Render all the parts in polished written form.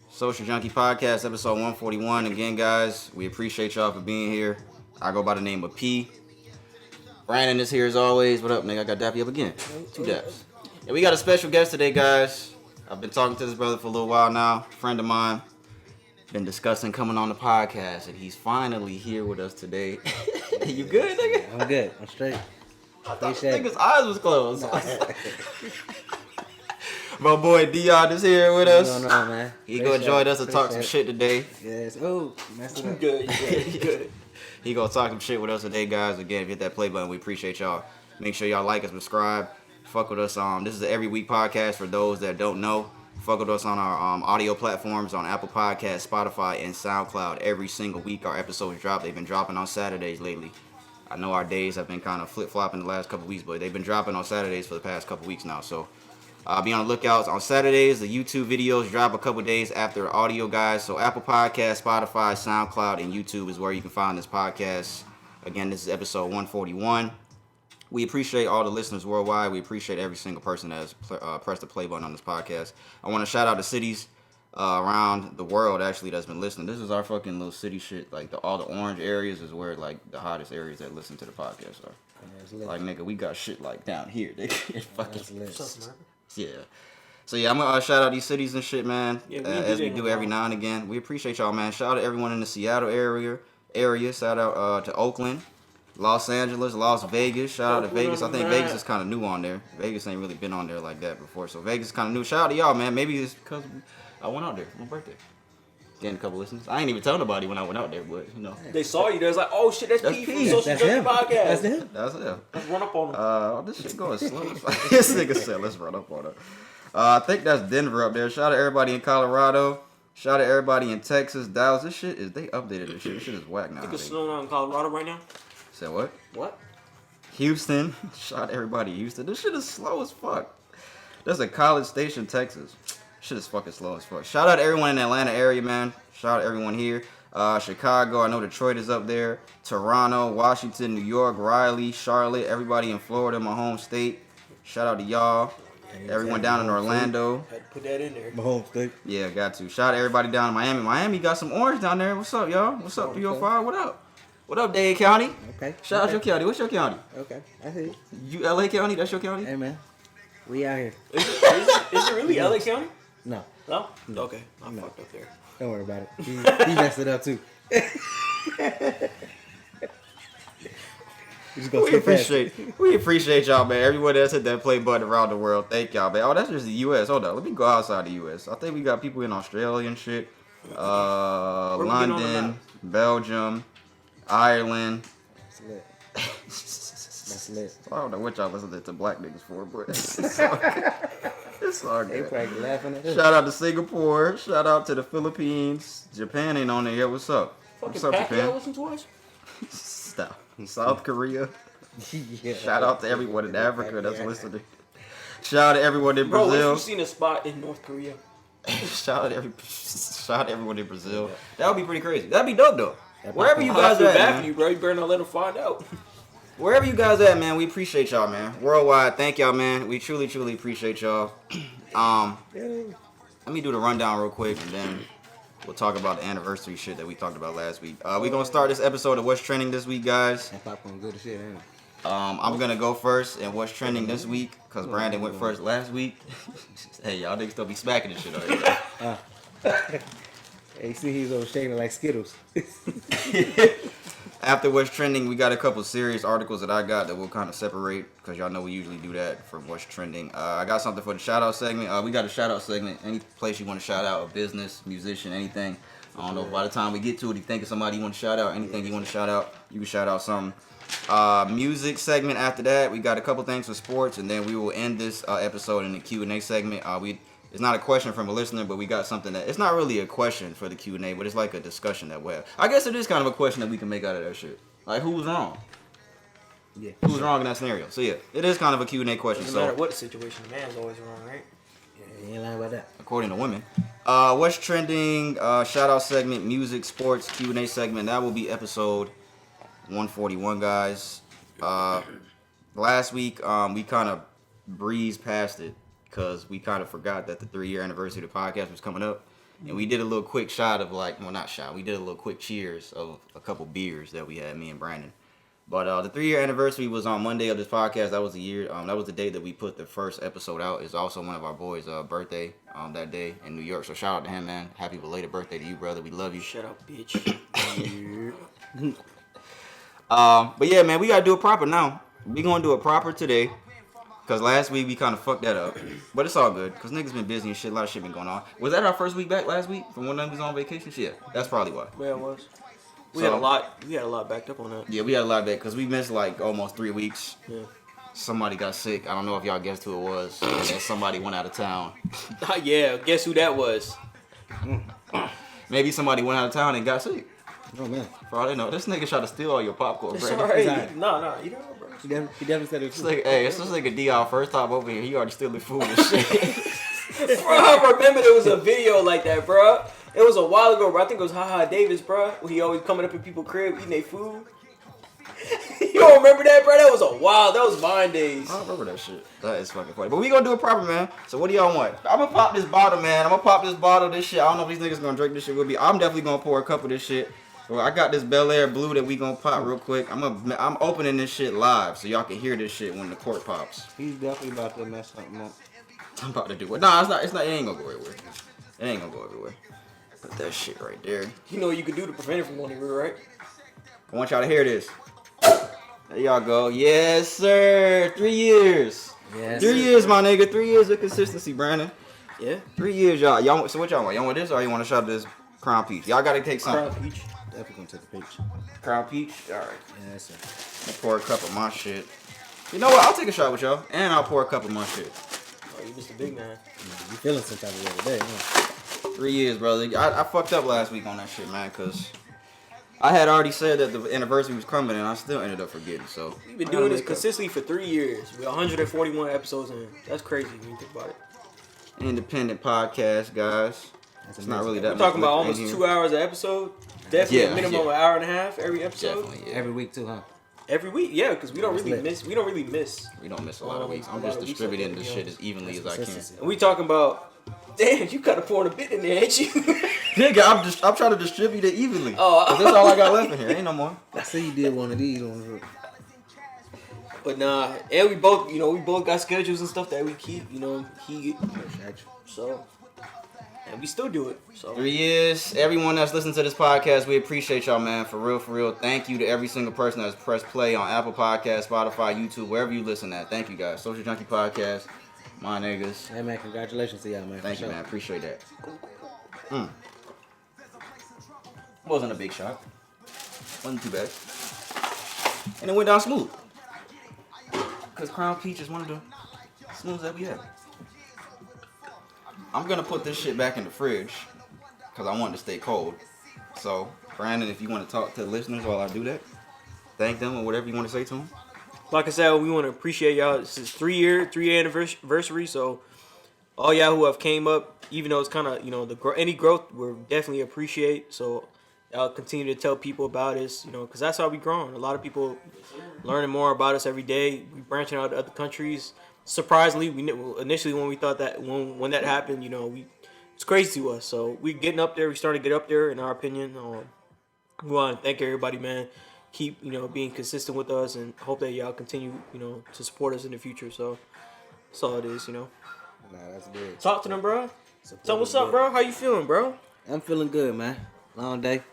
Social Junkie Podcast, episode 141. Again, guys, we appreciate y'all for being here. I go by the name of P. Brandon is here as always. What up, nigga? I got Dappy up again. 2 daps. And we got a special guest today, guys. I've been talking to this brother for a little while now. Friend of mine. Been discussing coming on the podcast, and he's finally here with us today. You good, nigga? I'm good. I'm straight. I thought this nigga's eyes was closed. My boy Deon is here with us. What's going on, man? He gonna join us to talk some shit today. Yes. Oh, messed it up. Good. He gonna talk some shit with us today, guys. Again, if you hit that play button, we appreciate y'all. Make sure y'all like and subscribe. Fuck with us. This is an every week podcast for those that don't know. Fuck with us on our audio platforms on Apple Podcasts, Spotify, and SoundCloud. Every single week our episodes drop. They've been dropping on Saturdays lately. I know our days have been kind of flip-flopping the last couple weeks, but they've been dropping on Saturdays for the past couple weeks now. So be on the lookout. On Saturdays, the YouTube videos drop a couple days after the audio, guys. So Apple Podcasts, Spotify, SoundCloud, and YouTube is where you can find this podcast. Again, this is episode 141. We appreciate all the listeners worldwide. We appreciate every single person that has pressed the play button on this podcast. I want to shout out the cities around the world, actually, that's been listening. This is our fucking little city shit. Like, all the orange areas is where, like, the hottest areas that listen to the podcast are. Like, nigga, we got shit, like, down here. Yeah. So, yeah, I'm going to shout out these cities and shit, man, as we do every now and again. We appreciate y'all, man. Shout out to everyone in the Seattle area. Shout out to Oakland. Los Angeles, Las Vegas. Shout out to Vegas. I think Vegas is kind of new on there. Vegas ain't really been on there like that before. So Vegas is kind of new. Shout out to y'all, man. Maybe it's because I went out there for my birthday. Getting a couple listens. I ain't even tell nobody when I went out there, but you know. They saw you. They was like, oh shit, that's Pete from Social Junkie Podcast. That's him. That's him. Let's run up on him. This shit going slow. This nigga said, let's run up on her. I think that's Denver up there. Shout out to everybody in Colorado. Shout out to everybody in Texas, Dallas. This shit is, they updated this shit. This shit is whack now. I think it's snowing out in Colorado right now. Said what? What? Houston. Shout out to everybody in Houston. This shit is slow as fuck. That's a College Station, Texas. Shit is fucking slow as fuck. Shout out to everyone in the Atlanta area, man. Shout out to everyone here. Chicago, I know Detroit is up there. Toronto, Washington, New York, Raleigh, Charlotte, everybody in Florida, my home state. Shout out to y'all. Everyone down in Orlando. Had to put that in there. My home state. Yeah, got to. Shout out to everybody down in Miami. Miami got some orange down there. What's up, y'all? What's up, 305? What up? What up, Dade County? Okay. Shout out your county. What's your county? Okay. I see. You LA County? That's your county? Hey, man. We out here. Is it really LA County? No. No? Okay. I fucked up there. Don't worry about it. He messed it up, too. We appreciate y'all, man. Everyone that's hit that play button around the world. Thank y'all, man. Oh, that's just the U.S. Hold on. Let me go outside the U.S. I think we got people in Australia and shit. London, Belgium, Ireland. That's lit. That's lit. I don't know what y'all listen to black niggas for, but it's all They good. probably laughing at us. Shout out to Singapore. Shout out to the Philippines. Japan ain't on there yet. What's up? What's up, Japan? Listen to us? Stop. South Korea. Yeah. Shout out to everyone in Africa that's listening. Shout out to everyone in Bro, what if Brazil. you seen a spot in North Korea? Shout out to everyone in Brazil. That would be pretty crazy. That'd be dope though. Wherever you I guys feel at, bad for man. you, bro. You better not let them find out. Wherever you guys at, man, we appreciate y'all, man. Worldwide, thank y'all, man. We truly, truly appreciate y'all. Let me do the rundown real quick, and then we'll talk about the anniversary shit that we talked about last week. We're gonna start this episode of What's Trending this week, guys. That popcorn good as shit, ain't it? I'm gonna go first and What's Trending this week, because Brandon went first last week. Hey, y'all niggas still be smacking this shit already. Hey, see, he's over shaking it like Skittles. After What's Trending, we got a couple serious articles that I got that we'll kind of separate, because y'all know we usually do that from What's Trending. I got something for the shout-out segment. We got a shout-out segment. Any place you want to shout out, a business, musician, anything. I don't know, by the time we get to it, you think of somebody you want to shout out, anything you want to shout out, you can shout out something. Music segment after that, we got a couple things for sports, and then we will end this episode in the Q&A segment. It's not a question from a listener, but we got something that, it's not really a question for the Q&A, but it's like a discussion that we have. I guess it is kind of a question that we can make out of that shit. Like, who was wrong? Yeah. Who was wrong in that scenario? So yeah, it is kind of a Q&A question. No So matter what the situation, the man's always wrong, right? You ain't lying about that. according to women. What's trending? Shout out segment, music, sports, Q&A segment. That will be episode 141, guys. Last week, we kind of breezed past it because we kind of forgot that the 3-year anniversary of the podcast was coming up. And we did a little quick shot of not shot. We did a little quick cheers of a couple beers that we had, me and Brandon. But the 3-year anniversary was on Monday of this podcast. That was the year. That was the day that we put the first episode out. It's also one of our boys' birthday that day in New York. So shout out to him, man. Happy belated birthday to you, brother. We love you. Shut up, bitch. But yeah, man, we gotta do it proper now. We gonna do it proper today. Cause last week we kind of fucked that up, but it's all good. Cause niggas been busy and shit. A lot of shit been going on. Was that our first week back last week from when we was on vacation? Shit, that's probably why. Yeah, it was. We had a lot backed up on that. Yeah, we had a lot back because we missed like almost 3 weeks. Yeah. Somebody got sick. I don't know if y'all guessed who it was. And then somebody went out of town. Yeah, guess who that was? Maybe somebody went out of town and got sick. Oh man. For all they know, this nigga tried to steal all your popcorn, It's bro. alright. alright. No, you don't know, bro. He definitely said it was. It's just like a Deon first time over here. He already stealing food and shit. Bro, I remember there was a video like that, bro. It was a while ago, bro. I think it was Haha Davis, bro. When he always coming up in people's crib eating their food. You don't remember that, bro? That was Vine days. I don't remember that shit. That is fucking funny. But we gonna do it proper, man. So what do y'all want? I'm gonna pop this bottle, man. I'm gonna pop this bottle of this shit. I don't know if these niggas gonna drink this shit with me. I'm definitely gonna pour a cup of this shit. Well, I got this Bel Air Blue that we gonna pop real quick. I'm opening this shit live so y'all can hear this shit when the cork pops. He's definitely about to mess something up. I'm about to do it. Nah, it's not. It ain't gonna go everywhere. It ain't gonna go everywhere. Put that shit right there. You know what you could do to prevent it from going everywhere, right? I want y'all to hear this. There y'all go. Yes, sir. 3 years. Yes. 3 years, my nigga. 3 years of consistency, Brandon. Yeah. 3 years, y'all. So what y'all want? Y'all want this or you want to shot this Crown Peach? Y'all gotta take something. Crown Peach. Definitely gonna take the peach. Crown Peach? Alright. Yes, sir. I'll pour a cup of my shit. You know what? I'll take a shot with y'all. And I'll pour a cup of my shit. Oh, you just a big man. You feeling some type of way today, huh? 3 years, brother. I fucked up last week on that shit, man, because I had already said that the anniversary was coming, and I still ended up forgetting, so. We've been doing this consistently for 3 years. We're 141 episodes in. That's crazy when you think about it. Independent podcast, guys. It's not really that We're much talking about liquor in almost here. 2 hours an episode. Definitely Yeah, a minimum of an hour and a half every episode. Definitely, yeah. Every week too, huh? Every week, yeah, because we don't That's really lit. miss. We don't really miss. We don't miss a lot of weeks. A I'm lot just of weeks distributing up there, this you shit know. as evenly as I can. Consistency. And we talking about. Damn, you gotta pour a bit in there, ain't you? Nigga, I'm trying to distribute it evenly. Oh. 'Cause that's all I got left in here. Ain't no more. I see you did one of these on But nah, and we both got schedules and stuff that we keep. So, and we still do it. So 3 years. Everyone that's listening to this podcast, we appreciate y'all, man. For real, for real. Thank you to every single person that's pressed play on Apple Podcasts, Spotify, YouTube, wherever you listen at. Thank you, guys. Social Junkie Podcast. My niggas. Hey man, congratulations to y'all, man. Thank for you, sure. man. Appreciate that. Wasn't a big shot. Wasn't too bad. And it went down smooth. Because Crown Peach is one of the smooths that we have. I'm going to put this shit back in the fridge. Because I want it to stay cold. So, Brandon, if you want to talk to the listeners while I do that, thank them or whatever you want to say to them. like I said, we want to appreciate y'all. This is 3 year anniversary. So all y'all who have came up, even though it's kind of any growth, we definitely appreciate. So y'all continue to tell people about us, because that's how we growing. A lot of people learning more about us every day. We branching out to other countries. Surprisingly, initially when we thought that when that happened, it's crazy to us. So we getting up there. We starting to get up there, in our opinion. We want to thank everybody, man. Keep being consistent with us, and hope that y'all continue to support us in the future. So that's all it is. Nah, that's good. Talk to them, bro. Support Tell what's is up, good. bro. How you feeling, bro? I'm feeling good, man. Long day.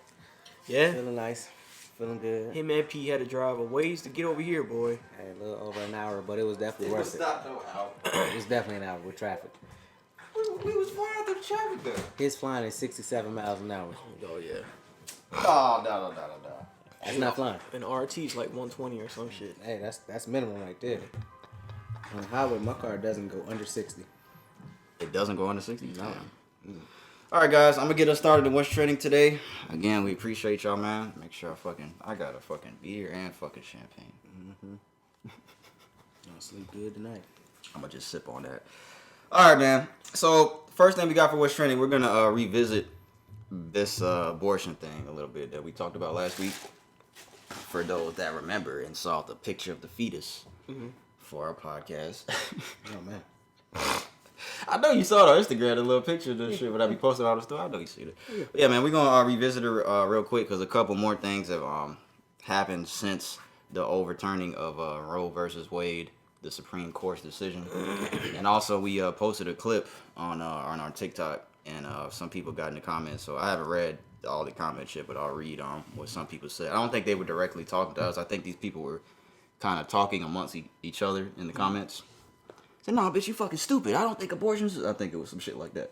Yeah. Feeling nice. Feeling good. Him and P had to drive a ways to get over here, boy. Hey, a little over an hour, but it was definitely worth it. It was definitely an hour with traffic. We was flying out through the traffic there. His flying is 67 miles an hour. Oh yeah. No. That's not flying. And RT's like 120 or some shit. Hey, that's minimum right there. On the highway, my car doesn't go under 60. It doesn't go under 60? No. All right, guys, I'm going to get us started in what's trending today. Again, we appreciate y'all, man. Make sure I got a fucking beer and fucking champagne. I'll sleep good tonight. I'm going to just sip on that. All right, man. So, first thing we got for what's trending, we're going to revisit this abortion thing a little bit that we talked about last week. For those that remember and saw the picture of the fetus for our podcast. Oh, man. I know you saw it on Instagram, the little picture of the shit, but I be posting all the stuff. I know you see it. But yeah, man, we're going to revisit it real quick because a couple more things have happened since the overturning of Roe versus Wade, the Supreme Court's decision. And also, we posted a clip on our TikTok, and some people got in the comments. So I haven't read all the comment shit, but I'll read what some people said. I don't think they were directly talking to us. I think these people were kind of talking amongst each other in the comments. Said, "No, bitch, you fucking stupid. I don't think abortions." I think it was some shit like that.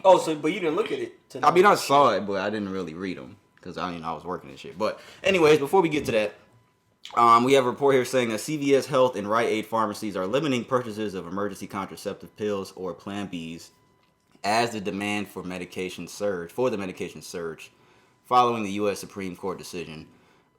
Oh, so but you didn't look at it. I mean, I saw it, but I didn't really read them because I was working and shit. But anyways, before we get to that, we have a report here saying that CVS Health and Rite Aid pharmacies are limiting purchases of emergency contraceptive pills or Plan Bs as the demand for medication surged following the U.S. Supreme Court decision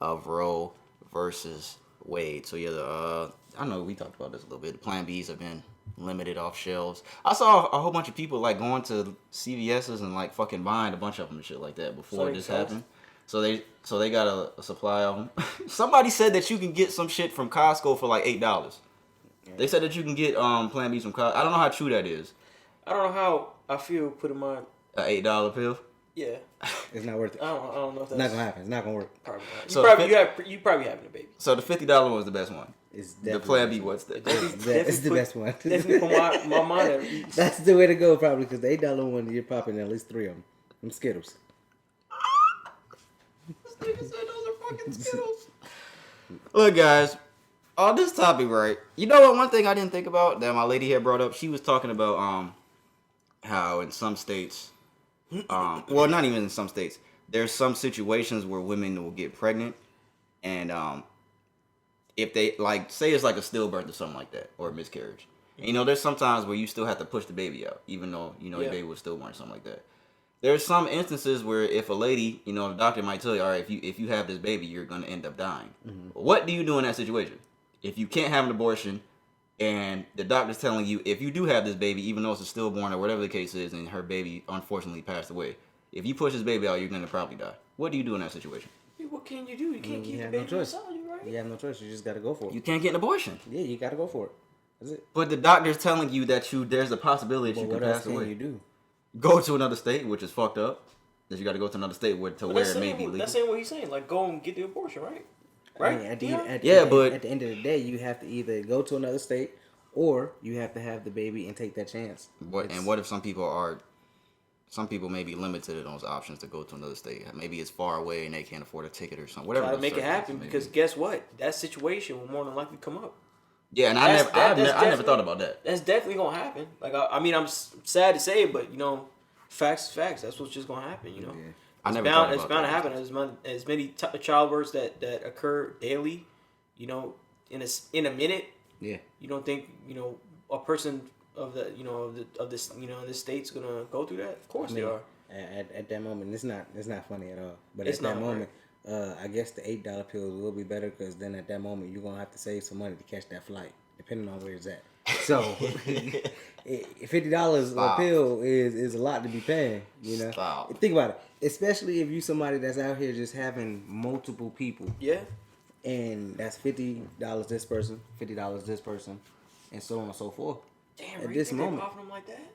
of Roe versus Wade. So yeah, I know we talked about this a little bit. The Plan Bs have been limited off shelves. I saw a whole bunch of people like going to CVS's and like fucking buying a bunch of them and shit like that before this happened. So they got a supply of them. Somebody said that you can get some shit from Costco for like $8. They said that you can get Plan Bs from Costco. I don't know how true that is. I don't know how I feel putting my $8 pill. Yeah, it's not worth it. I don't know if that's not gonna happen. It's not gonna work. Probably not. So you probably having a baby. So the $50 one was the best one. It's the Plan B. What's the? It's the best one. Definitely put my mind at ease. That's the way to go, probably, because the $8 one you're popping at least 3 of them. Them Skittles. This nigga said those are fucking Skittles. Look, guys, on this topic, right? You know what? One thing I didn't think about that my lady had brought up. She was talking about how in some states, well, not even in some states, there's some situations where women will get pregnant, and if they like, say it's like a stillbirth or something like that, or a miscarriage. And, there's sometimes where you still have to push the baby out, even though your baby was stillborn or something like that. There's some instances where if a lady, the doctor might tell you, all right, if you have this baby, you're gonna end up dying. Mm-hmm. What do you do in that situation? If you can't have an abortion, and the doctor's telling you if you do have this baby, even though it's a stillborn or whatever the case is, and her baby unfortunately passed away, if you push this baby out, you're gonna probably die. What do you do in that situation? What can you do? You can't keep the baby inside you, right? You have no choice. You just gotta go for it. You can't get an abortion. Yeah, you gotta go for it. That's it. But the doctor's telling you that there's a possibility that you could pass away. What else can you do? Go to another state, which is fucked up. That you got to go to another state where it may be legal. That's saying what he's saying. Like, go and get the abortion, right? Right? I mean, at the end of the day, you have to either go to another state or you have to have the baby and take that chance. What if some people may be limited to those options to go to another state? Maybe it's far away and they can't afford a ticket or something. Whatever. Try to make it happen because guess what? That situation will more than likely come up. Yeah, and I never thought about that. That's definitely gonna happen. Like, I mean, I'm sad to say it, but facts is facts. That's what's just gonna happen. Yeah. It's bound to happen. As many childbirths that occur daily, in a minute. Yeah. You don't think a person of this state's gonna go through that? Of course they are. At that moment, it's not funny at all. But it's at that moment, I guess the $8 pills will be better because then at that moment you're gonna have to save some money to catch that flight, depending on where it's at. So $50 a pill is a lot to be paying. Stop. Think about it, especially if you somebody that's out here just having multiple people. Yeah. And that's $50 this person, $50 this person, and so on and so forth. Damn, at this moment, they popping them like that?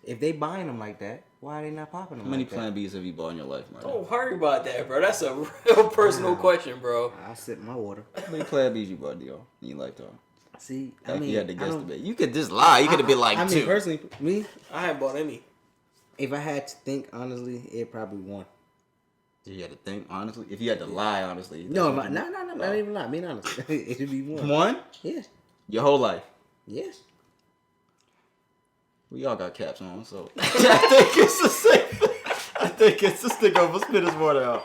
If they buying them like that, why are they not popping them? How many like Plan Bs have you bought in your life, man? Don't worry about that, bro. That's a real personal question, bro. I'll sip my water. How many Plan Bs you bought, Deon, in your lifetime? See, you had to guess the bit. You could just lie. You could have been like 2. I mean, personally, I haven't bought any. If I had to think honestly, it probably 1. If you had to think honestly, if you had to lie honestly. No, not even lie. Being honest, it'd be 1. 1? Yes. Your whole life. Yes. We all got caps on, so I think it's a safe. I think it's a stick over spit his water out.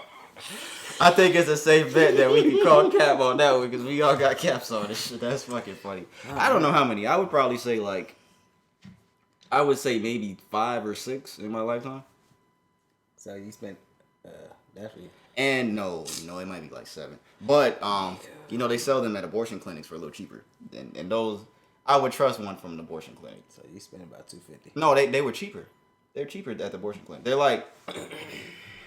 I think it's a safe bet that we can call cap on that one because we all got caps on this shit. That's fucking funny. I don't know how many. I would probably say maybe 5 or 6 in my lifetime. So you spent definitely. And no, it might be like 7. But they sell them at abortion clinics for a little cheaper. And those, I would trust one from an abortion clinic. So you spent about $250. No, they were cheaper. They're cheaper at the abortion clinic. They're like,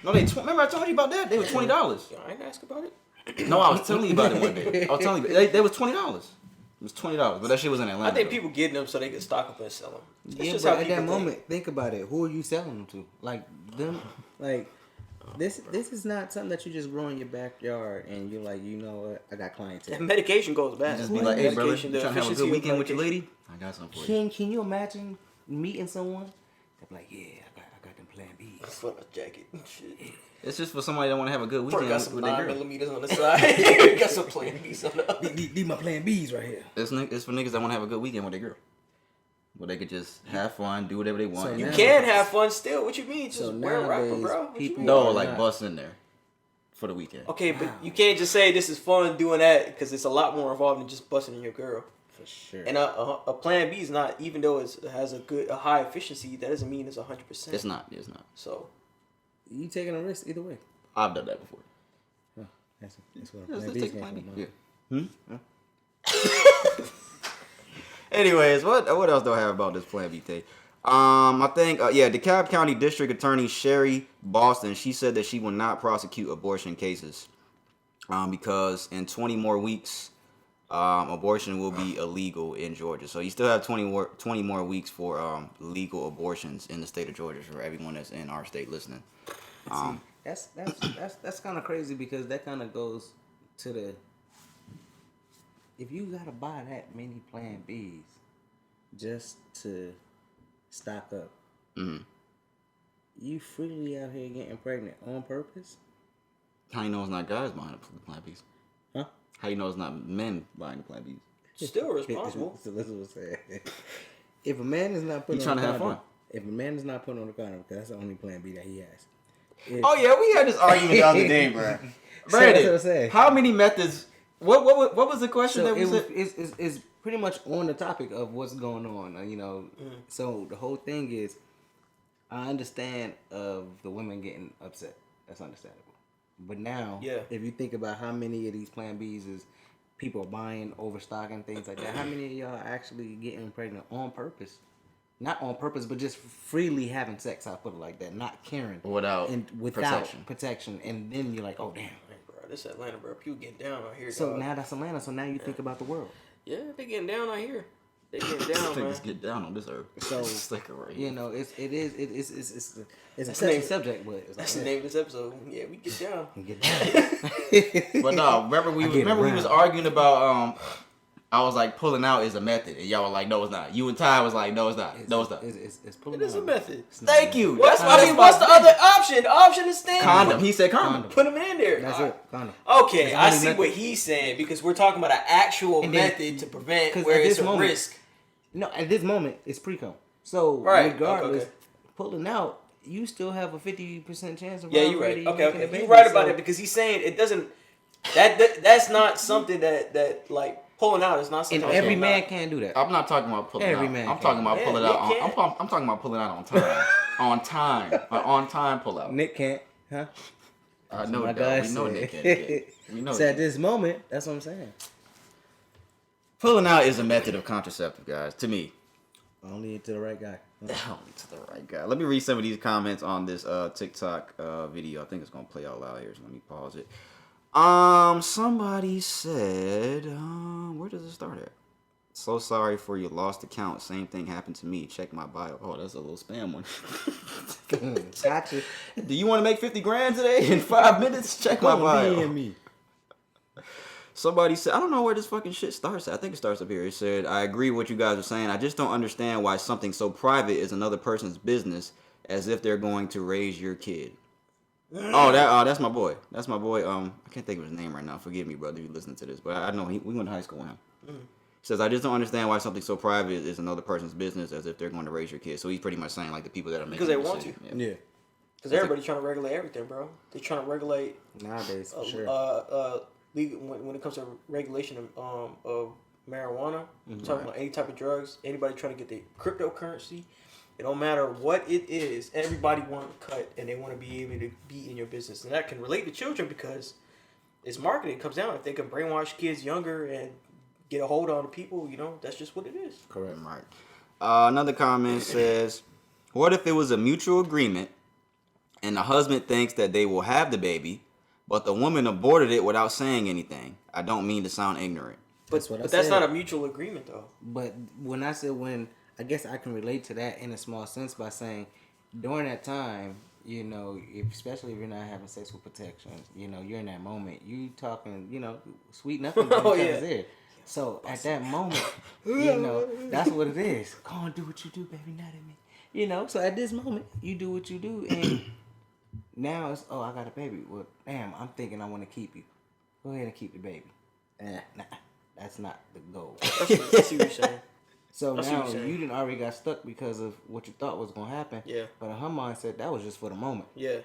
no, remember I told you about that? They were $20. I ain't ask about it. No, I was telling you about it one day. I was telling you, they was $20. It was $20, but that shit was in Atlanta. I think people getting them so they can stock up and sell them. That's Yeah, just but how at that people moment, think about it. Who are you selling them to? Like them, like this is not something that you just grow in your backyard and you're like, you know what, I got clientele. That medication goes bad. Just be like, hey, brother, you Medication, trying to have a efficiency good of weekend with your medication. lady? I got something for you. Can you imagine meeting someone? They're like, yeah, I got them Plan Bs. For the jacket and shit. It's just for somebody that want to have a good Bro, weekend got some with their 9 girl. millimeters on the side. Got some Plan Bs on the other. These my Plan Bs right here. It's for niggas that want to have a good weekend with their girl. Where they could just have fun, do whatever they want. So You now- can have fun still. What you mean? Just So wear a rapper, nowadays, bro. What you people- mean? No, are like not- bust in there for the weekend. Okay, but you can't just say this is fun doing that because it's a lot more involved than just busting in your girl. For sure. And a Plan B is not, even though it has a high efficiency, that doesn't mean it's 100%. It's not. It's not. So You taking a risk either way. I've done that before. Huh, that's what Yeah, Plan let's Bs take came Plan B. from. Yeah. Anyways, what else do I have about this Plan B thing? I think DeKalb County District Attorney Sherry Boston, she said that she will not prosecute abortion cases because in 20 more weeks, abortion will be illegal in Georgia. So you still have 20 more weeks for legal abortions in the state of Georgia for everyone that's in our state listening. That's kind of crazy because that kind of goes to the, if you gotta buy that many Plan Bs just to stock up, you freely out here getting pregnant on purpose? How you know it's not guys buying the Plan Bs? Huh? How you know it's not men buying the Plan Bs? still responsible. So this is what I'm saying. If a man is not putting You on trying to a have condom, fun. if a man is not putting on a condom, because that's the only Plan B that he has. Oh yeah, we had this argument the other day, bro. So that's what I'm saying. How many methods? What was the question So that we said? it's pretty much on the topic of what's going on, you know. So the whole thing is, I understand of the women getting upset. That's understandable. But now, Yeah. if you think about how many of these Plan Bs is people are buying, overstocking, things like that, how many of y'all are actually getting pregnant on purpose? Not on purpose, but just freely having sex. I put it like that, not caring Without protection. And then you're like, oh damn. Bro, this Atlanta, bro. People getting down out here. So dog. now that's Atlanta. So now you think about the world. Yeah, they getting down out here. They getting down, man. Niggas get down on this earth. So, Sticker right here. You know, it's a That's touchy the subject, but it's That's the like, name of this episode. Yeah, we get down. get down. But no, remember we was arguing about I was like pulling out is a method, and y'all were like, no, it's not. You and Ty was like, no, it's not. No, it's not. It's pulling It is a out. method. Thank you. What's, That's what's the other option? The option is standing. condom. He said condom. Put them in there. That's it. Condom. Okay, That's the I only see method. what he's saying because we're talking about an actual And then- method to prevent 'cause where at it's this a moment- risk. No, at this moment, it's pre-com. So, Right, regardless, okay. pulling out, you still have a 50% chance of Yeah, you're right. already Okay, making a okay. baby. You're right about So- it because he's saying it doesn't. That's not something that like pulling out is not something. And that every pulling man out. can't do that. I'm not talking about pulling Every out. man I'm can. talking about Yeah, pulling Nick out. can. I'm talking about pulling out on time. On time. An on time pull out. Nick can't, huh? I know My that. guy We know said. Nick can't. We know So at that. this moment, that's what I'm saying. Pulling out is a method of contraceptive, guys. To me. Only to the right guy. Only to the right guy. Let me read some of these comments on this TikTok video. I think it's gonna play out loud here, so let me pause it. Somebody said, where does it start at? So sorry for your lost account. Same thing happened to me. Check my bio. Oh, that's a little spam one. Gotcha. Do you want to make 50 grand today in 5 minutes? Check my bio. DM me. Somebody said, I don't know where this fucking shit starts at. I think it starts up here. It said, I agree with what you guys are saying. I just don't understand why something so private is another person's business as if they're going to raise your kid. That's my boy. That's my boy. I can't think of his name right now. Forgive me, brother, if you listen to this. But I know we went to high school with him. He says, I just don't understand why something so private is another person's business as if they're going to raise your kid. So he's pretty much saying like the people that are making Because they the want decision. Yeah. Because everybody's trying to regulate everything, bro. They're trying to regulate Nowadays, for sure. legal when it comes to regulation of marijuana. Talking about any type of drugs. Anybody trying to get the cryptocurrency. It don't matter what it is. Everybody want to cut and they want to be able to be in your business, and that can relate to children because it's marketing. It comes down if they can brainwash kids younger and get a hold on the people. You know, that's just what it is. Correct. Right. Another comment says, what if it was a mutual agreement and the husband thinks that they will have the baby, but the woman aborted it without saying anything? I don't mean to sound ignorant. But that's not a mutual agreement, though. But when I guess I can relate to that in a small sense by saying, during that time, you know, especially if you're not having sex with protection, you know, you're in that moment, you talking, you know, sweet nothing in each other's ear. So at that moment, you know, that's what it is. Go on, do what you do, baby, not at me. You know, so at this moment, you do what you do, and now it's, I got a baby. Well, damn, I'm thinking I want to keep you. Go ahead and keep the baby. Nah, that's not the goal. That's what you're saying. So now you didn't already got stuck because of what you thought was gonna happen. Yeah. But in her mindset, that was just for the moment. Yeah.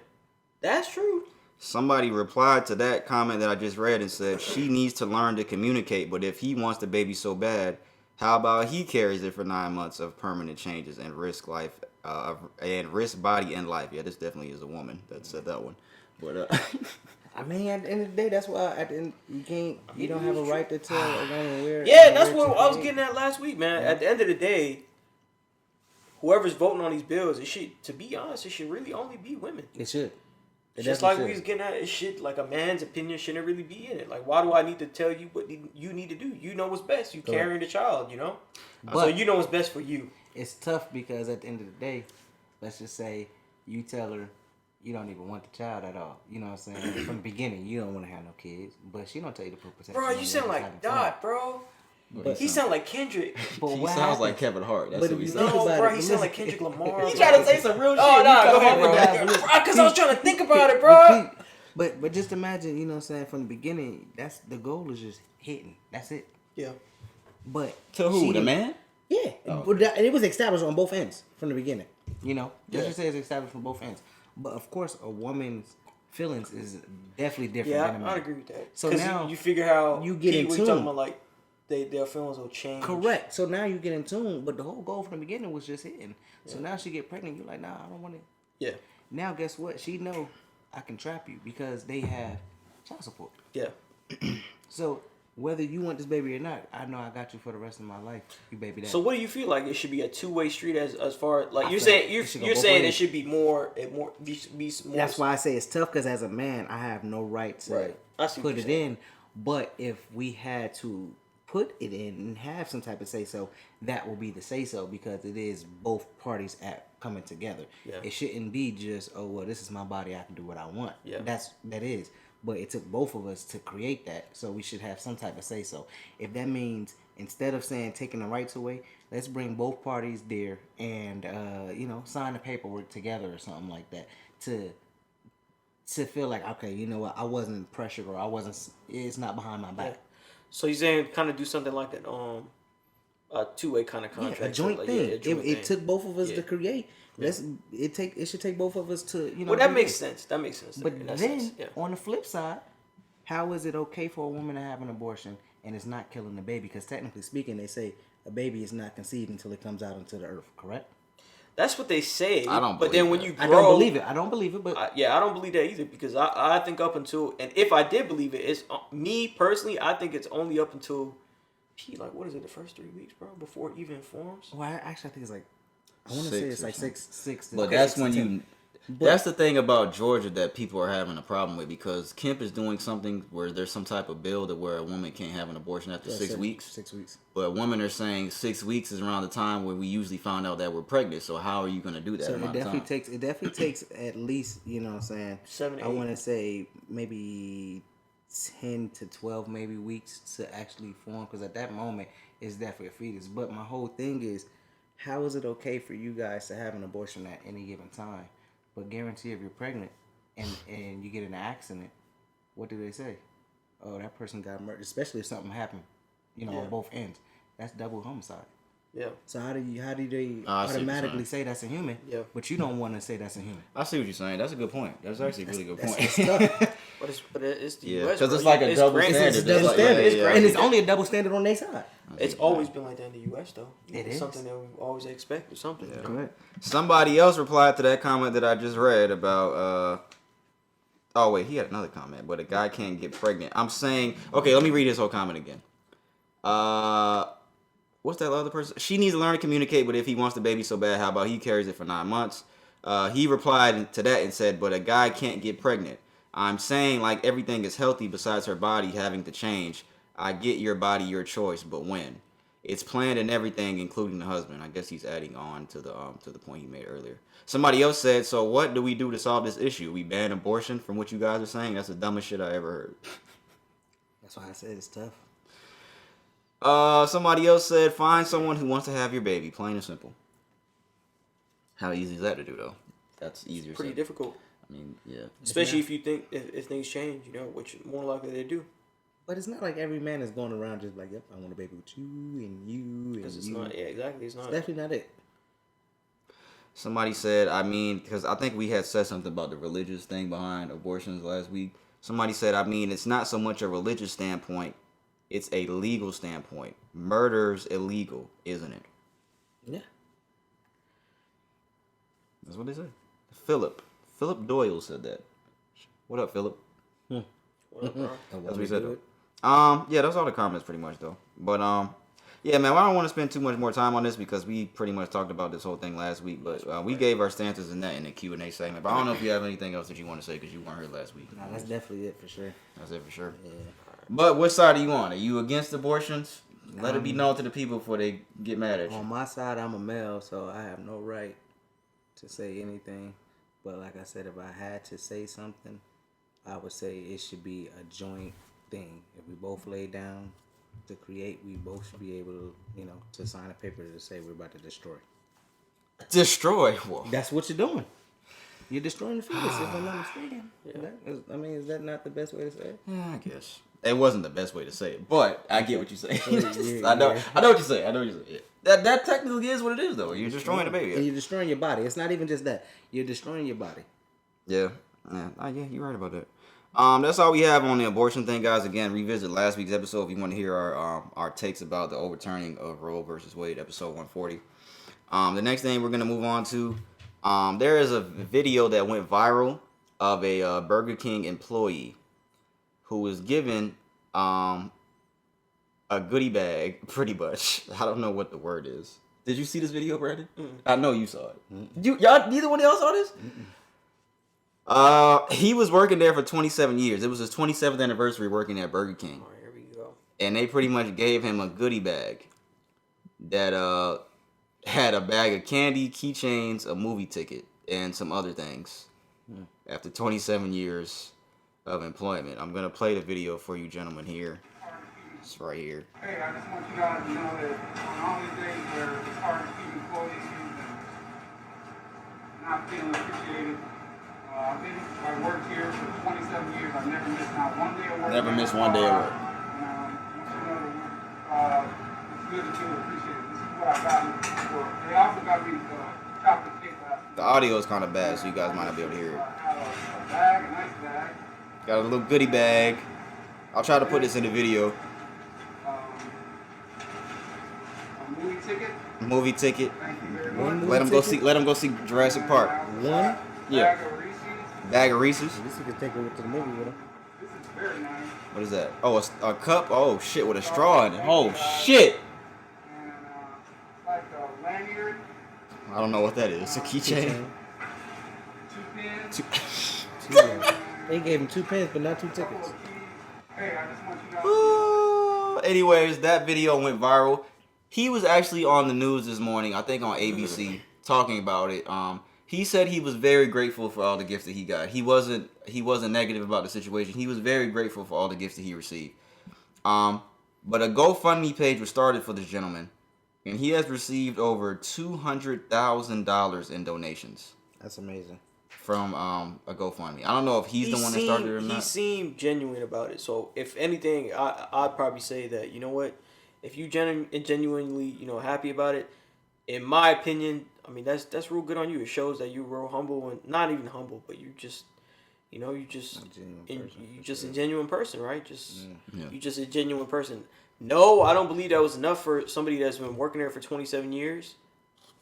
That's true. Somebody replied to that comment that I just read and said she needs to learn to communicate, but if he wants the baby so bad, how about he carries it for 9 months of permanent changes and risk life, and risk body and life? Yeah, this definitely is a woman that said that one. But I mean, at the end of the day, that's why you don't have a right to tell a woman where. Yeah, that's what I was getting at last week, man. Yeah. At the end of the day, whoever's voting on these bills, to be honest, it should really only be women. It should. Just like we was getting at, it should, like, a man's opinion shouldn't really be in it. Like, why do I need to tell you what you need to do? You know what's best. You carrying the child, you know? But so you know what's best for you. It's tough because at the end of the day, let's just say you tell her you don't even want the child at all. You know what I'm saying? From the beginning, you don't want to have no kids. But she don't tell you to put protection. Bro, you sound like Dot, bro. But he sound like Kendrick. He sounds like Kevin Hart. That's what he sounds. No, bro, he sound like Kendrick Lamar. He trying to say some real shit. Oh, no, go ahead, bro. Because I was trying to think about it, bro. But just imagine, you know what I'm saying, from the beginning, that's the goal is just hitting. That's it. Yeah. But to who? The man? Yeah. Oh. It was established on both ends from the beginning. You know? Let's just say it's established from both ends. But of course, a woman's feelings is definitely different than a man. Yeah, I'd agree with that. So now you figure how you get in tune. Talking about, like, their feelings will change. Correct. So now you get in tune, but the whole goal from the beginning was just hitting. So now she get pregnant, you're like, nah, I don't want it. Yeah. Now guess what? She know I can trap you because they have child support. Yeah. So whether you want this baby or not, I know I got you for the rest of my life. You baby daddy. So what do you feel like? It should be a two-way street as far as, like, you're saying it should be more more. That's why I say it's tough, because as a man, I have no right to put it in. But if we had to put it in and have some type of say so, that will be the say so, because it is both parties coming together. Yeah. It shouldn't be just, oh well, this is my body, I can do what I want. Yeah. That is. But it took both of us to create that, so we should have some type of say so. If that means, instead of saying taking the rights away, let's bring both parties there and sign the paperwork together or something like that to feel like, okay, you know what, I wasn't pressured, or it's not behind my back. Yeah. So you're saying kind of do something like that, a two-way kind of contract, a joint thing. It took both of us to create. Yeah. It should take both of us to, Well, that makes sense. That makes sense. But then on the flip side, how is it okay for a woman to have an abortion and it's not killing the baby? Because technically speaking, they say a baby is not conceived until it comes out into the earth. Correct? That's what they say. I don't. But then when you grow, I don't believe it. But I don't believe that either, because I think up until, and if I did believe it, it's me personally. I think it's only up until, what is it? The first 3 weeks, bro, before it even forms. Well, I think it's like, I want to say it's like six. But that's when you. That's the thing about Georgia that people are having a problem with, because Kemp is doing something where there's some type of bill that where a woman can't have an abortion after 6 weeks. 6 weeks. But women are saying 6 weeks is around the time where we usually find out that we're pregnant. So how are you going to do that? So it definitely takes at least, you know what I'm saying, 7 to 8. I want to say maybe 10 to 12 maybe weeks to actually form, because at that moment it's definitely a fetus. But my whole thing is, how is it okay for you guys to have an abortion at any given time, but guarantee if you're pregnant and you get in an accident, what do they say? Oh, that person got murdered, especially if something happened, on both ends. That's double homicide. Yeah. So how do they automatically say that's a human? Yeah. But you don't want to say that's a human. I see what you're saying. That's a good point. That's actually a really good point. But it's the US, because it's like a double standard. It's double standard. And it's only a double standard on their side. It's always been like that in the US, though. It's something that we always expect or something. Yeah. Correct. Somebody else replied to that comment that I just read about. Oh wait, he had another comment, but a guy can't get pregnant. I'm saying, okay, let me read his whole comment again. What's that other person? She needs to learn to communicate, but if he wants the baby so bad, how about he carries it for 9 months? He replied to that and said, but a guy can't get pregnant. I'm saying, like, everything is healthy besides her body having to change. I get your body, your choice, but when? It's planned and everything, including the husband. I guess he's adding on to the point he made earlier. Somebody else said, so what do we do to solve this issue? We ban abortion from what you guys are saying? That's the dumbest shit I ever heard. That's why I said it's tough. Somebody else said, find someone who wants to have your baby. Plain and simple. How easy is that to do, though? That's easier. It's pretty difficult. I mean, yeah. Especially if you think if things change, you know, which more likely they do. But it's not like every man is going around just like, yep, I want a baby with you and you and Because it's you. not, yeah, exactly. It's not. It's definitely not it. Somebody said, I mean, because I think we had said something about the religious thing behind abortions last week. Somebody said, I mean, it's not so much a religious standpoint, it's a legal standpoint. Murder's illegal, isn't it? Yeah. That's what they said. Philip Doyle said that. What up, Philip? What up, bro? That's what he said, though. Yeah, that's all the comments pretty much, though. But, yeah, man, I don't want to spend too much more time on this because we pretty much talked about this whole thing last week. But we gave our stances in the Q&A segment. But I don't know if you have anything else that you want to say because you weren't here last week. Nah, that's definitely it for sure. That's it for sure. Yeah. But what side are you on? Are you against abortions? Let it be known to the people before they get mad at you. On my side, I'm a male, so I have no right to say anything. But like I said, if I had to say something, I would say it should be a joint thing. If we both lay down to create, we both should be able to, you know, to sign a paper to say we're about to destroy. Destroy? Whoa. That's what you're doing. You're destroying the fetus, if I'm not mistaken. Yeah. Is that not the best way to say it? Yeah, I guess. It wasn't the best way to say it, but I get what you're saying. Yeah, I know what you're saying. That technically is what it is, though. You're destroying the baby. And you're destroying your body. It's not even just that. You're destroying your body. Yeah. Yeah, you're right about that. That's all we have on the abortion thing, guys. Again, revisit last week's episode if you want to hear our takes about the overturning of Roe versus Wade, episode 140. The next thing we're gonna move on to, there is a video that went viral of a Burger King employee who was given a goodie bag, pretty much. I don't know what the word is. Did you see this video, Brandon? I know you saw it. Y'all, neither one of y'all saw this? He was working there for 27 years. It was his 27th anniversary working at Burger King. Oh, here we go. And they pretty much gave him a goodie bag that had a bag of candy, keychains, a movie ticket, and some other things. After 27 years of employment. I'm going to play the video for you gentlemen here. It's right here. Hey, I just want you guys to know that on all these days where it's hard to keep employees and not feeling appreciated, I worked here for 27 years. I've never missed not one day of work. Never missed one day of work. It's good to feel appreciated. This is what I got for. They also got me chocolate cake last week. The audio is kind of bad, so you guys might not be able to hear it. I had a bag, a nice bag. Got a little goodie bag. I'll try to put this in the video. A movie ticket. Movie ticket. Thank you very much. Let him go see Jurassic Park. One? Yeah. Bag of Reese's. Bag of Reese's. At least you can take it to the movie with him. This is very nice. What is that? Oh, a cup. Oh shit, with a straw in it. Oh shit. And like a lanyard, I don't know what that is. A keychain. 2 pins. They gave him 2 pens, but not 2 tickets. Hey, I just want you guys to Anyways, that video went viral. He was actually on the news this morning, I think on ABC, talking about it. He said he was very grateful for all the gifts that he got. He wasn't negative about the situation. He was very grateful for all the gifts that he received. But a GoFundMe page was started for this gentleman, and he has received over $200,000 in donations That's amazing. from a GoFundMe. I don't know if he's the one that started it or not. He seemed genuine about it. So if anything, I'd probably say that, you know what, if you genuinely, you know, happy about it, in my opinion, I mean, that's real good on you. It shows that you're real humble, and not even humble, but you just, you know, you just a genuine person, right? You just a genuine person. No, I don't believe that was enough for somebody that's been working there for 27 years.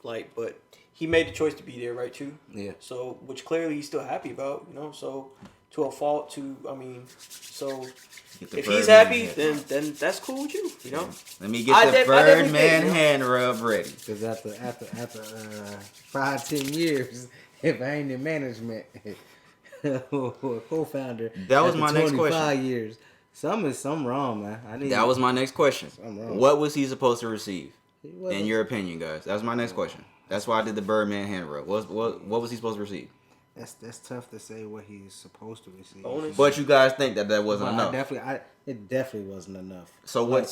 Like, but he made the choice to be there, right, too? Yeah. So, which clearly he's still happy about, you know. So, to a fault, so if he's happy, then that's cool with you, you know. Let me get the Birdman hand rub ready. Because after 5-10 years, if I ain't in management or co-founder, That was my next 25 question. years, Something wrong, man. That was my next question. Something wrong. What was he supposed to receive? He wasn't- In your opinion, guys, that was my next question. That's why I did the Birdman hand rub. What was he supposed to receive? That's tough to say what he's supposed to receive. Bonus. But you guys think that wasn't But enough. it definitely wasn't enough. So Like,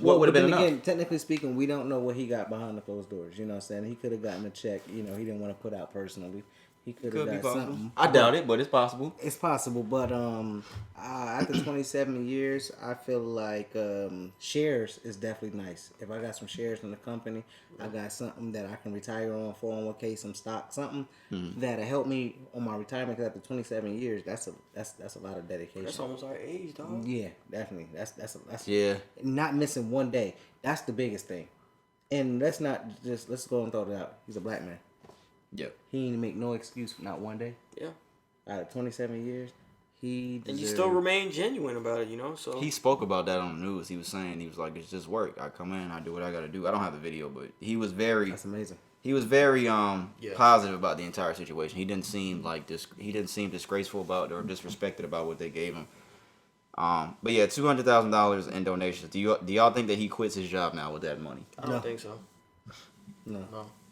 what would have been then enough? again, technically speaking, we don't know what he got behind the closed doors. You know what I'm saying? He could have gotten a check. You know, he didn't want to put out personally. He could have Could be got possible. something. I doubt it, but it's possible. It's possible, but after 27 years, I feel like shares is definitely nice. If I got some shares in the company, I got something that I can retire on, 401k, some stock, something that'll help me on my retirement. Because after 27 years, that's a lot of dedication. That's almost our age, dog. Yeah, definitely. That's Yeah. not missing one day. That's the biggest thing. And let's go and throw it out. He's a black man. Yep. He ain't make no excuse for not one day. Yeah. Out of 27 years, he And you deserved- still remain genuine about it, you know? So He spoke about that on the news. He was saying, he was like, it's just work. I come in, I do what I gotta do. I don't have the video, but he was very That's amazing. positive about the entire situation. He didn't seem disgraceful about it or disrespected about what they gave him. But yeah, $200,000 in donations. Do y'all think that he quits his job now with that money? I don't think so. No.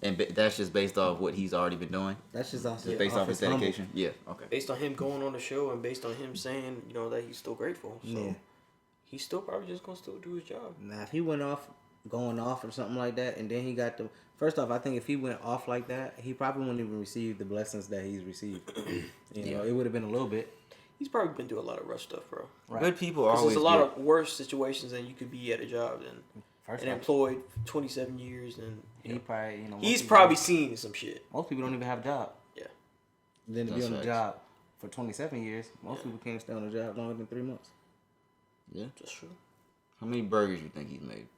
And that's just based off what he's already been doing? That's just also Just based off his humble. dedication? Yeah, okay. Based on him going on the show and based on him saying, you know, that he's still grateful. So Yeah. he's still probably just gonna still do his job. Now, if he going off or something like that, and then he got the first off, I think if he went off like that, he probably wouldn't even receive the blessings that he's received. You know, it would have been a little bit. He's probably been through a lot of rough stuff, bro. Right. Good people Because always there's a lot get- of worse situations than you could be at a job than First and off, employed for 27 years and you he know, probably most he's people- probably seen some shit. most people don't even have a job. Yeah. Then to be That's on the facts. job for 27 years, most people can't stay on the job longer than 3 months. Yeah. That's true. How many burgers you think he's made?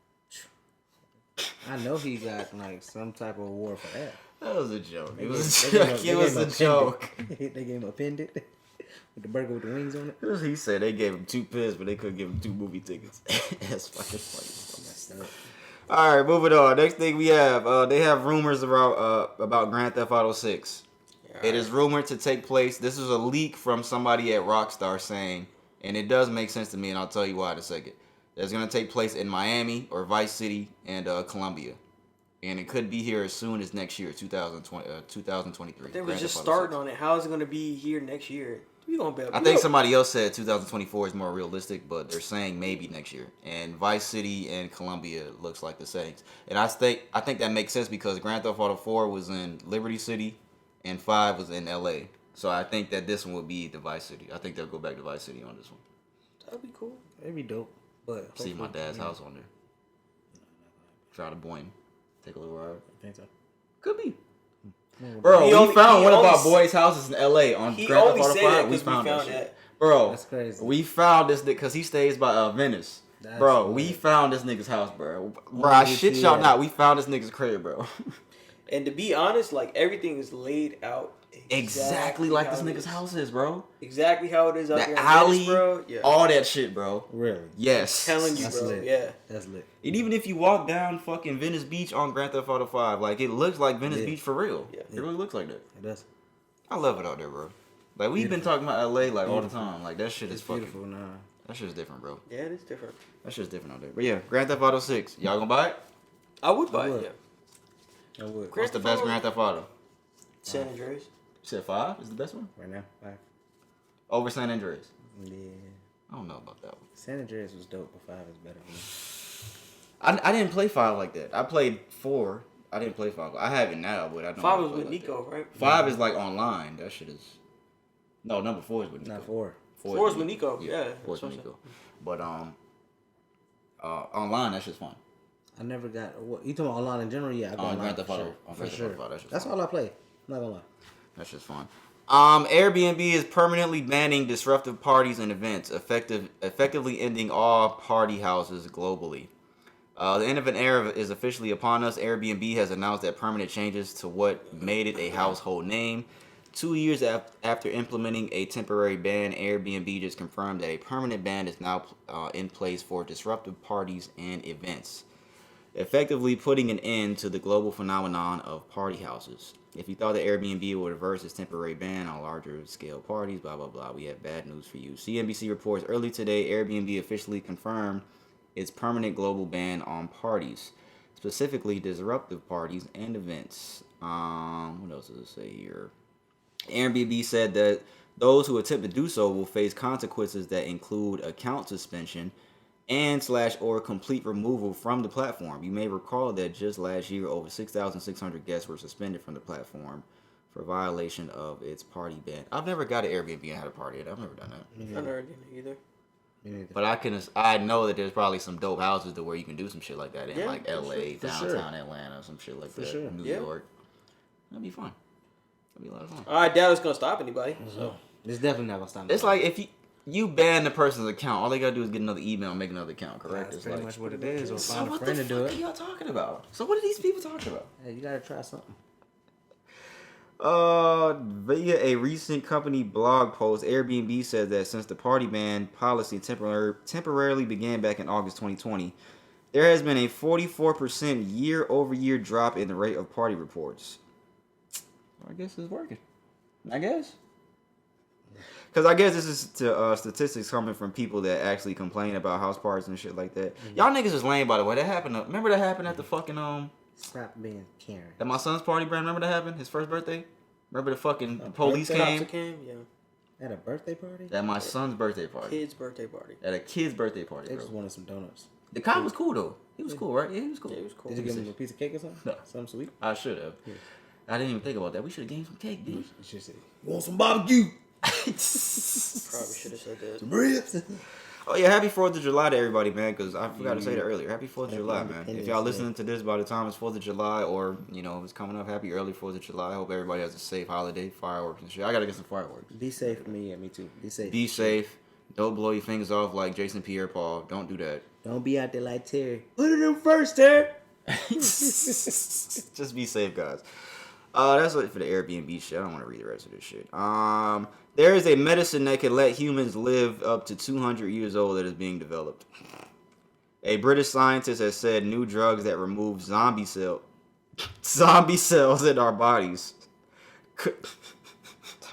I know he got like some type of award for that. That was a joke. It They was a gave him- joke. they It gave was him a joke. pendant. They gave him a pendant with the burger with the wings on it. He said they gave him 2 pins, but they couldn't give him 2 movie tickets. That's fucking funny. All right, moving on. Next thing we have, they have rumors about Grand Theft Auto 6. It is rumored to take place. This is a leak from somebody at Rockstar saying, and it does make sense to me, and I'll tell you why in a second. It's going to take place in Miami or Vice City and Columbia. And it could be here as soon as next year, 2023. They were Grand just Theft Auto 6. starting on it. How is it going to be here next year? We gonna be. I think somebody else said 2024 is more realistic, but they're saying maybe next year. And Vice City and Columbia looks like the same. And I think that makes sense because Grand Theft Auto 4 was in Liberty City and 5 was in LA. So I think that this one would be the Vice City. I think they'll go back to Vice City on this one. That'd be cool. It'd be dope. But See my hopefully- dad's house on there. Try to Boyne. Take a little ride. I think so. Could be. Bro, He we only- found he one of only our s- boys' houses in LA on He Grand only Theft Auto said 5. that We 'cause found we that found shit. that. Bro, That's crazy. we found this nigga because he stays by Venice. That's Bro, we weird. found this nigga's house, bro. Bro, I shit y'all yeah. not. We found this nigga's crib, bro. And to be honest, like everything is laid out exactly like this how it nigga's is. house is, bro. Exactly how it is out there. The in alley, Venice, bro. Yeah. all that shit, bro. Really? Yes. Telling you, That's bro. lit. Yeah. That's lit. And even if you walk down fucking Venice Beach on Grand Theft Auto 5, like it looks like Venice Yeah. Beach for real. Yeah. It really looks like that. It does. I love it out there, bro. Like we've been talking about LA like all the time. Like that shit is It's fucking. beautiful now. That shit's different, bro. Yeah, it is different. That shit's different out there. But yeah, Grand Theft Auto 6. Y'all gonna buy it? I would buy would. it. Yeah. I would. What's the best Grand Theft Auto? San Andreas. You said 5 is the best one? Right now. Bye. Over San Andreas. Yeah. I don't know about that one. San Andreas was dope, but 5 is better for me. I didn't play 5 like that. I played 4. I didn't play 5. I have it now, but I don't. 5 play was with like Nico, right? 5 is like online. That shit is. No, number 4 is with Nico. Not 4. 4 is with Nico. Yeah. 4 is that's with what Nico. But online that shit's fun. I never got. What, you talking about online in general? Yeah, I got On online Grand Theft for Auto. sure. On For Grand Theft sure. Auto 5, that's That's fun. all I play. I'm not gonna lie. That's just fun. Airbnb is permanently banning disruptive parties and events, effectively ending all party houses globally. The end of an era is officially upon us. Airbnb has announced that permanent changes to what made it a household name. 2 years after implementing a temporary ban, Airbnb just confirmed that a permanent ban is now in place for disruptive parties and events. effectively putting an end to the global phenomenon of party houses. If you thought that Airbnb would reverse its temporary ban on larger scale parties, blah, blah, blah, we have bad news for you. CNBC reports early today, Airbnb officially confirmed its permanent global ban on parties, specifically disruptive parties and events. What else does it say here? Airbnb said that those who attempt to do so will face consequences that include account suspension and/or complete removal from the platform. You may recall that just last year, over 6,600 guests were suspended from the platform for violation of its party ban. I've never got an Airbnb and had a party yet. I've never done that. I've never done it either. But I know that there's probably some dope houses to where you can do some shit like that in, Yeah, like LA, for downtown Atlanta, some shit like that. sure. New Yeah. York. That'd be fun. That'd be a lot of fun. I doubt it's gonna stop anybody. So It's definitely not gonna stop. It's like if you ban the person's account, all they gotta do is get another email and make another account, correct? That's It's pretty like, much what it is. Or so find a what the friend to do fuck are it. y'all talking about? So what are these people talking about? Hey, you gotta try something. Via a recent company blog post, Airbnb said that since the party ban policy temporarily began back in August 2020, there has been a 44% year-over-year drop in the rate of party reports. I guess it's working. I guess. Because I guess this is to statistics coming from people that actually complain about house parties and shit like that. Y'all niggas is lame, by the way. That happened. Remember that happened at the fucking Stop being Karen. at my son's party, Brand. Remember that happened? His first birthday. Remember the fucking police birthday? came yeah. At a birthday party? at my son's birthday party. Kid's birthday party. At a kid's birthday party, They bro. just wanted some donuts. The cop was cool though. He was cool, right? Yeah, he was cool. Yeah, it was cool. Did you give him a piece of cake or something? No. Something sweet? I should have. I didn't even think about that. We should have gave him some cake, dude. You should say, you want some barbecue? Probably should have said that. Some ribs? Oh yeah, happy 4th of July to everybody, man. Because I forgot to say that earlier. Happy 4th of July, man. If Independence y'all Day. listening to this by the time it's 4th of July, or it's coming up, happy early 4th of July. I hope everybody has a safe holiday, fireworks and shit. I gotta get some fireworks. Be safe for me. Yeah, me too. Be safe. Be safe. Don't blow your fingers off like Jason Pierre-Paul. Don't do that. Don't be out there like Terry. Put it in first, Terry. Just be safe, guys. That's it for the Airbnb shit. I don't want to read the rest of this shit. There is a medicine that can let humans live up to 200 years old that is being developed. A British scientist has said new drugs that remove zombie cells in our bodies. I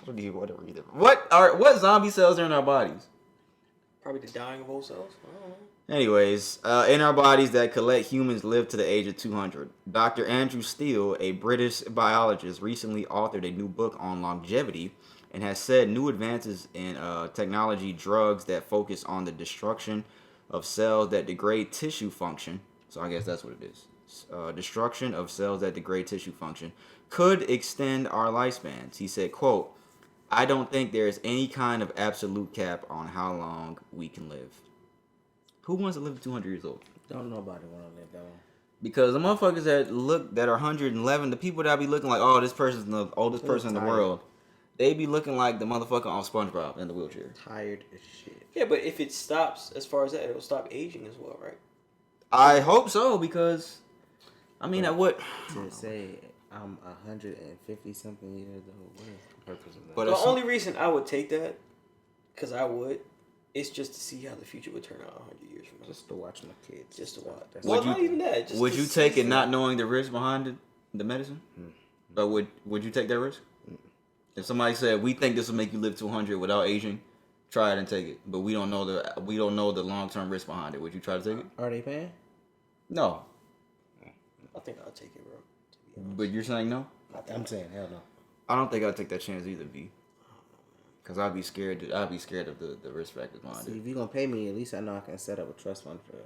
don't even want to read it. What zombie cells are in our bodies? Probably the dying of old cells. I don't know. Anyways, in our bodies that could let humans live to the age of 200. Dr. Andrew Steele, a British biologist, recently authored a new book on longevity and has said new advances in technology drugs that focus on the destruction of cells that degrade tissue function. So I guess that's what it is. Destruction of cells that degrade tissue function could extend our lifespans. He said, quote, I don't think there is any kind of absolute cap on how long we can live. Who wants to live to 200 years old? Don't nobody want to live that long. Because the motherfuckers that are 111, the people that be looking like, oh, this person's the oldest person in the tired. world, they be looking like the motherfucker on SpongeBob in the wheelchair. Tired as shit. Yeah, but if it stops, as far as that, it'll stop aging as well, right? I hope so, because I mean, at what? To say I'm 150 something years old, what is the purpose of that? But The if some- only reason I would take that, because I would, is just to see how the future would turn out 100 years from now. Just to watch my kids. Just to watch. That's Well, Would you- not even that. Just would to you see take it some- not knowing the risk behind the medicine? But would you take that risk? If somebody said we think this will make you live to 100 without aging, try it and take it. But we don't know the long-term risk behind it. Would you try to take it? Are they paying? No. I think I'll take it, bro. To be honest. But you're saying no? I'm saying hell no. I don't think I'd take that chance either, V. Cause I'd be scared of the risk factors behind See, it. if you're gonna pay me, at least I know I can set up a trust fund for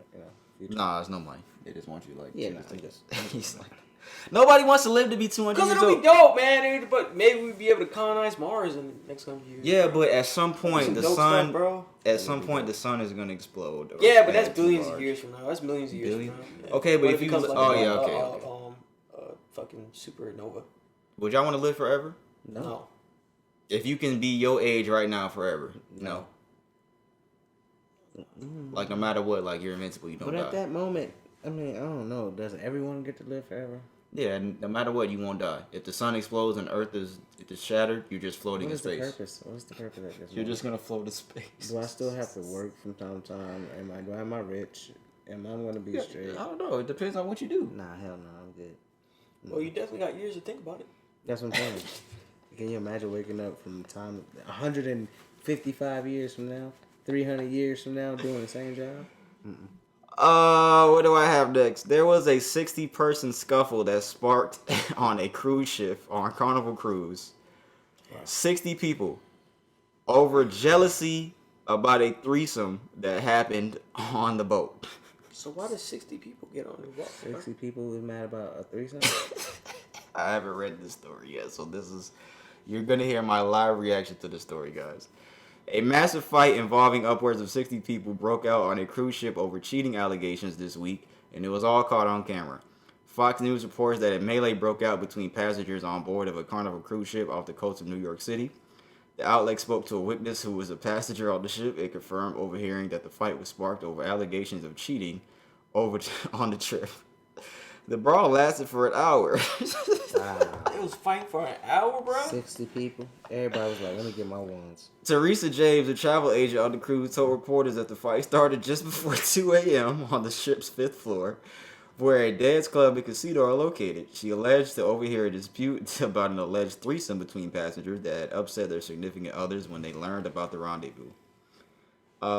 future. Nah, it's no money. They just want you like. Yeah, to nah, take just- it. He's like, nobody wants to live to be 200 Because years it'll old. be dope, man. But maybe we'd be able to colonize Mars in the next 100 years. Yeah, but at some Some point the dope sun, stuff, bro. at some point the sun is gonna explode. or Yeah, but that's expand too billions of large. years from now. That's millions of years Billion? from now. Yeah. Okay, but What if it you becomes okay. fucking supernova. Would y'all want to live forever? No. If you can be your age right now forever, no. Like no matter what, like you're invincible, you don't But die. at that moment, I mean, I don't know. Does everyone get to live forever? Yeah, and no matter what, you won't die. If the sun explodes and Earth is shattered, you're just floating What in is the space. purpose? What is the purpose of this? You're just gonna float in space. Do I still have to work from time to time? Do I am I rich? Am I gonna be straight? I don't know. It depends on what you do. Nah, hell no, I'm good. Well, you definitely got years to think about it. That's what I'm saying. Can you imagine waking up from time 155 years from now, 300 years from now, doing the same job? What do I have next? There was a 60-person scuffle that sparked on a cruise ship on Carnival Cruise. 60 people over jealousy about a threesome that happened on the boat. So why did 60 people get on the boat? 60 people was mad about a threesome? I haven't read this story yet, so you're gonna hear my live reaction to the story, guys. A massive fight involving upwards of 60 people broke out on a cruise ship over cheating allegations this week, and it was all caught on camera. Fox News reports that a melee broke out between passengers on board of a Carnival cruise ship off the coast of New York City. The outlet spoke to a witness who was a passenger on the ship and confirmed overhearing that the fight was sparked over allegations of cheating on the trip. The brawl lasted for an hour. It was fighting for an hour, bro. 60 people. Everybody was like, let me get my ones. Teresa James, a travel agent on the cruise, told reporters that the fight started just before 2 a.m. on the ship's 5th floor, where a dance club and casino are located. She alleged to overhear a dispute about an alleged threesome between passengers that had upset their significant others when they learned about the rendezvous.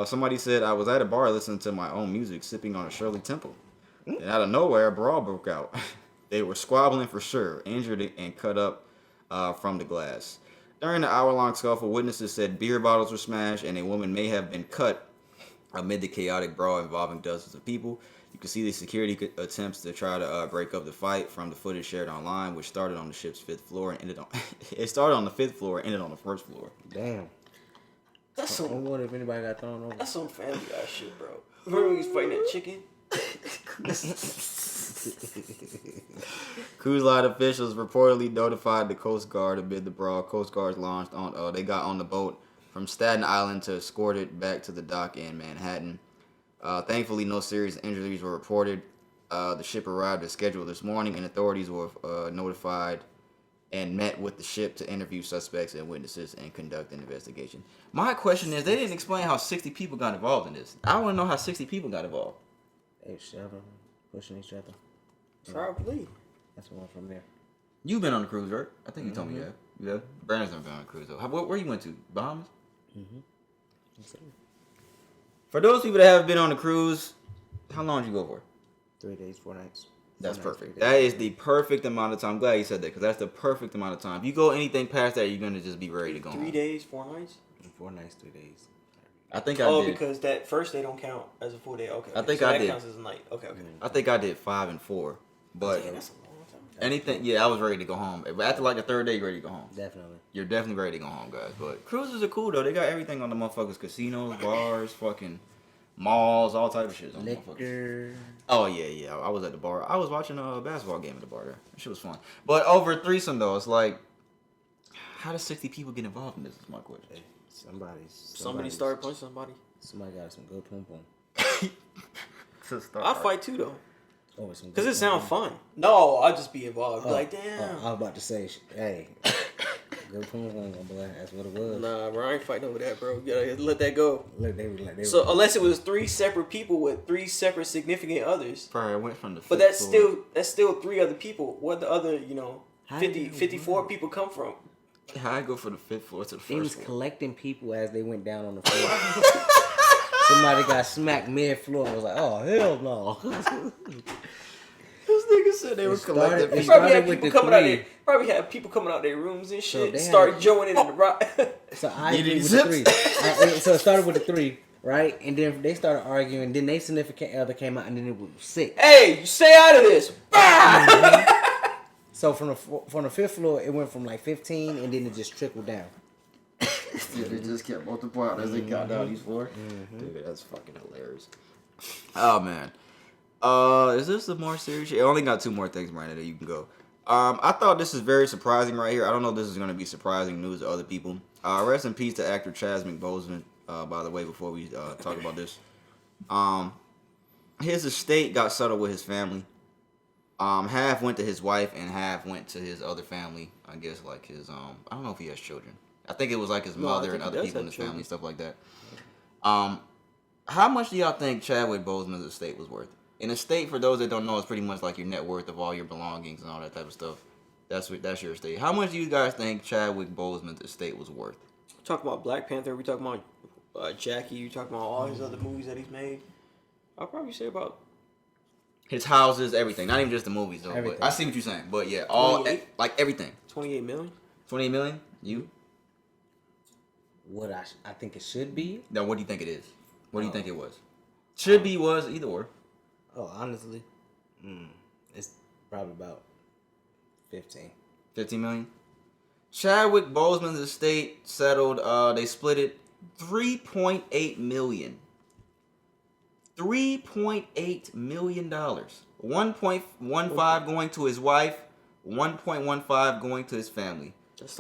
Somebody said, I was at a bar listening to my own music, sipping on a Shirley Temple. And out of nowhere, a brawl broke out. They were squabbling for sure, injured and cut up from the glass. During the hour-long scuffle, witnesses said beer bottles were smashed and a woman may have been cut amid the chaotic brawl involving dozens of people. You can see the security attempts to try to break up the fight from the footage shared online, which started on the ship's 5th floor and ended on. It started on the 5th floor and ended on the 1st floor. Damn. That's I some wonder if anybody got thrown over. That's some Family Guy shit, bro. Remember when he was fighting that chicken? Cruise line officials reportedly notified the Coast Guard amid the brawl. Coast Guards launched on. They got on the boat from Staten Island to escort it back to the dock in Manhattan. Thankfully, no serious injuries were reported. The ship arrived as scheduled this morning, and authorities were notified and met with the ship to interview suspects and witnesses and conduct an investigation. My question is, they didn't explain how 60 people got involved in this. I want to know how 60 people got involved. They shoving, pushing each other. Probably. That's one from there. You've been on a cruise, right? I think you told me that. Yeah. Brandon's never been on a cruise, though. Where you went to? Bahamas? Yes, sir. For those people that haven't been on a cruise, how long did you go for? 3 days, 4 nights. That's 4 nights, perfect. 3 days. That is the perfect amount of time. I'm glad you said that, because that's the perfect amount of time. If you go anything past that, you're going to just be ready to go 3 home. days, 4 nights? 4 nights, 3 days. I think I did. Because that first day don't count as a full day. Okay. I think so I that did. counts as a night. Okay. I think I did 5 and 4. But Damn, that's a long time. anything, yeah, I was ready to go home. But after like the 3rd day, you're ready to go home. Definitely. You're definitely ready to go home, guys. But cruises are cool, though. They got everything on the motherfuckers. Casinos, bars, fucking malls, all type of shit on the motherfuckers. Liquor. Oh, yeah. I was at the bar. I was watching a basketball game at the bar there. That shit was fun. But over threesome, though, it's like, how does 60 people get involved in this is my question. Hey, Somebody started punching somebody. Somebody got some good pum pum. I'll fight too, though. Oh, some Because good it sounds pum fun. No, I'll just be involved. pum. Like, damn. I was about to say, hey, good pum pum, boy. That's what it was. Nah, bro, I ain't fighting over that, bro. You gotta let that go. Look, they were So unless it was 3 separate people with 3 separate significant others, Probably went from the but fifth floor. that's still 3 other people. What the other 54 people come from? How I go from the 5th floor to the They was first floor. collecting people as they went down on the floor. Somebody got smacked mid-floor and was like, oh, hell no. This nigga said they were collecting It They people. probably started had with people the coming out three. there. Probably had people coming out their rooms and shit. they Start had- joining in the rock. So I Need agree any with the zips? 3. So it started with the 3, right? And then they started arguing. Then they significant other came out, and then it was 6. Hey, you stay out of this. Bah! So from the 5th floor, it went from like 15, and then it just trickled down. Yeah, they just kept multiplying as they got down these floors. Dude, that's fucking hilarious. Oh, man. Is this a more serious shit? I only got 2 more things, Miranda, that you can go. I thought this is very surprising right here. I don't know if this is going to be surprising news to other people. Rest in peace to actor Chadwick Boseman, by the way, before we talk about this. His estate got settled with his family. Half went to his wife and half went to his other family. I guess like his, I don't know if he has children. I think it was like his No, I mother think and he other does people in have his family, children. stuff like that. How much do y'all think Chadwick Boseman's estate was worth? An estate, for those that don't know, is pretty much like your net worth of all your belongings and all that type of stuff. That's your estate. How much do you guys think Chadwick Boseman's estate was worth? We talking about Black Panther. We talking about Jackie. You talking about all his other movies that he's made. I'll probably say about His houses, everything. Not even just the movies, though. Everything. But I see what you're saying. But yeah, all 28? like everything. 28 million. 28 million? You? What I think it should be. Now, what do you think it is? What do you think it was? Should be, was, either or. Oh, honestly, it's probably about 15. 15 million? Chadwick Boseman's estate settled, they split it $3.8 million. $3.8 million. 1.15 going to his wife, 1.15 going to his family.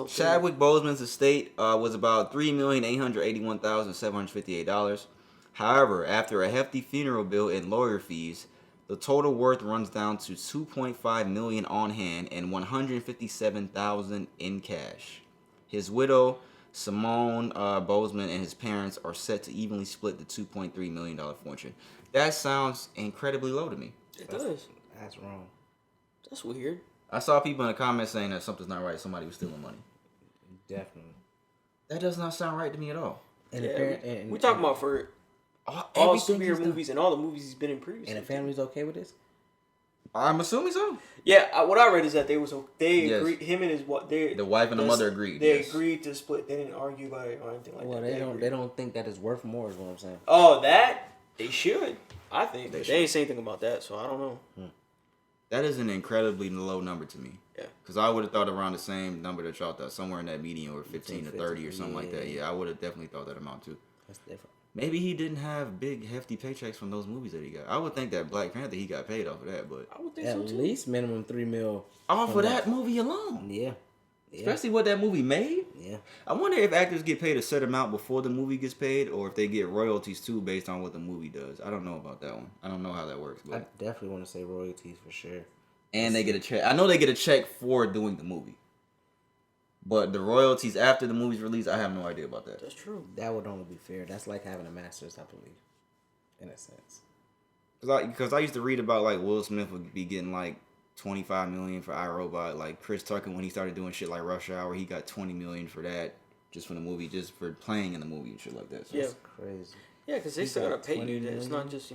Chadwick Boseman's estate was about $3,881,758. However, after a hefty funeral bill and lawyer fees, the total worth runs down to $2.5 million on hand and $157,000 in cash. His widow, Simone Boseman, and his parents are set to evenly split the $2.3 million fortune. That sounds incredibly low to me. It does. That's wrong. That's weird. I saw people in the comments saying that something's not right. Somebody was stealing money. Definitely. That does not sound right to me at all. And Yeah, we're talking about for all superhero movies and all the movies he's been in previously. And the family's okay with this? I'm assuming so. Yeah, what I read is that they Yes. agreed. Him and his The wife and the mother agreed. They yes. agreed to split. They didn't argue about it or anything like Well, that. they don't think that it's worth more, is what I'm saying. Oh, that they should. I think They they ain't say anything about that, so I don't know. That is an incredibly low number to me. Yeah. Because I would have thought around the same number that y'all thought, somewhere in that median, or 15 to 30 or something like that. Yeah, I would have definitely thought that amount too. That's different. Maybe he didn't have big, hefty paychecks from those movies that he got. I would think that Black Panther, he got paid off of that, but I would think At so too. least minimum $3 million. off of that movie alone. Yeah. Especially what that movie made. Yeah. I wonder if actors get paid a set amount before the movie gets paid, or if they get royalties too based on what the movie does. I don't know about that one. I don't know how that works. I But definitely want to say royalties for sure. and they get a check. I know they get a check for doing the movie. But the royalties after the movie's released, I have no idea about that. That's true. That would only be fair. That's like having a master's, I believe, in a sense. Because I used to read about like Will Smith would be getting like $25 million for iRobot. Like Chris Tucker, when he started doing shit like Rush Hour, he got $20 million for that, just for the movie, just for playing in the movie and shit like that. So Yeah. That's crazy. Yeah, because they He still got gotta pay 20 you. It's not million? just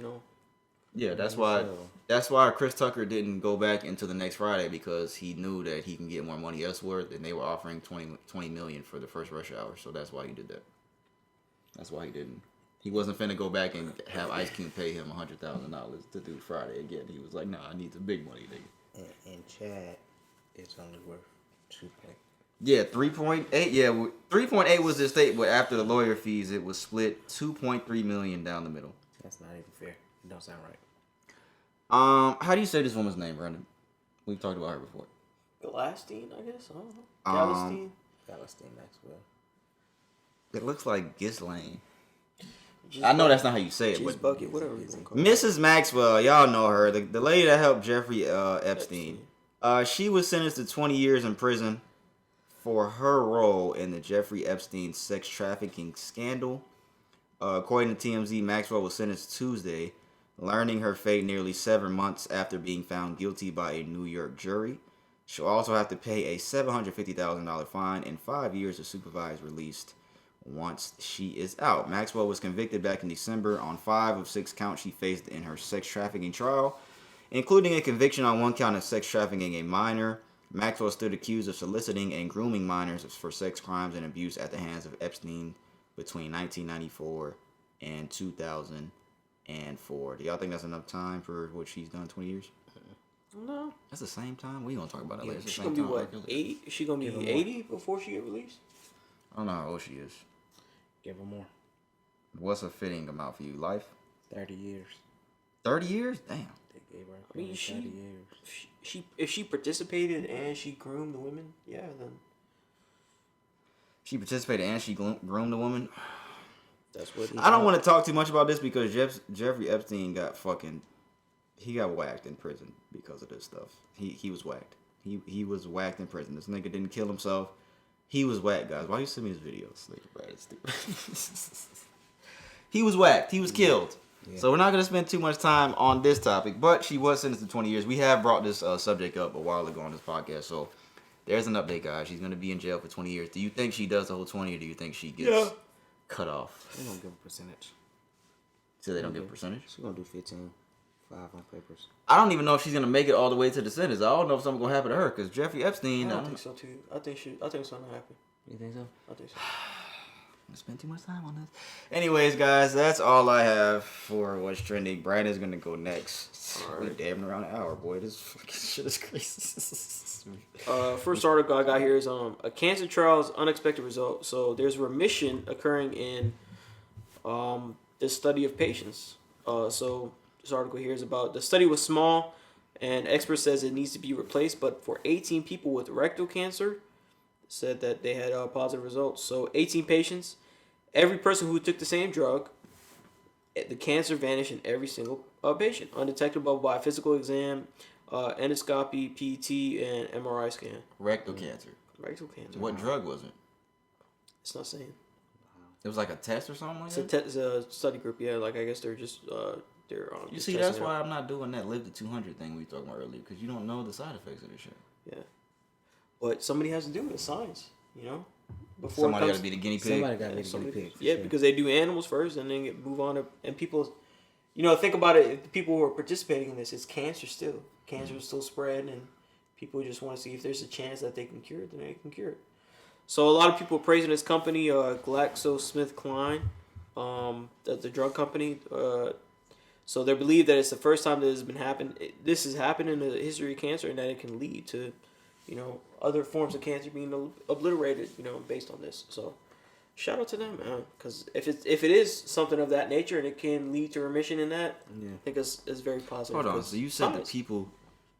yeah, that's why. That's why Chris Tucker didn't go back into the next Friday, because he knew that he can get more money elsewhere, and they were offering $20 million for the first Rush Hour. So that's why he did that. That's why he didn't. He wasn't finna go back and have Ice Cube pay him $100,000 to do Friday again. He was like, nah, I need the big money, nigga. And Chad is only worth 2 point. Yeah, 3.8. Yeah, 3.8 was the estate, but after the lawyer fees, it was split $2.3 million down the middle. That's not even fair. It don't sound right. How do you say this woman's name, Brandon? We've talked about her before. Galastine, I guess. I don't know. Um, Galastine. Palestine Maxwell. It looks like Ghislaine. I know that's not how you say it, Cheese but bucket, whatever you want to call it. Mrs. Maxwell, y'all know her, the lady that helped Jeffrey Epstein. She was sentenced to 20 years in prison for her role in the Jeffrey Epstein sex trafficking scandal. According to TMZ, Maxwell was sentenced Tuesday, learning her fate nearly 7 months after being found guilty by a New York jury. She'll also have to pay a $750,000 fine and 5 years of supervised release once she is out. Maxwell was convicted back in December on 5 of 6 counts she faced in her sex trafficking trial, including a conviction on 1 count of sex trafficking a minor. Maxwell stood accused of soliciting and grooming minors for sex crimes and abuse at the hands of Epstein between 1994 and 2004. Do y'all think that's enough time for what she's done, 20 years? No. That's the same time? We gonna talk about that later. It's the She's same gonna be time. what? 80? Is she gonna be 80 before she get released? I don't know how old she is. Give her more. What's a fitting amount for you? Life? 30 years. 30 years? Damn. They gave her I mean, 30 years. if she participated and she groomed the women, yeah, then She participated and she groomed the woman. that's what. I don't want to talk too much about this because Jeffrey Epstein got he got whacked in prison because of this stuff. He was whacked. He was whacked in prison. This nigga didn't kill himself. He was whacked, guys. Why you send me this video? He was whacked. He was killed. Yeah. So we're not going to spend too much time on this topic, but she was sentenced to 20 years. We have brought this subject up a while ago on this podcast, so there's an update, guys. She's going to be in jail for 20 years. Do you think she does the whole 20, or do you think she gets cut off? They don't give a percentage. So they don't give a percentage? She's gonna do 15, 5 on papers. I don't even know if she's going to make it all the way to the sentence. I don't know if something's going to happen to her, because Jeffrey Epstein... I don't think so too. I think it's gonna happen. You think so? I think so. I spend too much time on this. Anyways, guys, that's all I have for what's trending. Brandon's gonna go next. All We right. damn near around an hour, boy. This fucking shit is crazy. First article I got here is a cancer trial's unexpected result. So there's remission occurring in this study of patients. So this article here is about the study was small, and expert says it needs to be replaced. But for 18 people with rectal cancer, said that they had positive results. So 18 patients, every person who took the same drug, the cancer vanished in every single patient, undetectable by physical exam, endoscopy, PET, and MRI scan. Rectal cancer. Rectal cancer. What drug was it? It's not saying. It was like a test or something like It's that? it's a study group. Yeah, like I guess they're just they're. You just see, testing that's it why out. I'm not doing that live to 200 thing we were talking about earlier, because you don't know the side effects of this shit. Yeah, but somebody has to do it. It's science, you know. Before Somebody got to be the guinea pig. Somebody got to be the somebody- guinea pig. for yeah, sure. because they do animals first, and then move on to and people. You know, think about it. If the people who are participating in this, it's cancer still. Cancer is still spreading, and people just want to see if there's a chance that they can cure it. Then they can cure it. So a lot of people are praising this company, GlaxoSmithKline, the drug company. So they believe that it's the first time that this has happened in the history of cancer, and that it can lead to, you know, other forms of cancer being obliterated, you know, based on this. So shout out to them, man, because if it is something of that nature and it can lead to remission in that, Yeah. I think it's very positive. Hold on. because So you said the science. people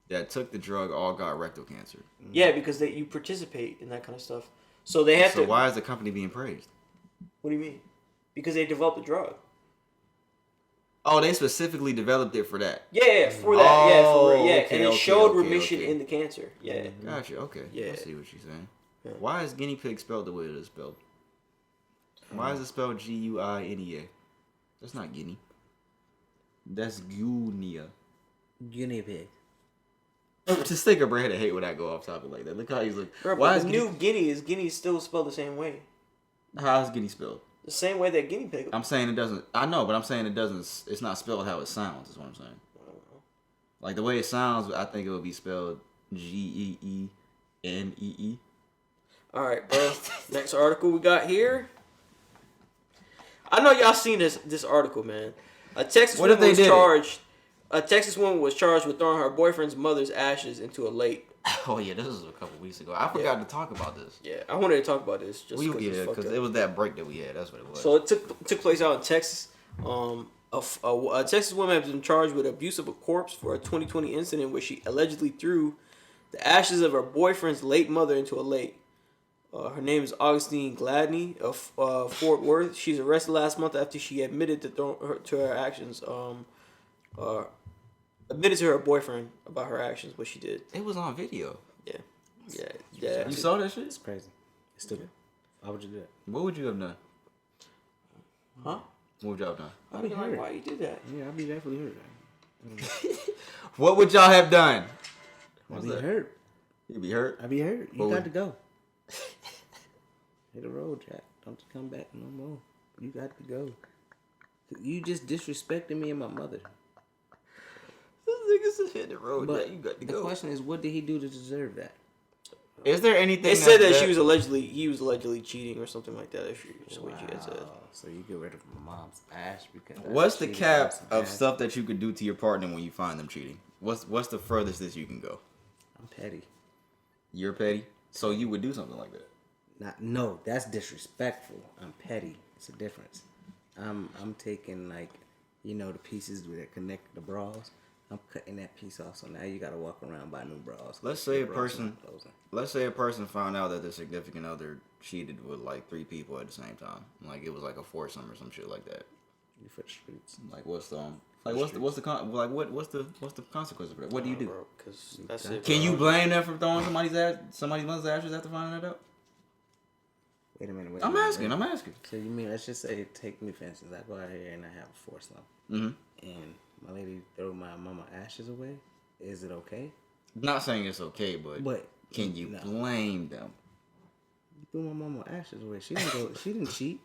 that took the drug all got rectal cancer. Yeah, because you participate in that kind of stuff. So they have So to. why is the company being praised? What do you mean? Because they developed the drug. Oh, they specifically developed it for that. Yeah, for that. Oh, yeah, okay, and it okay, showed okay, remission okay. in the cancer. Yeah. Gotcha. Okay. Yeah. I see what you're saying. Yeah. Why is guinea pig spelled the way it is spelled? Why is it spelled Guinea? That's not guinea. That's Guinea. Guinea pig. Just think of Brandon hate when I go off topic like that. Look how he's like. Bro, Why but is the new Guinea is still spelled the same way. How is guinea spelled? The same way that guinea pig. I'm saying it doesn't. I know, but I'm saying it doesn't. It's not spelled how it sounds. Is what I'm saying. Like the way it sounds, I think it would be spelled Geeenee. All right, bro. Next article we got here. I know y'all seen this article, man. A Texas What if woman they was did it? charged. A Texas woman was charged with throwing her boyfriend's mother's ashes into a lake. Oh yeah, this was a couple weeks ago. I forgot to talk about this. Yeah, I wanted to talk about this just We because get it's it fucked because up. it was that break that we had. That's what it was. So it took place out in Texas. A Texas woman has been charged with abuse of a corpse for a 2020 incident where she allegedly threw the ashes of her boyfriend's late mother into a lake. Her name is Augustine Gladney of Fort Worth. She's arrested last month after she admitted to her actions. Admitted to her boyfriend about her actions, what she did. It was on video. Yeah. You saw that shit? It's crazy. It's stupid. Why would you do that? What would you have done? Huh? What would y'all have done? I'd be like, why you did that? Yeah, I'd be definitely hurt. What would y'all have done? I'd be hurt. You'd be hurt. I'd be hurt. You What got would- to go. Hit the road, Jack. Don't you come back no more. You got to go. You just disrespected me and my mother. This nigga just hit the road. But You got to the go. question is, what did he do to deserve that? Is there anything? They said that that's he was allegedly cheating or something like that. That's what you guys said. So you get rid of my mom's ash because I What's the cheated cap on some of ass? stuff that you could do to your partner when you find them cheating? What's the furthest that you can go? I'm petty. You're petty, so you would do something like that. No, that's disrespectful. I'm petty. It's a difference. I'm taking the pieces that connect the bras. I'm cutting that piece off. So now you gotta walk around buy new bras. Let's say a The bras person- not closing. Let's say a person found out that their significant other cheated with like 3 people at the same time. Like it was like a foursome or some shit like that. You for the streets. Like what's the consequence of that? What do you do? Because that's it. Can bro. you blame them for throwing somebody's mother's ashes after finding that out? Wait a minute. I'm asking. So you mean, let's just say, take me for instance, I go out here and I have a foursome, and my lady throw my mama ashes away. Is it okay? Not saying it's okay, but can you blame them? You threw my mama ashes away. She didn't go. She didn't cheat.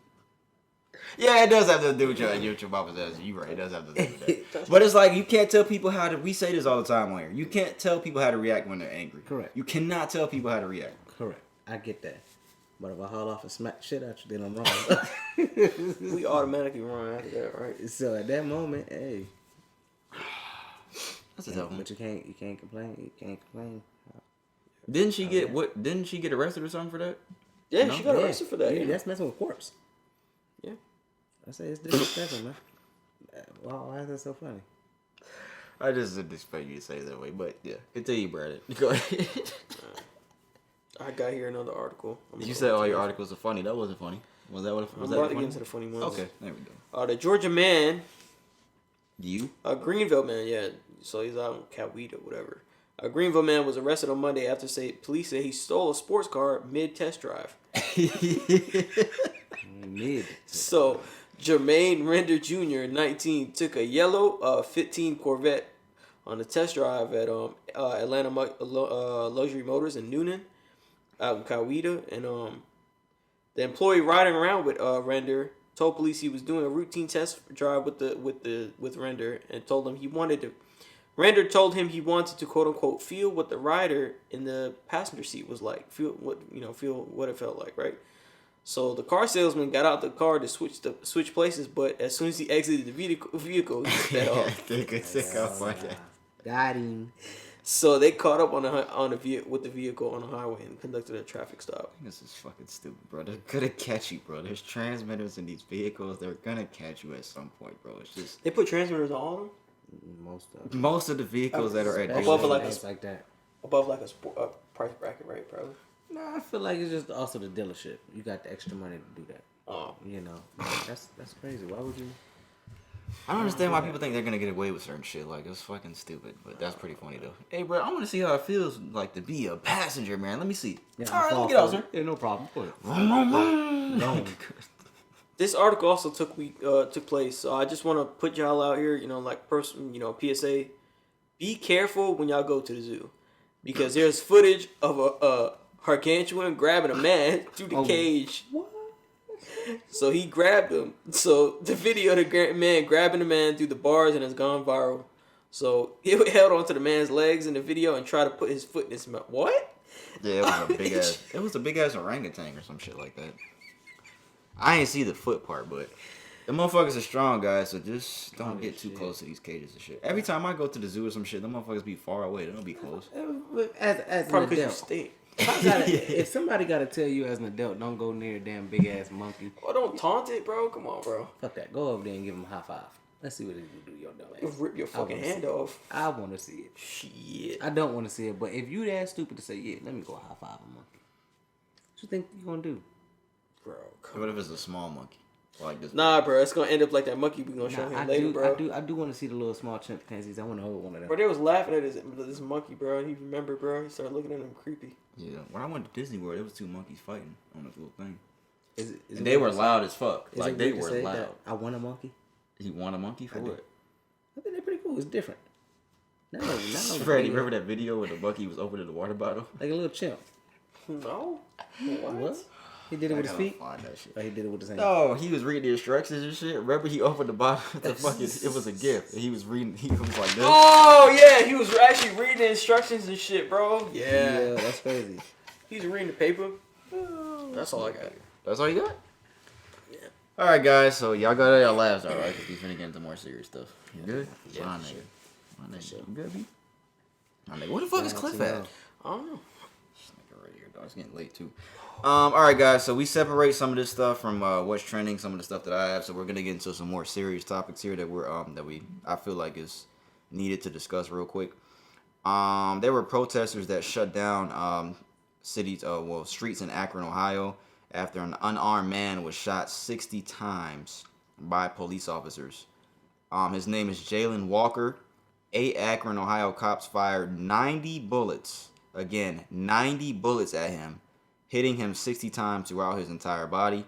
Yeah, it does have to do with your mama's ass. You're right. It does have to do with that. But it's like you can't tell people how to. We say this all the time on here. You can't tell people how to react when they're angry. Correct. You cannot tell people how to react. Correct. I get that. But if I haul off and smack shit out you, then I'm wrong. We automatically wrong after that, right? So at that moment, hey. That's a tough one. But you can't complain. You can't complain. Didn't she get what? Didn't she get arrested or something for that? Yeah, No? she got arrested for that. Yeah, Yeah. that's messing with corpse. Yeah. I say it's disrespectful, man. Why is that so funny? I just didn't expect you to say it that way, but yeah. Continue, Brandon. Go ahead. I got here another article. You said all your articles are funny. That wasn't funny. Was that what? Was I'm that about to funny? get into the funny ones. Okay, there we go. The Georgia man, You? a Greenville man, yeah. So he's out in Coweta, whatever. A Greenville man was arrested on Monday after police say he stole a sports car mid-test drive. Mid. So, Jermaine Render Jr., 19, took a yellow 15 Corvette on a test drive at Atlanta Luxury Motors in Noonan, out in Coweta. And the employee riding around with Render told police he was doing a routine test drive with Render and told him he wanted to. Render told him he wanted to quote unquote feel what the rider in the passenger seat was like, feel what it felt like, right? So the car salesman got out the car to switch places, but as soon as he exited the vehicle, he set off. Got him. So they caught up with the vehicle on the highway and conducted a traffic stop. This is fucking stupid, bro. They're gonna catch you, bro. There's transmitters in these vehicles. They're gonna catch you at some point, bro. It's just They put transmitters on all of them? most of the vehicles that are at Above dealerships. like like that. Above like a price bracket, right? Probably. No, I feel like it's just also the dealership. You got the extra money to do that. Oh. You know, that's crazy. Why would you? I don't understand why people think they're gonna get away with certain shit. Like, it's fucking stupid, but that's pretty funny though. Hey, bro, I want to see how it feels like to be a passenger, man. Let me see. Yeah, All right, let me get out, sir. Yeah, no problem. This article also took place. So I just want to put y'all out here, PSA. Be careful when y'all go to the zoo, because there's footage of a gargantuan grabbing a man through the cage. What? So he grabbed him. So the video of the man grabbing the man through the bars and has gone viral. So he held onto the man's legs in the video and tried to put his foot in his mouth. What? Yeah, it was a big ass. It was a big ass orangutan or some shit like that. I ain't see the foot part, but the motherfuckers are strong, guys. So just don't get too close to these cages and shit. Every time I go to the zoo or some shit, them motherfuckers be far away. They don't be close. As Probably an because you adult, stink. if somebody gotta tell you as an adult, don't go near a damn big ass monkey. Oh, don't taunt it, bro. Come on, bro. Fuck that. Go over there and give him a high five. Let's see what it will do, your dumb You'll ass. rip your fucking wanna hand see it. off. I want to see it. Shit. I don't want to see it, but if you that stupid to say, yeah, let me go high five a monkey. What you think you gonna do? Bro, come What if it's a small monkey? Like this? Nah, bro, it's gonna end up like that monkey we gonna show him later, bro. I do want to see the little small chimpanzees. I want to hold one of them. Bro, they was laughing at this monkey, bro, and he remembered, bro. He started looking at him creepy. Yeah. When I went to Disney World, there was two monkeys fighting on this little thing. Is And it they were weird to say- loud as fuck. is Like, it they weird to were say loud. that I want a monkey. You want a monkey for I do. what? I think they're pretty cool. It's different. No, Freddie, remember that video where the monkey was opening the water bottle? like a little chimp. No. What? He did it with his feet. Find that shit. Or he did it with his hands. No, he was reading the instructions and shit. Remember, he opened the bottle. The fucking, it was a gift. And he was reading. He was like this. Oh yeah, he was actually reading the instructions and shit, bro. Yeah, that's crazy. He's reading the paper. That's all I got. That's all you got? Yeah. All right, guys. So y'all got y'all laughs, all right? Because we finna get into more serious stuff. You good? Yeah, My for nigga. sure. My nigga. You good, B? My nigga. Where the fuck is Cliff at? I don't know. This nigga right here, dog. It's getting late too. All right, guys. So we separate some of this stuff from what's trending, some of the stuff that I have. So we're gonna get into some more serious topics here that I feel like is needed to discuss real quick. There were protesters that shut down streets in Akron, Ohio, after an unarmed man was shot 60 times by police officers. His name is Jalen Walker. 8 Akron, Ohio cops fired 90 bullets. Again, 90 bullets at him. hitting him 60 times throughout his entire body.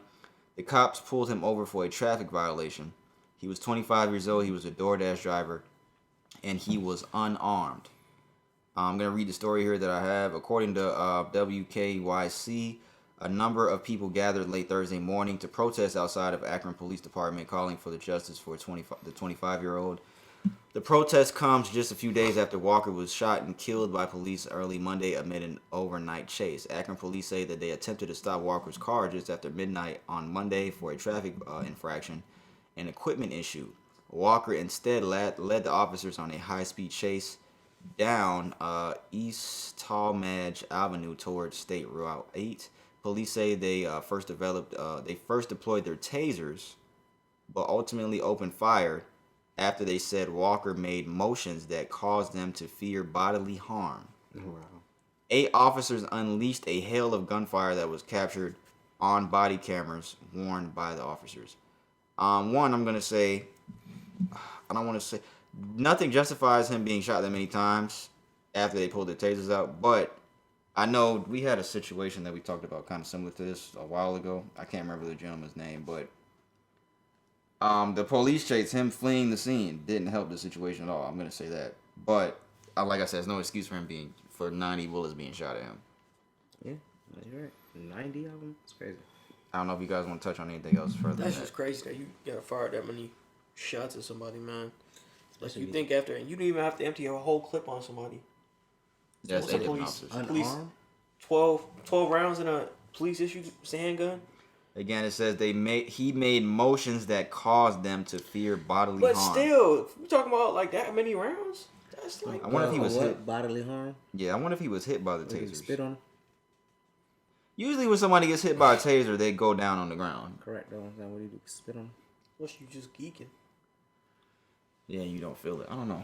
The cops pulled him over for a traffic violation. He was 25 years old. He was a DoorDash driver, and he was unarmed. I'm going to read the story here that I have. According to WKYC, a number of people gathered late Thursday morning to protest outside of Akron Police Department, calling for the justice for the 25-year-old. The protest comes just a few days after Walker was shot and killed by police early Monday amid an overnight chase. Akron police say that they attempted to stop Walker's car just after midnight on Monday for a traffic infraction and equipment issue. Walker instead led the officers on a high-speed chase down East Talmadge Avenue towards State Route 8. Police say they first deployed their tasers, but ultimately opened fire after they said Walker made motions that caused them to fear bodily harm. Wow. 8 officers unleashed a hail of gunfire that was captured on body cameras worn by the officers. One, I'm going to say, I don't want to say, nothing justifies him being shot that many times after they pulled their tasers out, but I know we had a situation that we talked about kind of similar to this a while ago. I can't remember the gentleman's name, but the police chase, him fleeing the scene, didn't help the situation at all. I'm going to say that. But, like I said, there's no excuse for him for 90 bullets being shot at him. Yeah, you're right. 90 of them? It's crazy. I don't know if you guys want to touch on anything else further. That's than just that. crazy that you got fired that many shots at somebody, man. Like you think after, and you don't even have to empty a whole clip on somebody. Yes, they did. Police Unarmed? 12 rounds in a police issued handgun. Again, it says he made motions that caused them to fear bodily But harm. still, we talking about like that many rounds? That's like I wonder if he was what? hit. Bodily harm? Yeah, I wonder if he was hit by the Did he tasers. spit on him? Usually when somebody gets hit by a taser, they go down on the ground. Correct, though. Is that what he do? Spit on him? Unless you just geeking. Yeah, you don't feel it. I don't know.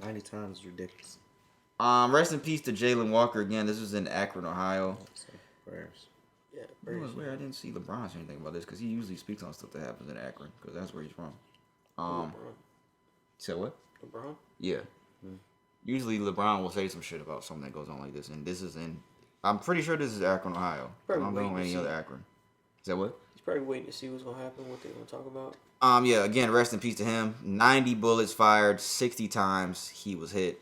90 times is ridiculous. Rest in peace to Jalen Walker again. This was in Akron, Ohio. So, prayers. Yeah, It was weird. I didn't see LeBron say anything about this because he usually speaks on stuff that happens in Akron because that's where he's from. LeBron. So what? LeBron? Yeah. Usually LeBron will say some shit about something that goes on like this, and this is in. I'm pretty sure this is Akron, Ohio. I Probably don't know waiting to any see. other Akron. Is that what? He's probably waiting to see what's gonna happen, what they're gonna talk about. Yeah, again, rest in peace to him. 90 bullets fired, 60 times he was hit.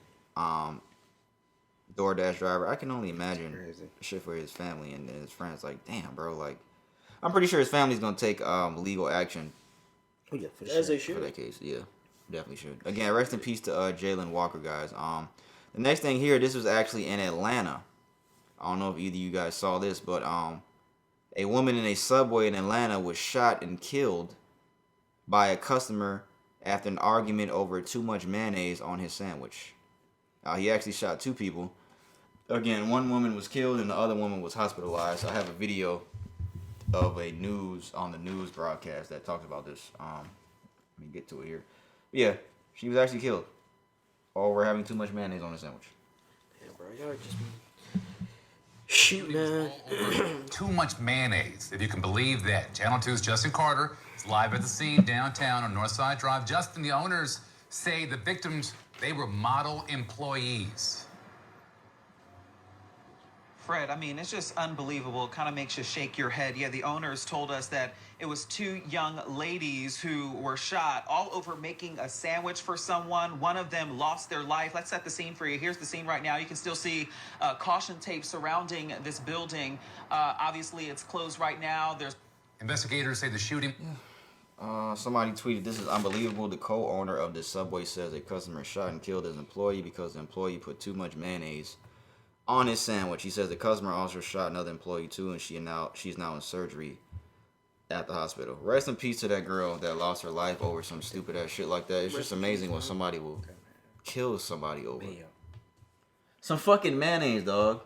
DoorDash driver. I can only imagine shit for his family and his friends. Like, damn, bro. Like, I'm pretty sure his family's gonna take legal action Oh, yeah, for As sure. they for should. that case. Yeah, definitely should. Again, rest in peace to Jalen Walker, guys. The next thing here, this was actually in Atlanta. I don't know if either of you guys saw this, but a woman in a Subway in Atlanta was shot and killed by a customer after an argument over too much mayonnaise on his sandwich. He actually shot 2 people. Again, one woman was killed and the other woman was hospitalized. I have a video of the news broadcast that talks about this. Let me get to it here. Yeah, she was actually killed over having too much mayonnaise on her sandwich. Yeah, bro, y'all just shoot, man. Too much mayonnaise, if you can believe that. Channel 2's Justin Carter is live at the scene downtown on Northside Drive. Justin, the owners say the victims, they were model employees. Fred, I mean, it's just unbelievable. It kind of makes you shake your head. Yeah, the owners told us that it was 2 young ladies who were shot all over making a sandwich for someone. One of them lost their life. Let's set the scene for you. Here's the scene right now. You can still see caution tape surrounding this building. Obviously, it's closed right now. There's Investigators say the shooting... Somebody tweeted, "This is unbelievable. The co-owner of the Subway says a customer shot and killed his employee because the employee put too much mayonnaise on his sandwich." He says the customer also shot another employee too, and she's now in surgery at the hospital. Rest in peace to that girl that lost her life over some stupid ass shit like that. It's just amazing what somebody will kill somebody over. Some fucking mayonnaise, dog.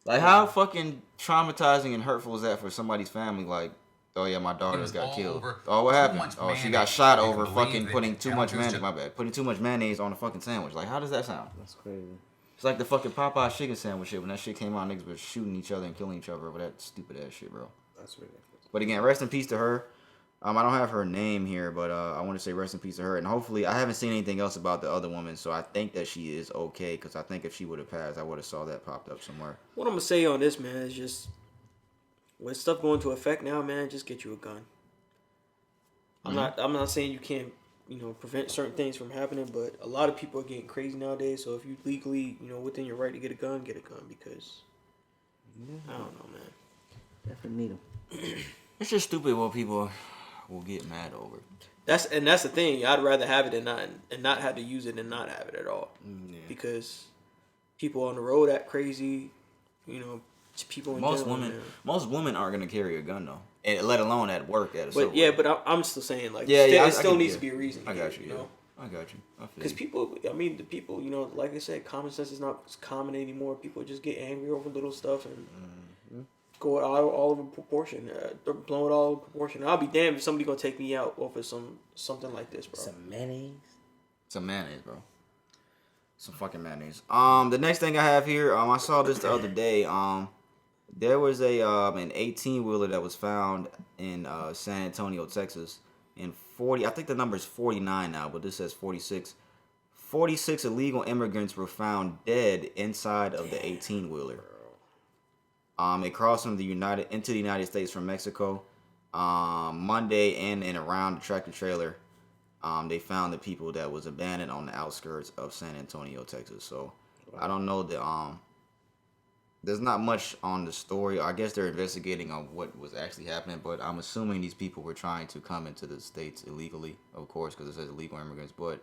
Like, how fucking traumatizing and hurtful is that for somebody's family? Like, oh yeah, my daughter was got all killed. over Oh, what too happened? much Oh, she got mayonnaise. shot You over can believe fucking it. putting too Channel much 2's mayonnaise. My bad. Putting too much mayonnaise on a fucking sandwich. Like, how does that sound? That's crazy. It's like the fucking Popeye chicken sandwich shit. When that shit came out, niggas were shooting each other and killing each other over that stupid ass shit, bro. That's ridiculous. But again, rest in peace to her. I don't have her name here, but I want to say rest in peace to her. And hopefully, I haven't seen anything else about the other woman, so I think that she is okay. Because I think if she would have passed, I would have saw that popped up somewhere. What I'm gonna say on this, man, is just with stuff going to effect now, man, just get you a gun. I'm not saying you can't, prevent certain things from happening, but a lot of people are getting crazy nowadays. So if you legally, within your right to get a gun because I don't know, man. Definitely need them. It's just stupid what people will get mad over. That's the thing. I'd rather have it and not have to use it than not have it at all. Yeah. Because people on the road act crazy, people in general, man. Most women aren't gonna carry a gun though, and let alone at work at a. But yeah, but I'm still saying like, I still can- needs to be a reason. I got you. You know? I got you. Because people, the people, like I said, common sense is not common anymore. People just get angry over little stuff and go all over proportion. They're blowing it all over proportion. I'll be damned if somebody gonna take me out over something like this, bro. Some mayonnaise. Some mayonnaise, bro. Some fucking mayonnaise. The next thing I have here, I saw this the other day. There was an 18-wheeler that was found in San Antonio, Texas, in 40. I think the number is 49 now, but this says 46. 46 illegal immigrants were found dead inside of the 18-wheeler. It crossed into the United States from Mexico. Monday in and around the tractor trailer. They found the people that was abandoned on the outskirts of San Antonio, Texas. So I don't know there's not much on the story. I guess they're investigating on what was actually happening, but I'm assuming these people were trying to come into the states illegally, of course, because it says illegal immigrants. But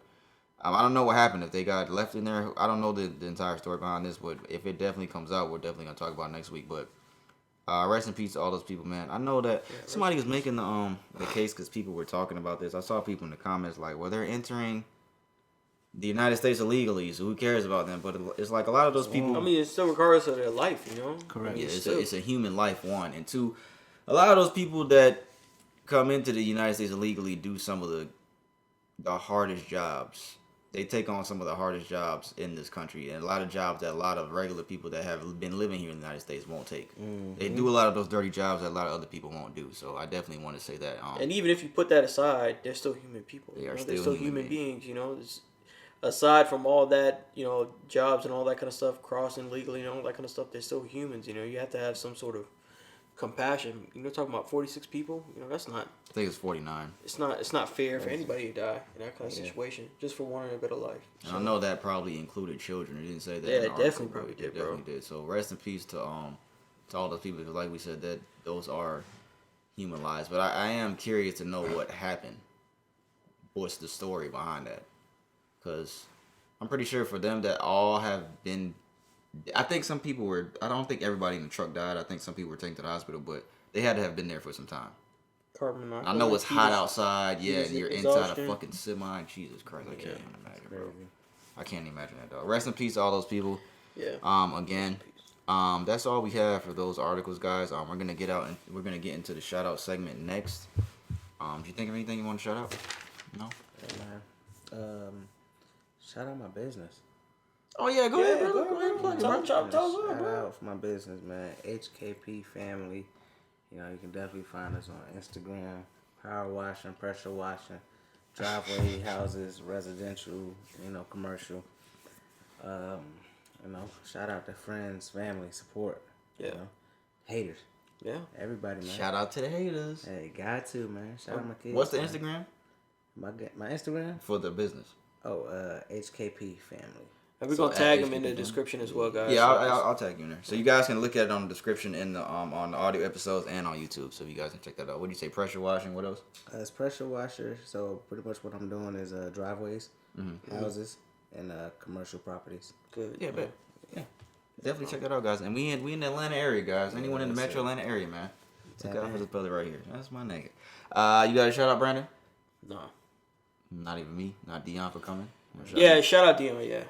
I don't know what happened if they got left in there. I don't know the entire story behind this, but if it definitely comes out, we're definitely gonna talk about it next week. But rest in peace to all those people, man. I know that somebody was making the case because people were talking about this. I saw people in the comments like, well, they're entering the United States illegally, so who cares about them? But it's like a lot of those people. I mean, it's still regardless of their life, Correct. Yeah, it's a human life, one. And two, a lot of those people that come into the United States illegally do some of the hardest jobs. They take on some of the hardest jobs in this country, and a lot of jobs that a lot of regular people that have been living here in the United States won't take. Mm-hmm. They do a lot of those dirty jobs that a lot of other people won't do. So I definitely want to say that. And even if you put that aside, they're still human people. They're still human beings. Aside from all that, jobs and all that kind of stuff, crossing legally and all that kind of stuff, they're still humans. You have to have some sort of compassion. Talking about 46 people, that's not. I think it's 49. It's not fair for anybody to die in that kind of situation, just for wanting a better life. So, and I know that probably included children. It didn't say that. Yeah, in the it article, definitely probably did, bro. Definitely did. So rest in peace to all those people, because like we said, that those are human lives. But I am curious to know what happened. What's the story behind that? Because I'm pretty sure for them that all have been. I think some people were. I don't think everybody in the truck died. I think some people were taken to the hospital, but they had to have been there for some time. Carbon monoxide. I know it's hot outside, yeah, and you're inside a exhaustion. fucking semi. Jesus Christ, I can't even imagine, bro. I can't imagine that, dog. Rest in peace to all those people. Yeah. Again, that's all we have for those articles, guys. We're gonna get out and we're gonna get into the shout out segment next. Do you think of anything you want to shout out? No. Yeah, man. Shout out my business. Oh yeah, go ahead, bro. Go ahead and plug it, bro. Shout out for my business, man. HKP Family. You can definitely find us on Instagram. Power washing, pressure washing, driveway, houses, residential, commercial. Shout out to friends, family, support. Yeah. Haters. Yeah. Everybody, man. Shout out to the haters. Hey, got to, man. Shout out my kids. What's the man. Instagram My Instagram? for the business? Oh, HKP Family. And we're gonna tag them in the description as well, guys. Yeah, I'll tag you in there, so you guys can look at it on the description in the on the audio episodes and on YouTube, so you guys can check that out. What do you say? Pressure washing. What else? It's pressure washer. So pretty much what I'm doing is driveways, houses, and commercial properties. Good. Yeah, bet. Yeah, definitely check that out, guys. And we in the Atlanta area, guys. Anyone in the Metro Atlanta area, man? Look out for this brother right here. That's my nigga. You got a shout out, Brandon? No. Not even me. Not Deon for coming. Yeah, shout out Deon. Yeah.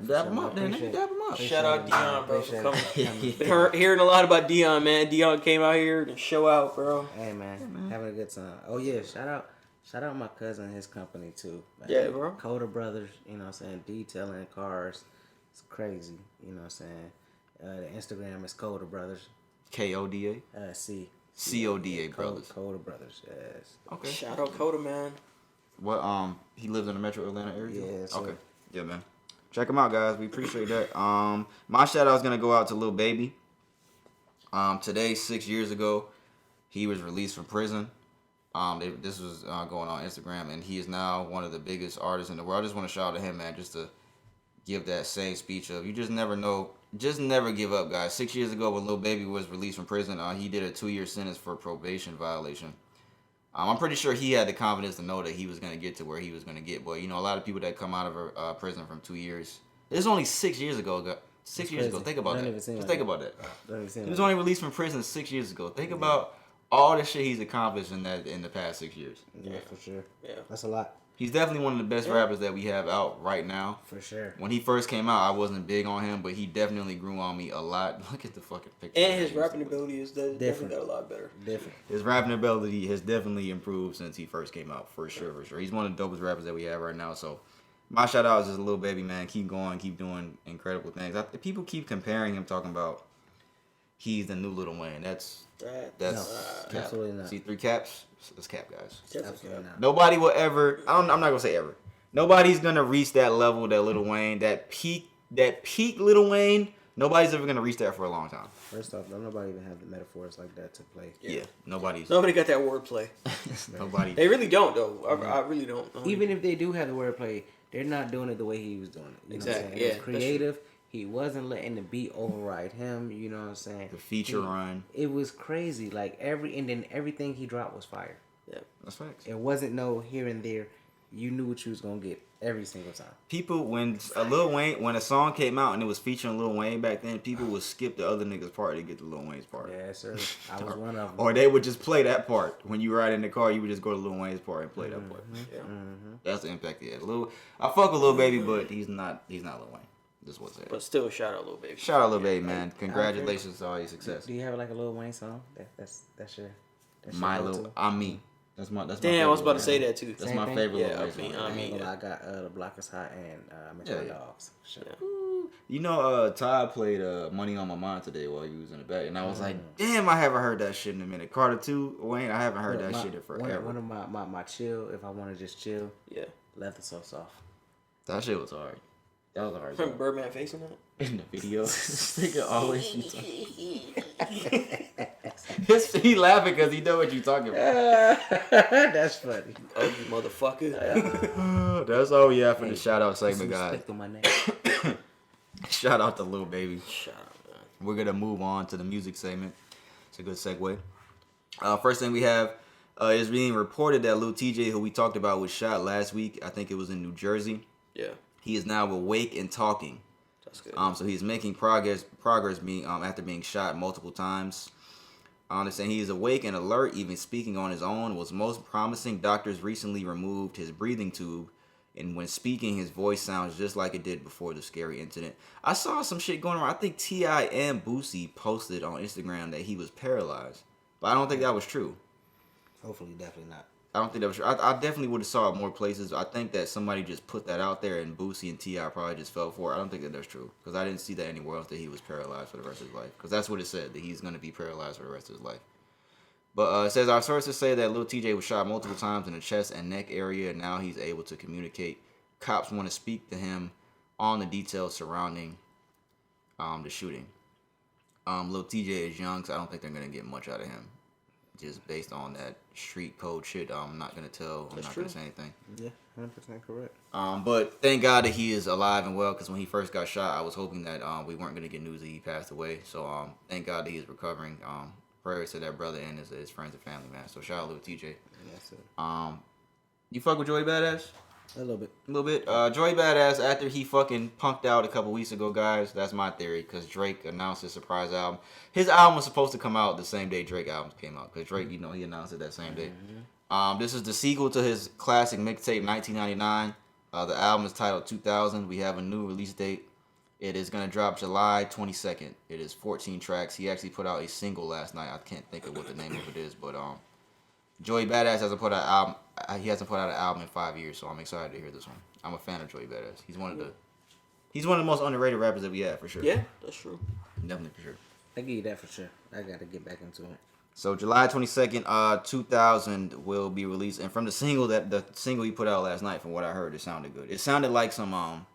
Dab him up, then. Nigga, dab him up. Shout out Deon, bro, for coming. Appreciate Been hearing a lot about Deon, man. Deon came out here to show out, bro. Hey man, having a good time. Oh yeah, shout out my cousin and his company too. Man. Yeah, bro. Coda Brothers, what I'm saying, detailing cars. It's crazy, what I'm saying. The Instagram is Coda Brothers. KODA? CODA Brothers. Coda Brothers, yes. Okay. Shout out Coda, man. What he lives in the Metro Atlanta area? Yeah, okay. Yeah, man. Check him out, guys. We appreciate that. My shout out is gonna go out to Lil Baby. Today, 6 years ago, he was released from prison. This was going on Instagram, and he is now one of the biggest artists in the world. I just want to shout out to him, man, just to give that same speech of you just never know, just never give up, guys. 6 years ago, when Lil Baby was released from prison, he did a 2-year sentence for probation violation. I'm pretty sure he had the confidence to know that he was going to get to where he was going to get. But, you know, a lot of people that come out of prison from 2 years, it was only 6 years ago. 6 years ago. Think about that. Just think about that. He was only released from prison 6 years ago. Think about all the shit he's accomplished in the past 6 years. Yeah, for sure. Yeah. That's a lot. He's definitely one of the best rappers that we have out right now. For sure. When he first came out, I wasn't big on him, but he definitely grew on me a lot. Look at the fucking picture. And his rapping ability is definitely got a lot better. Different. His rapping ability has definitely improved since he first came out, for sure. He's one of the dopest rappers that we have right now. So my shout out is just Lil Baby, man. Keep going, keep doing incredible things. People keep comparing him, talking about he's the new Lil Wayne. That's cap. Absolutely not. See 3 caps? That's cap, guys. Absolutely not. Nobody will ever. I'm not gonna say ever. Nobody's gonna reach that level that Lil Wayne, that peak Lil Wayne. Nobody's ever gonna reach that for a long time. First off, don't nobody even have the metaphors like that to play. Yeah, nobody got that wordplay. Nobody. They really don't, though. I really don't. Even if they do have the wordplay, they're not doing it the way he was doing it. You know what I'm saying? Yeah, It was creative. He wasn't letting the beat override him. You know what I'm saying? The feature run. It was crazy. Like everything he dropped was fire. Yeah, that's facts. It wasn't no here and there. You knew what you was gonna get every single time. People, when a song came out and it was featuring Lil Wayne back then, people would skip the other niggas' part to get to Lil Wayne's part. Yeah, sir. I was one of them. Or they would just play that part. When you ride in the car, you would just go to Lil Wayne's part and play that part. Yeah. That's the impact he had. I fuck with Lil Baby, but he's not Lil Wayne. This was it. but still, shout out Lil Baby. Shout out Lil Baby, man. Congratulations to all your success. Do you have like a Lil Wayne song? That's your My go-to? Lil, I'm me. That's my. Damn, I was about to say that too. That's Same my thing? favorite Yeah, Lil Wayne song. I mean, I got The Block is Hot and Miss Yeah, My yeah. Dogs. Sure. You know, Todd played Money on My Mind today while he was in the back, and I was like, damn, I haven't heard that shit in a minute. Carter 2, Wayne, I haven't heard that shit in forever. One of my chill, if I want to just chill, Yeah. Leather So Soft. That shit was hard. That was a hard Remember song. Birdman facing that? In the video. This nigga always shoots on. He laughing because he know what you talking about. That's funny. Ugly motherfucker. That's all we have for the shout out segment, Some guys. respect on my name. Shout out to Lil Baby. Shout out, man. We're gonna move on to the music segment. It's a good segue. First thing we have is being reported that Lil Tjay, who we talked about, was shot last week. I think it was in New Jersey. Yeah, He is now awake and talking. that's good. So he's making progress being after being shot multiple times. They're saying he is awake and alert, even speaking on his own. Was most promising. Doctors recently removed his breathing tube, and when speaking, his voice sounds just like it did before the scary incident. I saw some shit going around. I think T.I. and Boosie posted on Instagram that he was paralyzed, but I don't think that was true. Hopefully, definitely not. I don't think that was true. I definitely would have saw it more places. I think that somebody just put that out there, and Boosie and T.I. probably just fell for it. I don't think that that's true, because I didn't see that anywhere else that he was paralyzed for the rest of his life. Because that's what it said, that he's going to be paralyzed for the rest of his life. But it says, our sources say that Lil Tjay was shot multiple times in the chest and neck area, and now he's able to communicate. Cops want to speak to him on the details surrounding the shooting. Lil Tjay is young, so I don't think they're going to get much out of him. Just based on that street code shit, I'm not gonna tell. I'm not gonna say anything. Yeah, 100% correct. But thank God that he is alive and well. Because when he first got shot, I was hoping that we weren't gonna get news that he passed away. So thank God that he is recovering. Prayers to that brother and his friends and family, man. So shout out Lil Tjay. Yes, sir. You fuck with Joey Badass? A little bit. A little bit. Joey Badass, after he fucking punked out a couple weeks ago, guys, that's my theory, because Drake announced his surprise album. His album was supposed to come out the same day Drake album came out, because Drake, he announced it that same day. This is the sequel to his classic mixtape, 1999. The album is titled 2000. We have a new release date. It is going to drop July 22nd. It is 14 tracks. He actually put out a single last night. I can't think of what the name of it is, but Joey Badass hasn't put out an album. He hasn't put out an album in 5 years, so I'm excited to hear this one. I'm a fan of Joey Badass. He's one of the most underrated rappers that we have, for sure. Yeah, that's true. Definitely for sure. I give you that for sure. I got to get back into it. So July 22nd, 2000 will be released, and from the single he put out last night, from what I heard, it sounded good. It sounded like some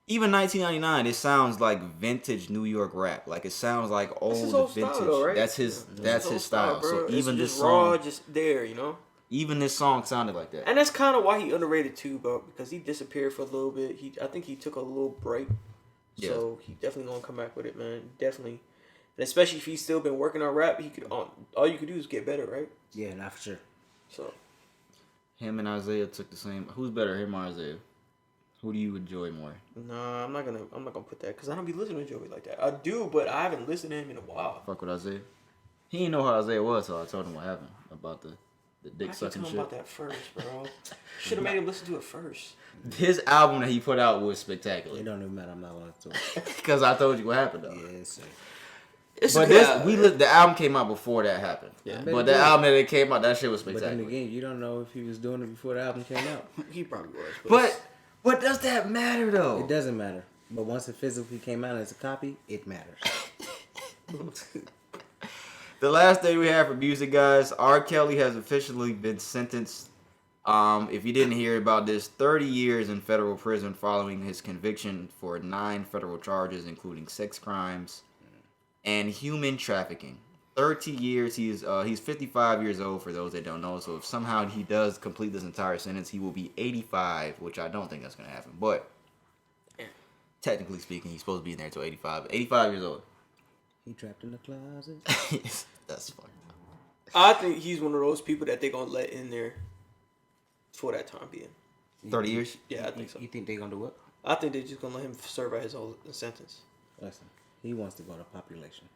even 1999, it sounds like vintage New York rap. Like it sounds like That's his old whole vintage. style, though, right? That's his style. bro. So It's even this just raw, song, just there, you know. even this song sounded like that. And that's kind of why he underrated too, bro. Because he disappeared for a little bit. I think he took a little break. So he definitely gonna come back with it, man. Definitely. And especially if he's still been working on rap, he could. All you could do is get better, right? Yeah, not for sure. So. Him and Isaiah took the same. Who's better, him or Isaiah? Who do you enjoy more? Nah, I'm not gonna put that because I don't be listening to Joey like that. I do, but I haven't listened to him in a while. Fuck with Isaiah. He didn't know how Isaiah was, so I told him what happened about the dick I should sucking tell him shit. about that first, bro. Should have made him listen to it first. His album that he put out was spectacular. It don't even matter. I'm not going to talk. Because I told you what happened though. Yes, sir. But the album came out before that happened. Yeah. But the album that it came out, that shit was But spectacular. then again, you don't know if he was doing it before the album came out. He probably was. But does that matter though? It doesn't matter. But once it physically came out as a copy, it matters. The last thing we have for music, guys, R. Kelly has officially been sentenced. If you didn't hear about this, 30 years in federal prison following his conviction for 9 federal charges, including sex crimes and human trafficking. 30 years. He's 55 years old, for those that don't know. So if somehow he does complete this entire sentence, he will be 85, which I don't think that's going to happen. But technically speaking, he's supposed to be in there until 85. 85 years old. He trapped in the closet. That's funny. I think he's one of those people that they're gonna let in there for that time being. 30 years? Yeah, I think so. You think they're going to do what? I think they're just gonna let him serve out his whole sentence. Listen, he wants to go to population.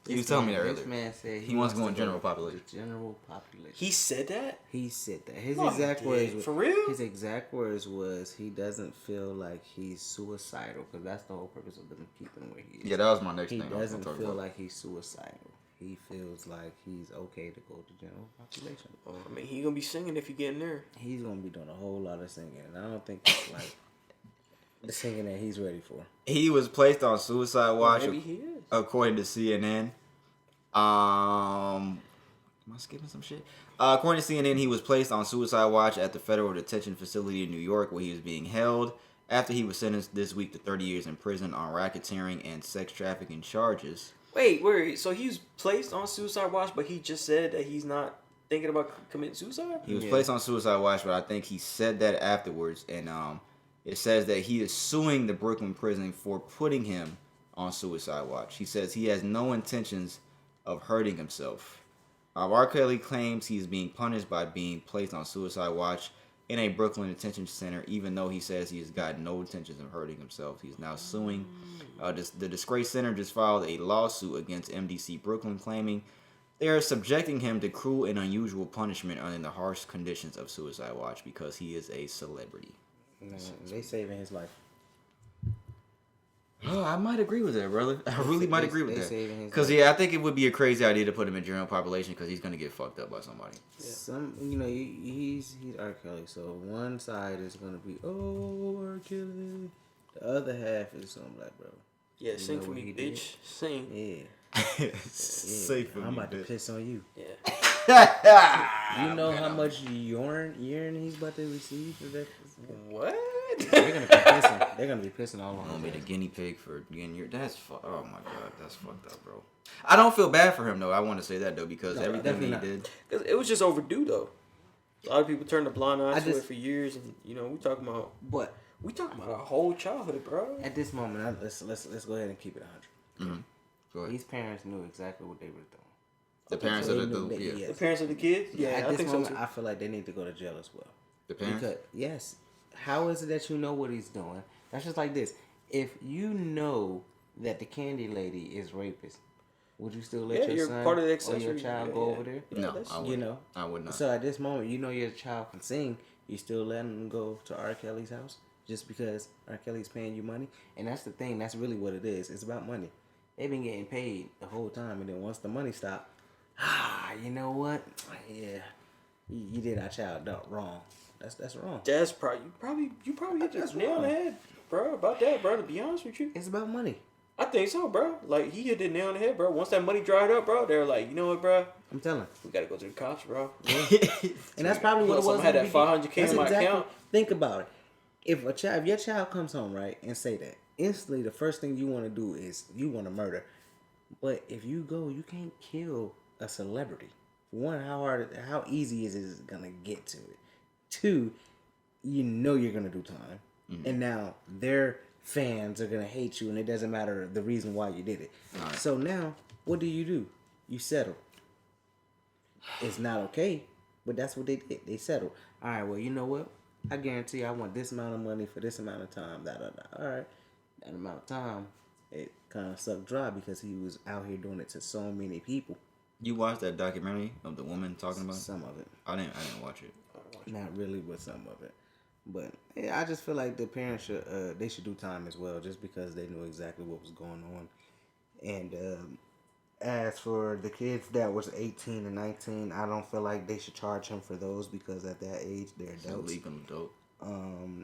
You was telling me that This earlier. man said He wants to go in general population. General population. He said that? He said that. His No, exact he words. didn't. For real? His exact words was he doesn't feel like he's suicidal because that's the whole purpose of them keeping him where he is. Yeah, that was my next He thing. I was doesn't gonna talk feel about. like he's suicidal. He feels like he's okay to go to general population. I mean, he gonna be singing if you get in there. He's gonna be doing a whole lot of singing, and I don't think it's like the singing that he's ready for. He was placed on suicide watch, Maybe he is. according to CNN. Am I skipping some shit? According to CNN, he was placed on suicide watch at the federal detention facility in New York, where he was being held after he was sentenced this week to 30 years in prison on racketeering and sex trafficking charges. Wait. So he was placed on suicide watch, but he just said that he's not thinking about committing suicide? He was placed on suicide watch, but I think he said that afterwards, and it says that he is suing the Brooklyn prison for putting him on suicide watch. He says he has no intentions of hurting himself. R. Kelly claims he's being punished by being placed on suicide watch in a Brooklyn detention center, even though he says he has got no intentions of hurting himself. He's now suing. The Disgrace Center just filed a lawsuit against MDC Brooklyn, claiming they are subjecting him to cruel and unusual punishment under the harsh conditions of suicide watch because he is a celebrity. Man, they saving his life. Oh, I might agree with that, brother. I really might agree with they that. saving his Because, life. yeah, I think it would be a crazy idea to put him in general population because he's going to get fucked up by somebody. Some, he's R. Kelly, so one side is gonna be R. Kelly, the other half is some black bro. Yeah, You sing know for what me, he did? bitch. Sing. Yeah, Safe for I'm me, about to bitch. piss on you. Yeah. You know how much urine he's about to receive for that? What? They're gonna be pissing. They're gonna be pissing all I'm on gonna be him. the guinea pig for getting your. That's oh my god, that's fucked up, bro. I don't feel bad for him though. I want to say that though because No, everything definitely he not. did. Because it was just overdue, though. A lot of people turned a blind eye I to it just- for years, and we talking about But our whole childhood, bro. at this moment, let's go ahead and keep it 100. Go ahead. These parents knew exactly what they were doing. The parents So of they the knew that- yeah. yes. The parents of the kids, yeah, At I this think so moment, too. I feel like they need to go to jail as well. The parents. Because yes, how is it that you know what he's doing? That's just like this. If you know that the candy lady is rapist, would you still let Yeah, your you're son part of the or accessory. your child Yeah, go yeah. over there? Yeah, No, that's- I You would. know. I would not. So at this moment, you know your child can sing. You still letting them go to R. Kelly's house just because R. Kelly's paying you money, and that's the thing. That's really what it is. It's about money. They've been getting paid the whole time, and then once the money stopped, you know what? Yeah, you did our child wrong. That's wrong. That's probably you probably hit the nail on the head, bro. About that, bro. To be honest with you, It's about money. I think so, bro. Like he hit the nail on the head, bro. Once that money dried up, bro, they're like, you know what, bro? I'm telling. We gotta go to the cops, bro. And that's probably what it was. Someone had in that the 500K beginning. in my That's account. Think about it. if your child comes home, right, and say that, instantly the first thing you want to do is you want to murder. But if you go, you can't kill a celebrity. One, how easy is it gonna get to it? Two, you know you're gonna do time, and now their fans are gonna hate you, and it doesn't matter the reason why you did it. Right. So now, what do? You settle. It's not okay, but that's what they did. They settled. All right. Well, you know what? I guarantee I want this amount of money for this amount of time. Da da da. All right. That amount of time, it kind of sucked dry because he was out here doing it to so many people. You watched that documentary of the woman talking about it? Some of it. I didn't watch it. Not really, but some of it. But yeah, I just feel like the parents should do time as well, just because they knew exactly what was going on. And as for the kids that was 18 and 19, I don't feel like they should charge him for those because at that age they're It's adults. illegal adult.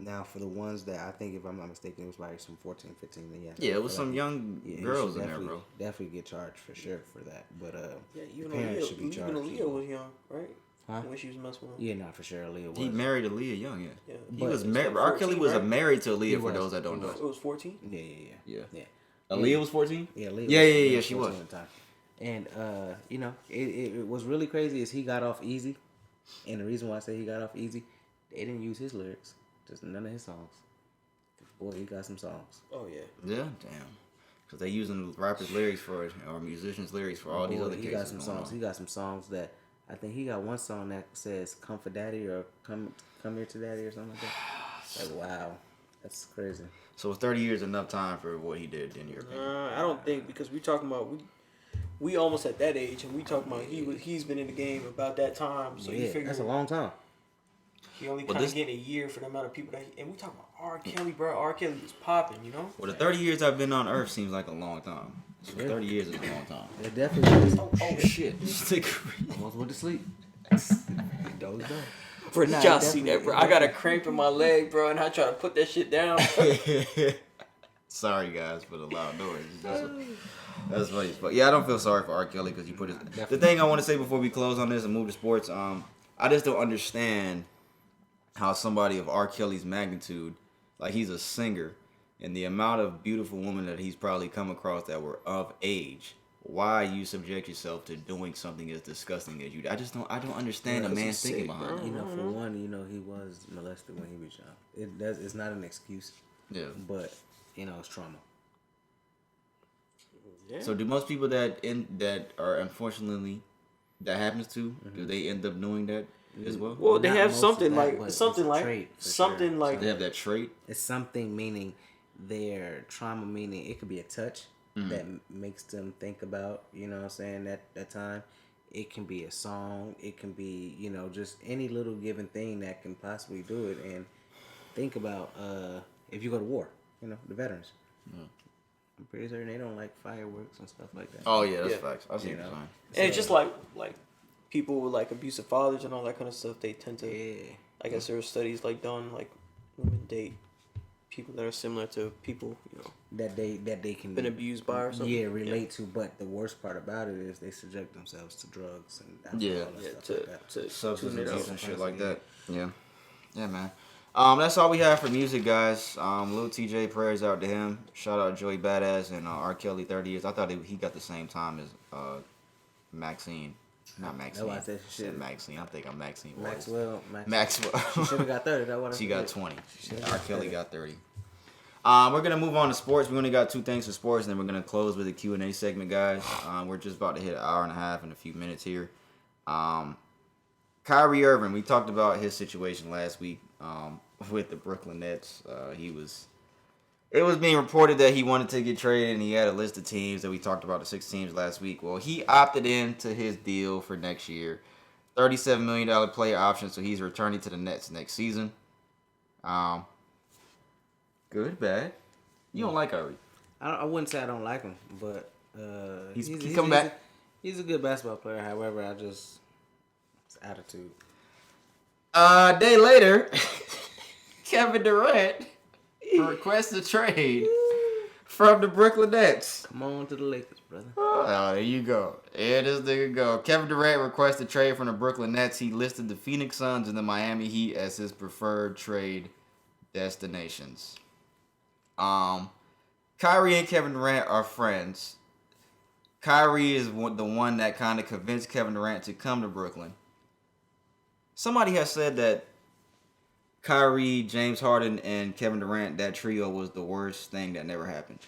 Now for the ones that I think, if I'm not mistaken, it was like some 14, 15. Then Yeah, it was some young girls in there, definitely, bro. Definitely get charged for sure for that. But Yeah, the even parents should be Aaliyah, charged. even Aaliyah was young, right? Huh? When she was messing with him. Yeah, not for sure. Aaliyah was. He married Aaliyah Young, yeah. Yeah. He But was it's married. like R. Kelly 14, was right? married to Aaliyah He for was. those that don't know. It was 14? Yeah. Yeah. Yeah. Aaliyah was 14? Yeah, Aaliyah Yeah, was- yeah, she was. 14 at the time. And you know, it was really crazy is he got off easy. And the reason why I say he got off easy, they didn't use his lyrics. Just none of his songs. Boy, he got some songs. Oh, yeah. Yeah, damn. Because they using rappers' lyrics for it, or musicians' lyrics for all these Boy, other he cases. got some going songs. on. He got some songs that I think he got one song that says "Come for Daddy" or "Come here to Daddy" or something like that. Like, wow, that's crazy. So was 30 years enough time for what he did, in your opinion? I don't think, because we talking about we almost at that age, and we talking about he's been in the game about that time, so you Yeah, figure that's a long time. he only Well, kind of this- getting a year for the amount of people that and we talking about R. Kelly, bro. R. Kelly was popping, you know. Well, the 30 years I've been on Earth seems like a long time. So Yeah. 30 years is a long time. It definitely is. Oh, shit. Almost went to sleep. Dozed off. Bro, Nah, y'all see definitely- that, bro? I got a cramp in my leg, bro, and I try to put that shit down. Sorry, guys, for the loud noise. That's funny. But yeah, I don't feel sorry for R. Kelly because you put his. The thing I want to say before we close on this and move to sports, I just don't understand how somebody of R. Kelly's magnitude, like he's a singer, and the amount of beautiful women that he's probably come across that were of age. Why you subject yourself to doing something as disgusting as you? I don't understand the man's thinking behind it. You know, for one, you know, he was molested when he was young. It's not an excuse, Yeah. but you know, it's trauma. Yeah. So do most people that are unfortunately that happens to, do they end up doing that as well? Well, they Not have most of something that, like but something it's a like trait, for something sure. like They have that trait. It's something meaning their trauma, meaning it could be a touch that makes them think about, you know what I'm saying, that time. It can be a song. It can be, you know, just any little given thing that can possibly do it. And think about if you go to war, you know, the veterans. I'm pretty certain they don't like fireworks and stuff like that. Oh yeah, that's Yeah. facts. I see You what you're know. saying. and it's just like people with like abusive fathers and all that kind of stuff. They tend to. Yeah. I guess there are studies like done like women date people that are similar to people, you know, That they can been abused by or something. Yeah, relate to. But the worst part about it is they subject themselves to drugs and alcohol Yeah. and Yeah, stuff like that. to Substance tune it abuse out. and shit like that. Yeah. Yeah, man. That's all we have for music, guys. Lil Tjay, prayers out to him. Shout out Joey Badass and R. Kelly, 30 years. I thought he got the same time as Maxine. Not Maxine. That's why I said she Said should. Maxine. I think I'm Maxine. Waters. Maxwell. She Maxwell. should have got 30. That's what I She got said. 20. should've R. got Kelly 30. got 30. We're gonna move on to sports. We only got 2 things for sports, and then we're gonna close with a Q&A segment, guys. We're just about to hit an hour and a half in a few minutes here. Kyrie Irving, we talked about his situation last week with the Brooklyn Nets. It was being reported that he wanted to get traded, and he had a list of teams that we talked about, the 6 teams last week. Well, he opted into his deal for next year, $37 million player option, so he's returning to the Nets next season. Good, bad. You don't like Kyrie. I wouldn't say I don't like him, but He's come back. He's a good basketball player. However, his attitude. A day later, Kevin Durant requests a trade from the Brooklyn Nets. Come on to the Lakers, brother. Oh, there you go. There this nigga go. Kevin Durant requested a trade from the Brooklyn Nets. He listed the Phoenix Suns and the Miami Heat as his preferred trade destinations. Kyrie and Kevin Durant are friends. Kyrie is the one that kind of convinced Kevin Durant to come to Brooklyn. Somebody has said that Kyrie, James Harden, and Kevin Durant, that trio was the worst thing that never happened.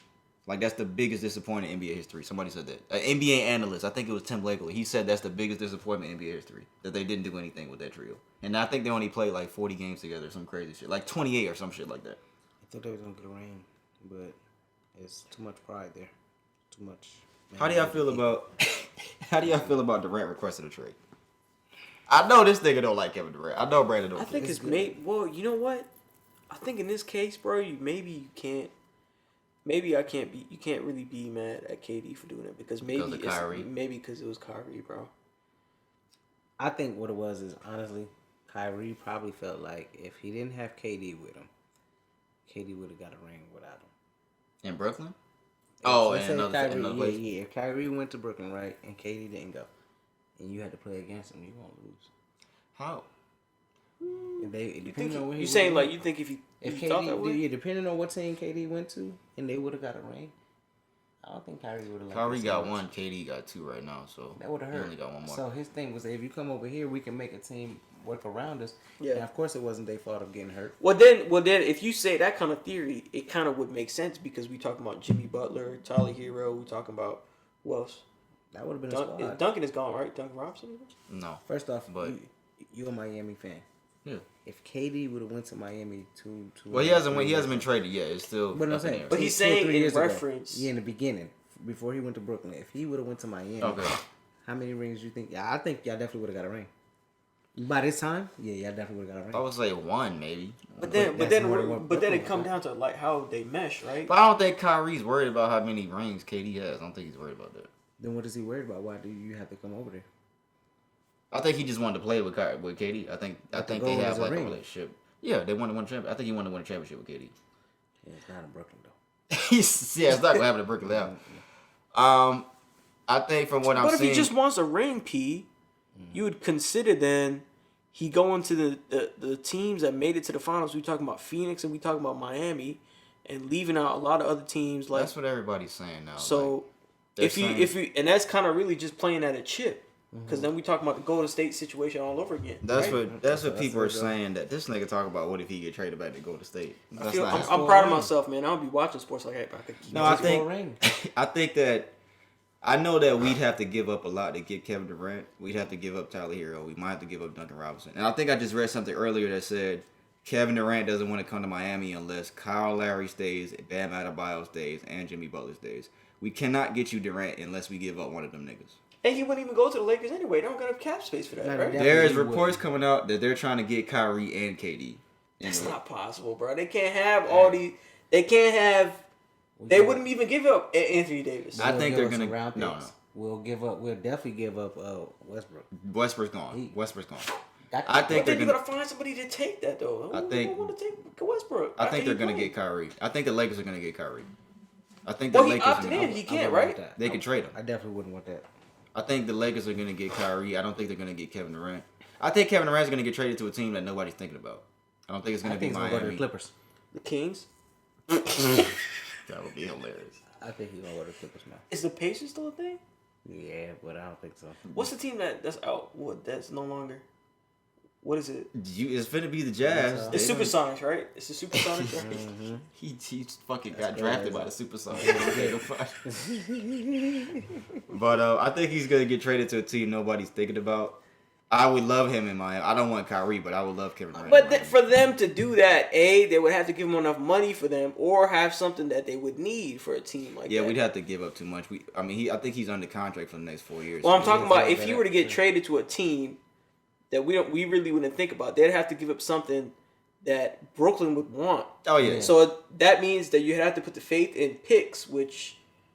Like, that's the biggest disappointment in NBA history. Somebody said that. An NBA analyst, I think it was Tim Blakely, he said that's the biggest disappointment in NBA history, that they didn't do anything with that trio. And I think they only played like 40 games together, some crazy shit. Like 28 or some shit like that. I thought they was gonna get a ring, but it's too much pride there. Too much. How do y'all feel about Durant requesting a trade? I know this nigga don't like Kevin Durant. I know Brandon don't. I think it's maybe. Well, you know what? I think in this case, bro, you can't. Maybe I can't be. You can't really be mad at KD for doing it because maybe because of Kyrie. Maybe because it was Kyrie, bro. I think what it was is honestly, Kyrie probably felt like if he didn't have KD with him, KD would have got a ring without him. In Brooklyn? Let's say another place. Yeah. If Kyrie went to Brooklyn, right, and KD didn't go, and you had to play against him, you gonna lose. How? Depending on where you saying like you think if KD, thought that way? Yeah, depending on what team KD went to, and they would have got a ring. I don't think Kyrie would have. Kyrie got one, KD got two right now, so that would have he hurt. only got one more. So his thing was, if you come over here, we can make a team work around us. Yeah. And of course, it wasn't their fault of getting hurt. Well then, if you say that kind of theory, it kind of would make sense because we talking about Jimmy Butler, Tyler Hero, we talking about who else? That would have been a squad. Duncan is gone, right? Duncan Robinson. No. First off, but you're a Miami fan. Yeah. If KD would have went to Miami to well, he hasn't been traded yet. It's still. But I'm saying, but he's saying in reference. Yeah, in the beginning, before he went to Brooklyn, if he would have went to Miami, how many rings do you think? Yeah, I think y'all definitely would have got a ring. By this time, yeah, y'all definitely would have got a ring. I would say one maybe. But then it come down to like how they mesh, right? But I don't think Kyrie's worried about how many rings KD has. I don't think he's worried about that. Then what is he worried about? Why do you have to come over there? I think he just wanted to play with KD. I think they have like a relationship. Yeah, they want to win a championship. I think he wanted to win a championship with KD. Yeah, it's not in Brooklyn though. Yeah, it's not gonna happen in Brooklyn now. I think from what I'm seeing. But if he just wants a ring, you would consider then he going to the teams that made it to the finals. We talking about Phoenix and we talking about Miami, and leaving out a lot of other teams. Like that's what everybody's saying now. So if you and that's kind of really just playing at a chip. Because then we talk about the Golden State situation all over again. That's what people are saying. That this nigga talk about. What if he get traded back to Golden State? I'm proud of myself, man. I don't be watching sports like that. But I could keep I think that I know that we'd have to give up a lot to get Kevin Durant. We'd have to give up Tyler Hero. We might have to give up Duncan Robinson. And I think I just read something earlier that said Kevin Durant doesn't want to come to Miami unless Kyle Lowry stays, Bam Adebayo stays, and Jimmy Butler stays. We cannot get you Durant unless we give up one of them niggas. And he wouldn't even go to the Lakers anyway. They don't got enough cap space for that, right? There's reports coming out that they're trying to get Kyrie and KD. That's not possible, bro. They can't have all these. They can't have. They wouldn't even give up Anthony Davis. I think they're gonna. No. We'll give up. We'll definitely give up Westbrook. Westbrook's gone. Westbrook's gone. I think they're gonna find somebody to take that though. I think want to take Westbrook. I think they're gonna get Kyrie. I think the Lakers are gonna get Kyrie. I think the Lakers. He opted in. He can't, right? They can trade him. I definitely wouldn't want that. I think the Lakers are going to get Kyrie. I don't think they're going to get Kevin Durant. I think Kevin Durant's going to get traded to a team that nobody's thinking about. I don't think it's going to be Miami. Go to the Clippers. The Kings? That would be hilarious. I think he's going to go to the Clippers now. Is the Pacers still a thing? Yeah, but I don't think so. What's the team that's out? What? That's no longer. What is it? It's finna be the Jazz. It's Supersonics, right? It's the Supersonics, right? Mm-hmm. He fucking got drafted by the Supersonics. But I think he's gonna get traded to a team nobody's thinking about. I would love him in Miami. I don't want Kyrie, but I would love Kevin Durant. But for them to do that, they would have to give him enough money for them, or have something that they would need for a team like that. Yeah, we'd have to give up too much. I think he's under contract for the next 4 years. Well, I'm talking about if he were to get traded to a team that we really wouldn't think about, they'd have to give up something that Brooklyn would want. Oh yeah. So that means that you have to put the faith in picks,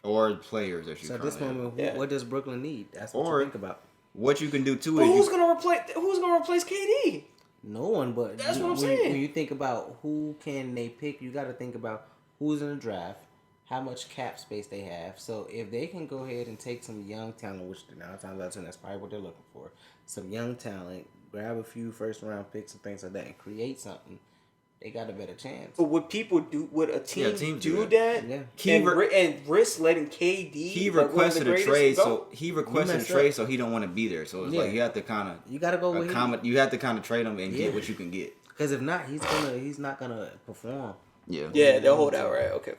or players that you. So at this moment, what does Brooklyn need? That's what you think about. What you can do too. But who's gonna replace KD? No one, but that's what I'm saying. When you think about who can they pick, you got to think about who's in the draft, how much cap space they have. So if they can go ahead and take some young talent, which 9 times out of 10 that's probably what they're looking for, some young talent, grab a few first round picks and things like that, and create something, they got a better chance. But would people do? Would a team teams do do that? Yeah. And risk letting KD? He like, one of the requested a greatest, trade, go? so he don't want to be there. So it's like you have to kind of You gotta go with him. you have to kind of trade him and get what you can get. Because if not, he's not gonna perform. Yeah. Yeah, they'll hold out, right? Okay.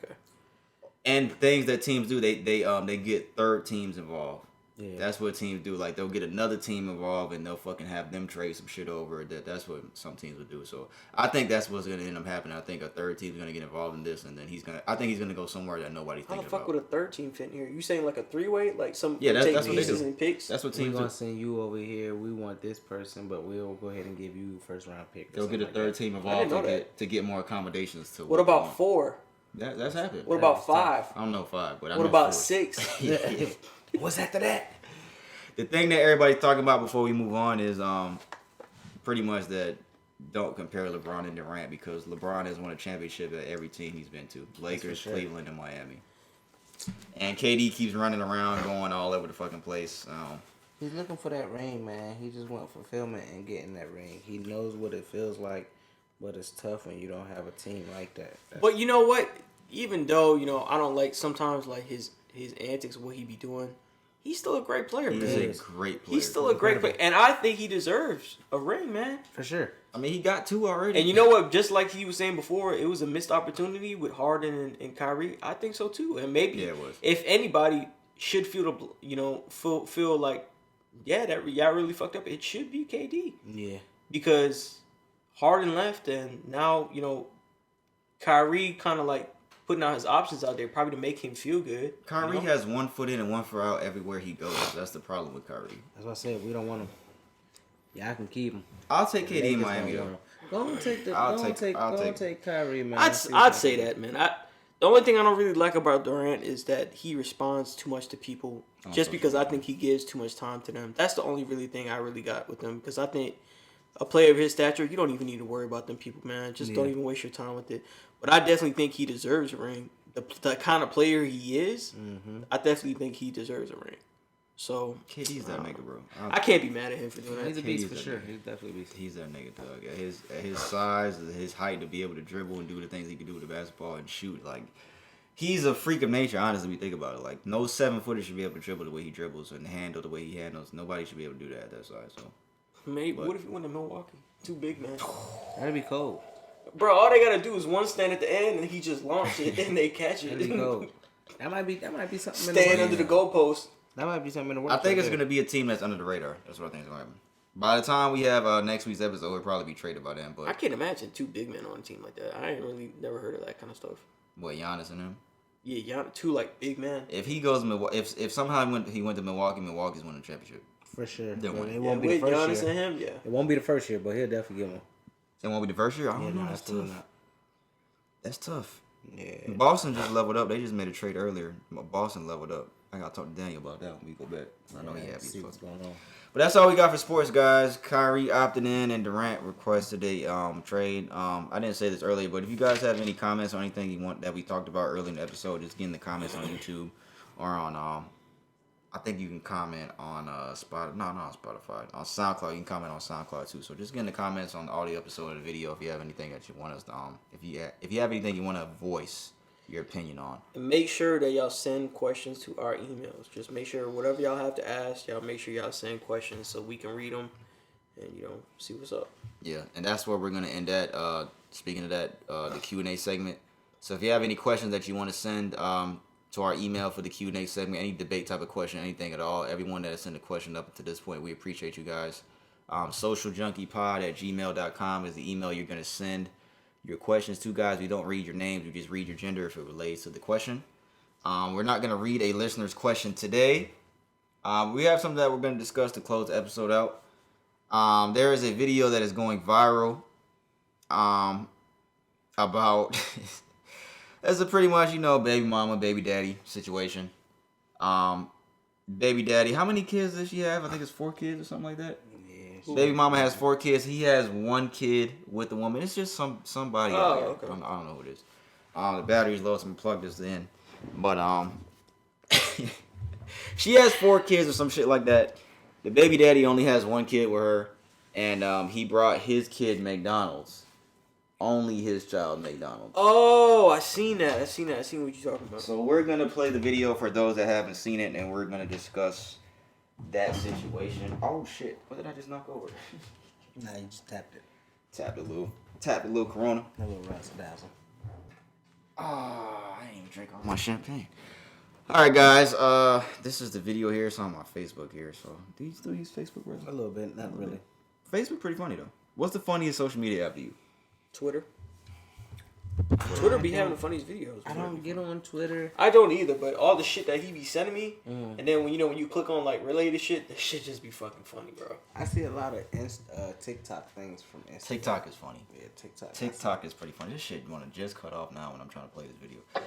And things that teams do, they get third teams involved. Yeah. That's what teams do. Like they'll get another team involved and they'll fucking have them trade some shit over. That's what some teams would do. So I think that's what's gonna end up happening. I think a third team's gonna get involved in this, and then I think he's gonna go somewhere that nobody's How the thinking fuck about. would a third team fit in here? You saying like a 3-way? Like some Yeah, that's take what they pieces do. and picks? That's what We're teams gonna do. send you over here. We want this person, but we'll go ahead and give you first round pick. They'll get a third team I involved didn't know to get more accommodations to. What they about want. 4? That's happened. What about 5? I don't know 5, but I What know about 4. 6? What's after that? The thing that everybody's talking about before we move on is pretty much that don't compare LeBron and Durant because LeBron has won a championship at every team he's been to. Lakers, sure. Cleveland, and Miami. And KD keeps running around going all over the fucking place. He's looking for that ring, man. He just want fulfillment and getting that ring. He knows what it feels like, but it's tough when you don't have a team like that. But you know what? Even though, I don't like sometimes like his antics, what he be doing, he's still a great player, He's man. a great player. He's still a great player. And I think he deserves a ring, man. For sure. I mean, he got 2 already. And you know what? Just like he was saying before, it was a missed opportunity with Harden and Kyrie. I think so too. And maybe Yeah, it was. if anybody should feel feel like, that y'all really fucked up, it should be KD. Yeah. Because Harden left, and now Kyrie kind of like putting out his options out there, probably to make him feel good. Kyrie has 1 foot in and 1 foot out everywhere he goes. That's the problem with Kyrie. That's what I said. We don't want him. Yeah, I can keep him. I'll take KD in Lakers Miami don't though. want him. Go and take the. I'll Go take- and take Kyrie, man. I'd say that, man. The only thing I don't really like about Durant is that he responds too much to people just because I think he gives too much time to them. That's the only really thing I really got with him because I think a player of his stature, you don't even need to worry about them people, man. Just don't even waste your time with it. But I definitely think he deserves a ring. The kind of player he is, I definitely think he deserves a ring. So KD's that nigga, bro. I can't be mad at him for doing He's that. a beast KD's for that sure. nigga. He's definitely a beast. He's that nigga, dog. At his size, his height, to be able to dribble and do the things he can do with the basketball and shoot, like he's a freak of nature. Honestly, when you think about it, like no 7-footer should be able to dribble the way he dribbles and handle the way he handles. Nobody should be able to do that at that size. So Maybe what if he went to Milwaukee? Too big, man. That'd be cold. Bro, all they gotta do is one stand at the end and he just launch it and they catch it. That'd be cold. That might be something. Stand under the goalpost. That might be something in the works. I think right it's there. gonna be a team that's under the radar. That's what I think is gonna happen. By the time we have next week's episode, we'll probably be traded by then. I But can't imagine 2 big men on a team like that. I ain't really never heard of that kind of stuff. what, Giannis and him? Yeah, y'all 2 like big men. If he goes to Milwaukee, if somehow he went to Milwaukee, Milwaukee's winning the championship. For sure. They'll win. It Yeah, won't be with the first Giannis year. and him, yeah. It won't be the first year, but he'll definitely get one. It won't be the first year. I don't Yeah, know. no, That's absolutely tough. not. That's tough. Yeah. Boston just leveled up. They just made a trade earlier. Boston leveled up. I gotta talk to Daniel about that when we go back. I know he happy. See as what's fuck. going on. But that's all we got for sports, guys. Kyrie opted in and Durant requested a trade. I didn't say this earlier, but if you guys have any comments or anything you want that we talked about earlier in the episode, just get in the comments on YouTube or on I think you can comment on Spotify. On SoundCloud, you can comment on SoundCloud too. So just get in the comments on the audio episode of the video if you have anything that you want us to if you have anything you want to voice your opinion on. And make sure that y'all send questions to our emails. Just make sure whatever y'all have to ask, y'all make sure y'all send questions so we can read them and see what's up. Yeah, and that's where we're gonna end at. Speaking of that, the Q&A segment. So if you have any questions that you want to send to our email for the Q&A segment, any debate type of question, anything at all, everyone that has sent a question up to this point, we appreciate you guys. socialjunkiepod@gmail.com is the email you're gonna send your questions to, guys. We don't read your names, we just read your gender if it relates to the question. We're not gonna read a listener's question today. We have something that we're gonna discuss to close the episode out. There is a video that is going viral about that's a pretty much baby mama, baby daddy situation. Baby daddy, how many kids does she have? I think it's 4 kids or something like that. Yeah. Baby mama has 4 kids. He has 1 kid with the woman. It's just somebody out here. okay. I don't know who it is. The battery's low, so I'm gonna plug this in. But she has 4 kids or some shit like that. The baby daddy only has 1 kid with her, and he brought his kid McDonald's. only his child McDonald's. Oh, I seen that. I seen what you're talking about. So we're gonna play the video for those that haven't seen it, and we're gonna discuss that situation. Oh shit! What did I just knock over? Nah, you just tapped it. Tapped a little Corona. A little razzle dazzle. Oh, I didn't even drink all my champagne. All right, guys. This is the video here. It's on my Facebook here. So do you still use Facebook, brother? A little bit, not really. Facebook pretty funny though. What's the funniest social media app to you? Twitter. Twitter be having the funniest videos. I don't get on Twitter. I don't either, but all the shit that he be sending me, and then when you click on like related shit, the shit just be fucking funny, bro. I see a lot of TikTok things from Instagram. TikTok is funny. Yeah, TikTok. TikTok is pretty funny. This shit want to just cut off now when I'm trying to play this video. All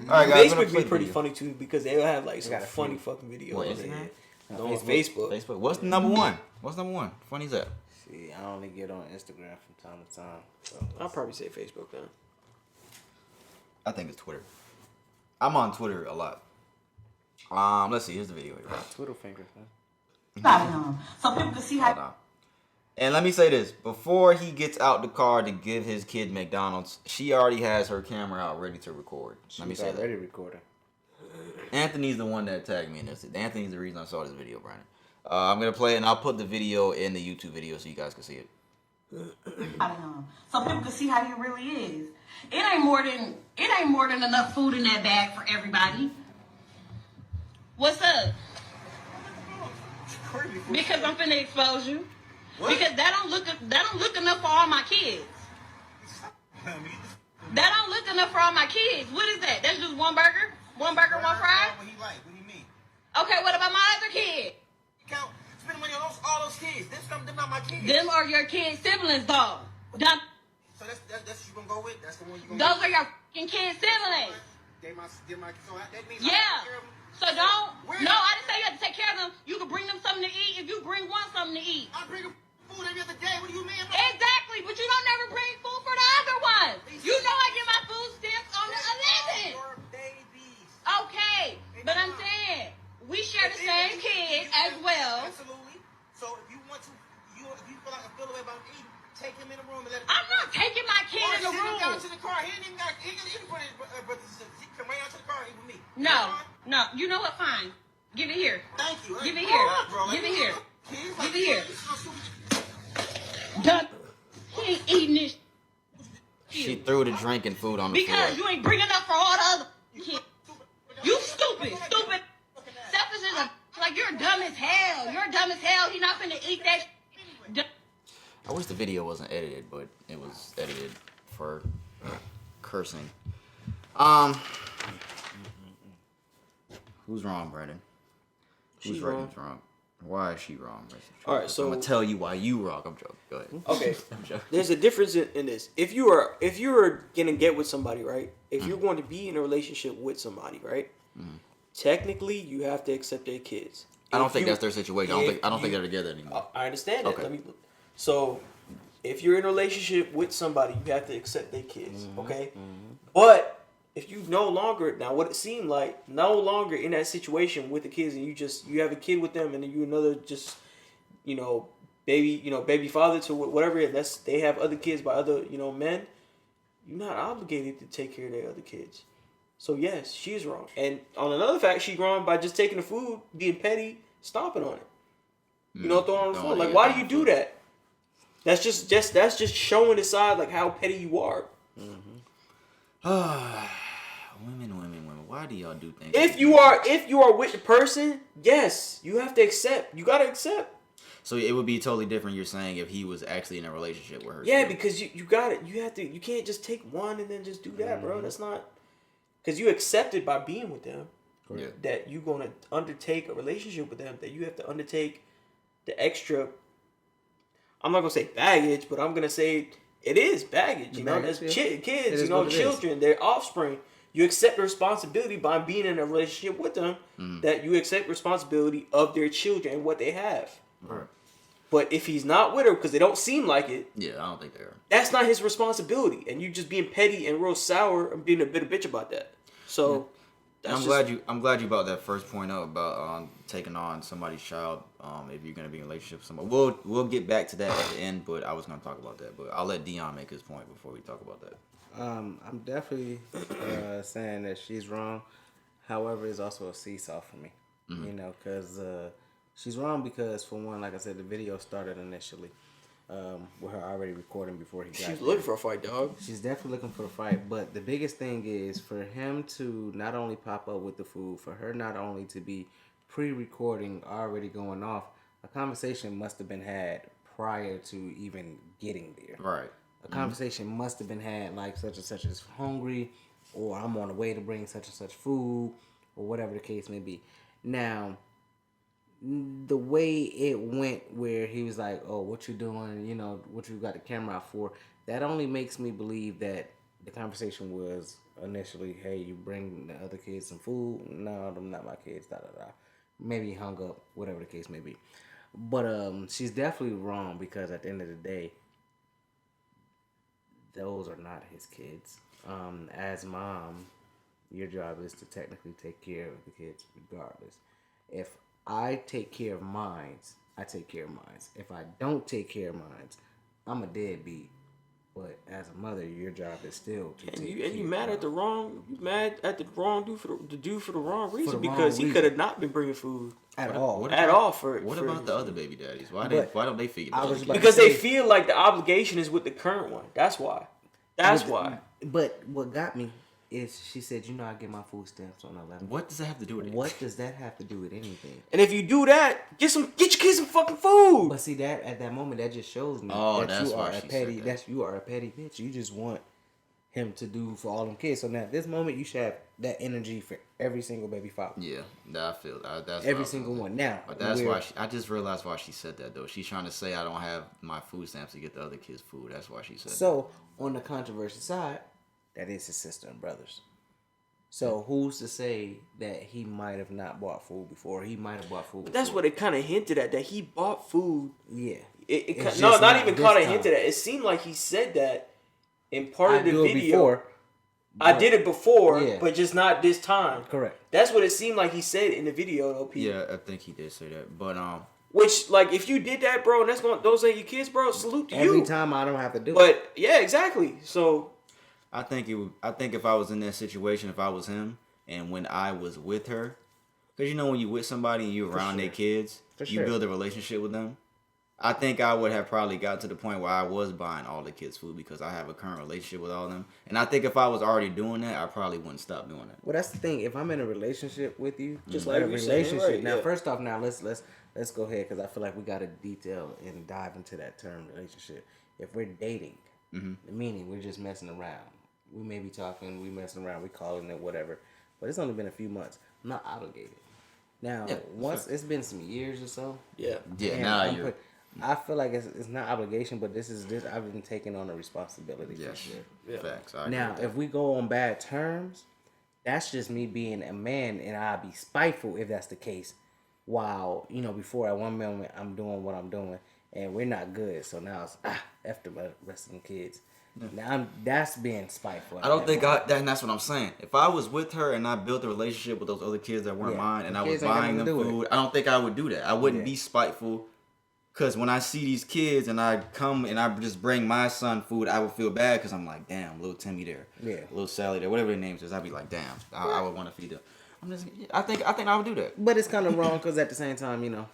right, guys. Facebook be pretty funny too because they'll have like some funny fucking videos. What, on Instagram? there. On Facebook. Facebook. What's the number one? What's number one? Funny as that. See, I only get on Instagram from time to time. So I'll probably say Facebook then. I think it's Twitter. I'm on Twitter a lot. Let's see. Here's the video here. Twitter fingers, huh? So people can see how. And let me say this: before he gets out the car to give his kid McDonald's, she already has her camera out ready to record. Let me say that. Already recording. Anthony's the one that tagged me in this. Anthony's the reason I saw this video, Brandon. I'm gonna play it, and I'll put the video in the YouTube video so you guys can see it. So people can see how he really is. It ain't more than enough food in that bag for everybody. What's up? Because I'm finna expose you. What? Because that don't look enough for all my kids. That don't look enough for all my kids. What is that? That's just one burger? One burger, one fry? What he like? What do you mean? Okay, what about my other kid? Count, spend money on all those kids. Them not my kids. Them are your kids' siblings, dog. So that's what you gonna go with? That's the one you gonna Those go are your fucking kids' siblings. So that means Yeah. So don't. No, I didn't say you have to take care of them. You can bring them something to eat if you bring one something to eat. I bring them food every other day. What do you mean? Exactly, but you don't never bring food for the other ones. You know I get my food stamps on the 11th. Your babies. Okay, but I'm saying we share the same kids as well. Absolutely. So if you want to, if you feel like I feel the way about eating, take him in the room and let him. I'm not taking my kid in the Send him down room. to the car. He ain't even got. He can eat for his brothers and sisters. He can come right out to the car and eat with me. No. You know what? Fine. Give it here. Thank you. Give it here. Give it here. Give it here. Done. He ain't eating this. She threw the drink and food on the floor. Because you ain't bringing up for all the other kids. You stupid. Selfish as a. Like, you're dumb as hell. He not finna eat that. I wish the video wasn't edited, but it was edited for cursing. Who's wrong, Brandon? Who's right? Who's wrong? Why is she wrong? All right, so I'm gonna tell you why you wrong. I'm joking. Go ahead. Okay, I'm joking. there's a difference in this. If you are gonna get with somebody, right? If you're going to be in a relationship with somebody, right? Technically, you have to accept their kids. I don't think that's their situation. I don't think they're together anymore. I understand that. Okay. So, if you're in a relationship with somebody, you have to accept their kids, okay? But if you no longer, now what it seemed like, no longer in that situation with the kids, and you have a kid with them, and then you another just, baby father to whatever, and they have other kids by other, men, you're not obligated to take care of their other kids. So yes, she's wrong. And on another fact, she's wrong by just taking the food, being petty, stomping on it. Throwing on the floor. Like, why do you do that? That's just showing the side, like, how petty you are. Women. Why do y'all do things? If you are with the person, yes, you have to accept. You gotta accept. So it would be totally different. You're saying if he was actually in a relationship with her. Yeah, still. because you got it. You can't just take one and then just do that, bro. That's not, because you accepted by being with them. Yeah. That you're gonna undertake a relationship with them. That you have to undertake the extra. I'm not gonna say baggage, but I'm gonna say it is baggage. There's kids, children, their offspring. You accept the responsibility by being in a relationship with them. That you accept responsibility of their children and what they have. Right. But if he's not with her because they don't seem like it, Yeah, I don't think they are. that's not his responsibility. And you just being petty and real sour and being a bit of bitch about that. So I'm glad you brought that first point up about taking on somebody's child. If you're gonna be in a relationship with somebody, we'll get back to that at the end. But I was gonna talk about that. But I'll let Deon make his point before we talk about that. I'm definitely saying that she's wrong. However, it's also a seesaw for me. You know, because she's wrong because, for one, like I said, the video started initially with her already recording before he got She's there. looking for a fight, dog. She's definitely looking for a fight. But the biggest thing is for him to not only pop up with the food, for her not only to be pre-recording, already going off, a conversation must have been had prior to even getting there. Right. A conversation must have been had, like such and such is hungry, or I'm on the way to bring such and such food, or whatever the case may be. Now, the way it went, where he was like, "Oh, what you doing? You know, what you got the camera out for?" That only makes me believe that the conversation was initially, "Hey, you bring the other kids some food?" "No, them not my kids." Da da da. Maybe he hung up, whatever the case may be. But she's definitely wrong because at the end of the day, those are not his kids. As mom, your job is to technically take care of the kids regardless. If I take care of mine, I take care of mine. If I don't take care of mine, I'm a deadbeat. But as a mother, your job is still to take care And you mad at the wrong dude for the wrong reason, the wrong because he reason. could have not been bringing food at all. at all for What for- about the other baby daddies? Why But don't they feed the I other was kids? about- because they feel like the obligation is with the current one. That's why. That's why. But what got me is she said, "You know, I get my food stamps on 11." What does that have to do with it? What does that have to do with anything? And if you do that, get your kids some fucking food. But see, that at that moment, that just shows me Oh, that that's you why are a she petty. said that. You are a petty bitch. You just want him to do for all them kids. So now, at this moment, you should have that energy for every single baby father. Yeah, I feel that's Every single one. Now, But that's why I just realized why she said that though. She's trying to say I don't have my food stamps to get the other kids food. That's why she said So on the controversial side, that is his sister and brothers. So who's to say that he might have not bought food before? He might have bought food. But that's before. what it kind of hinted at, that he bought food. Yeah. It It's no, just not not even this kind of time. hinted at. It seemed like he said that in part of the do it video. before, I did it before, Yeah. but just not this time. Correct. That's what it seemed like he said in the video, though, that. Pete. Yeah, I think he did say that. But Which, like, if you did that, bro, and those ain't your kids, bro, salute to Every you. time I don't have to do it. But yeah, exactly. So I think if I was in that situation, if I was him, and when I was with her, because you know when you with somebody and you're around their kids, For you sure. build a relationship with them. I think I would have probably got to the point where I was buying all the kids food because I have a current relationship with all of them. And I think if I was already doing that, I probably wouldn't stop doing that. Well, that's the thing. If I'm in a relationship with you, just like like a we said, relationship. right, Now, yeah. first off, now let's go ahead because I feel like we got to detail and dive into that term relationship. If we're dating, meaning we're just messing around. We may be talking, we messing around, we calling it whatever, but it's only been a few months. I'm not obligated. Now, Yeah, once it's been some years or so, yeah, Yeah, and now you're. I feel like it's not obligation, but this I've been taking on a responsibility for Yes, sure. facts. I agree Now, with that. if we go on bad terms, that's just me being a man, and I'd be spiteful if that's the case. While, before at one moment I'm doing what I'm doing, and we're not good, so now it's after the rest of them kids. Now that's being spiteful. I don't think that's what I'm saying. If I was with her and I built a relationship with those other kids that weren't Yeah, mine, and the I was kids ain't got buying them nothing to do with food, I don't think I would do that. I wouldn't Yeah. be spiteful. Because when I see these kids and I come and I just bring my son food, I would feel bad because I'm like, damn, little Timmy there, little Sally there, whatever their names is. I'd be like, damn, I would want to feed them. I think I would do that. But it's kind of wrong because at the same time,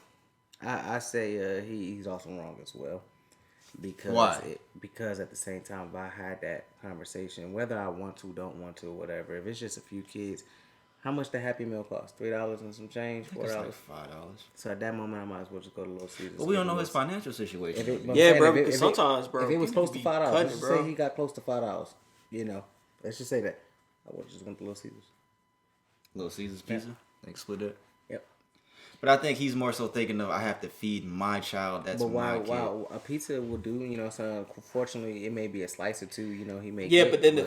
I say he's also wrong as well. Because Why? Because at the same time, if I had that conversation, whether I want to, don't want to, whatever, if it's just a few kids, how much the Happy Meal cost? $3 and some change, $4. It's like $5. So at that moment, I might as well just go to Little Caesars. But we don't know his financial situation. Yeah, bro, because sometimes, bro, if it was people close to be $5, cutting let's it, just bro. say he got close to $5. Let's just say that I would just went to Little Caesars. Little Caesars pizza. They split it. Yep. But I think he's more so thinking of I have to feed my child. That's But my kid. while a pizza will do, so unfortunately it may be a slice or two. He may. Yeah, get, but then the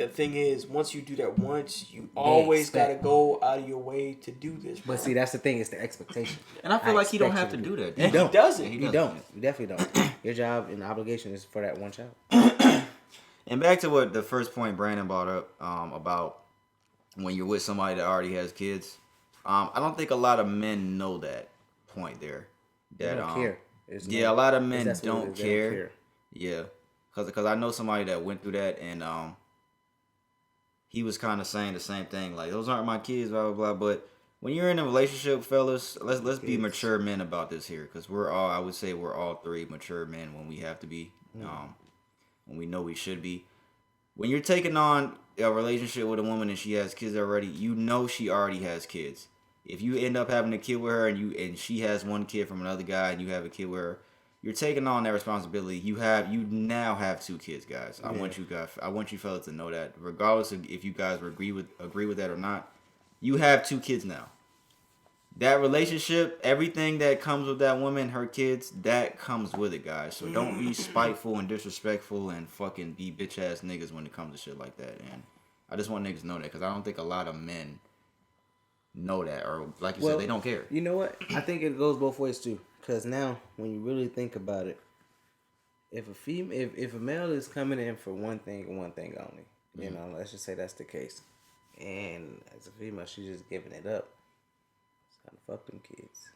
thing is, once you do that once, you always gotta expect- go out of your way to do this. Bro. But see, that's the thing. It's the expectation. And I feel like he don't expect have you to do that. You don't. He doesn't. You don't. You definitely don't. Your job and obligation is for that one child. And back to what the first point Brandon brought up about when you're with somebody that already has kids. I don't think a lot of men know that point there. That They don't care. A lot of men that's what it don't is, they don't care. care. Yeah, cause I know somebody that went through that, and he was kind of saying the same thing, like those aren't my kids, blah blah blah. But when you're in a relationship, fellas, let's be mature men about this here, cause I would say we're all three mature men when we have to be, when we know we should be. When you're taking on a relationship with a woman and she has kids already, you know she already has kids. If you end up having a kid with her and she has one kid from another guy and you have a kid with her, you're taking on that responsibility. You now have 2 kids, guys. I want you fellas to know that, regardless of if you guys agree with that or not, you have 2 kids now. That relationship, everything that comes with that woman, her kids, that comes with it, guys. So don't be spiteful and disrespectful and fucking be bitch ass niggas when it comes to shit like that. And I just want niggas to know that, because I don't think a lot of men know that, or like you said, they don't care. You know what? I think it goes both ways too. Because now, when you really think about it, if a male is coming in for one thing and one thing only, you know, let's just say that's the case, and as a female, she's just giving it up. It's kind of fuck them kids.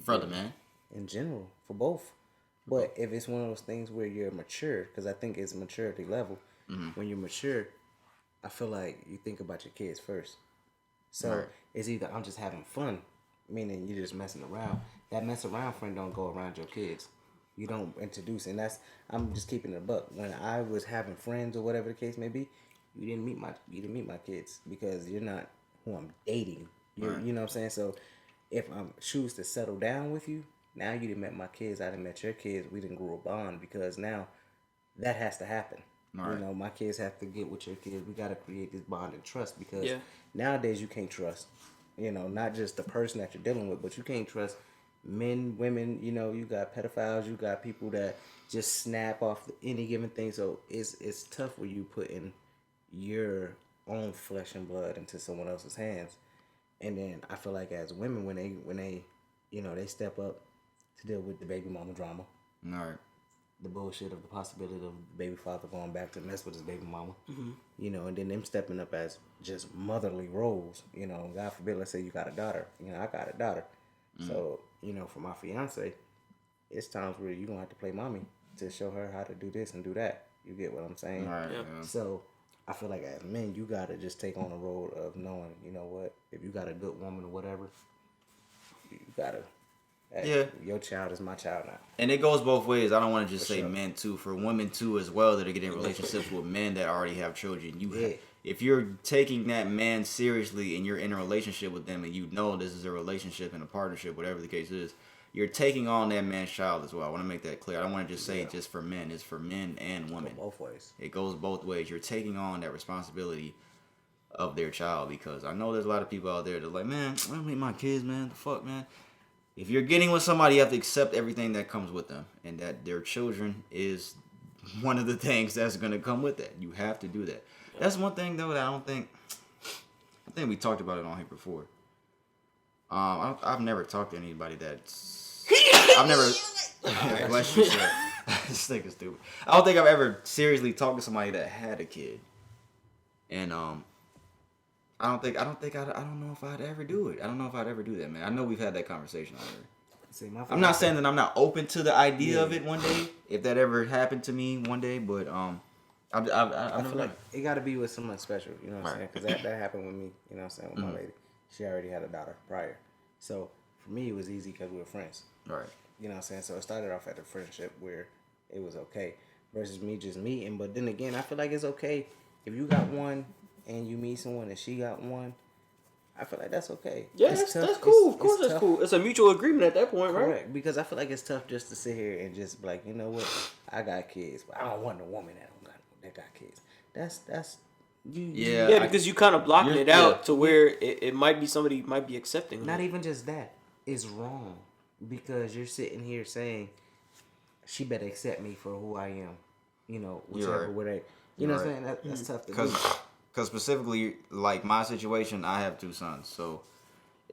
For the man, in general, for both. But if it's one of those things where you're mature, because I think it's maturity level. When you're mature, I feel like you think about your kids first. So it's either I'm just having fun, meaning you're just messing around. That mess around friend don't go around your kids. You don't introduce, and I'm just keeping it a buck. When I was having friends or whatever the case may be, you didn't meet my kids, because you're not who I'm dating. You know what I'm saying? So if I choose to settle down with you, now you done met my kids, I done met your kids, we done grew a bond, because now that has to happen. You know, my kids have to get with your kids. We got to create this bond and trust, because nowadays you can't trust, you know, not just the person that you're dealing with, but you can't trust men, women. You know, you got pedophiles, you got people that just snap off any given thing. So it's tough when you put in your own flesh and blood into someone else's hands. And then I feel like as women, when they you know, they step up to deal with the baby mama drama. The bullshit of the possibility of the baby father going back to mess with his baby mama, you know, and then them stepping up as just motherly roles, you know. God forbid, let's say you got a daughter, you know, I got a daughter, so you know, for my fiance, it's times where you gonna have to play mommy to show her how to do this and do that. You get what I'm saying? So I feel like as men, you gotta just take on the role of knowing, you know what, if you got a good woman or whatever, you gotta. Hey, your child is my child now. And it goes both ways. I don't want to just say men too. For women too as well that are getting relationships with men that already have children. If you're taking that man seriously and you're in a relationship with them and you know this is a relationship and a partnership, whatever the case is, you're taking on that man's child as well. I want to make that clear. I don't want to just say just for men. It's for men and women. Both ways. It goes both ways. You're taking on that responsibility of their child, because I know there's a lot of people out there that are like, man, I don't need my kids, man. The fuck, man. If you're getting with somebody, you have to accept everything that comes with them, and that their children is one of the things that's going to come with that. You have to do that. That's one thing, though, that I think we talked about it on here before. I've never talked to anybody that's... I've never... Bless you, sir. This thing is stupid. I don't think I've ever seriously talked to somebody that had a kid. And, I don't know if I'd ever do it. I don't know if I'd ever do that, man. I know we've had that conversation already. I'm not saying that I'm not open to the idea of it one day, if that ever happened to me one day, but I feel like it got to be with someone special, you know what I'm saying? Because that happened with me, you know what I'm saying, with my lady. She already had a daughter prior. So for me, it was easy because we were friends. Right. You know what I'm saying? So it started off at a friendship where it was okay versus me just meeting. But then again, I feel like it's okay if you got one and you meet someone and she got one. I feel like that's okay. Yeah, that's cool. Of course, that's cool. It's a mutual agreement at that point, right? Correct. Because I feel like it's tough just to sit here and just be like, you know what, I got kids, but I don't want a woman that got kids. That's you. Yeah, because you kind of blocking it out to where it might be somebody might be accepting. Not even just that. It's wrong because you're sitting here saying she better accept me for who I am. You know, whichever way. You know what I'm saying? That's tough to do. Because specifically, like my situation, I have 2 sons. So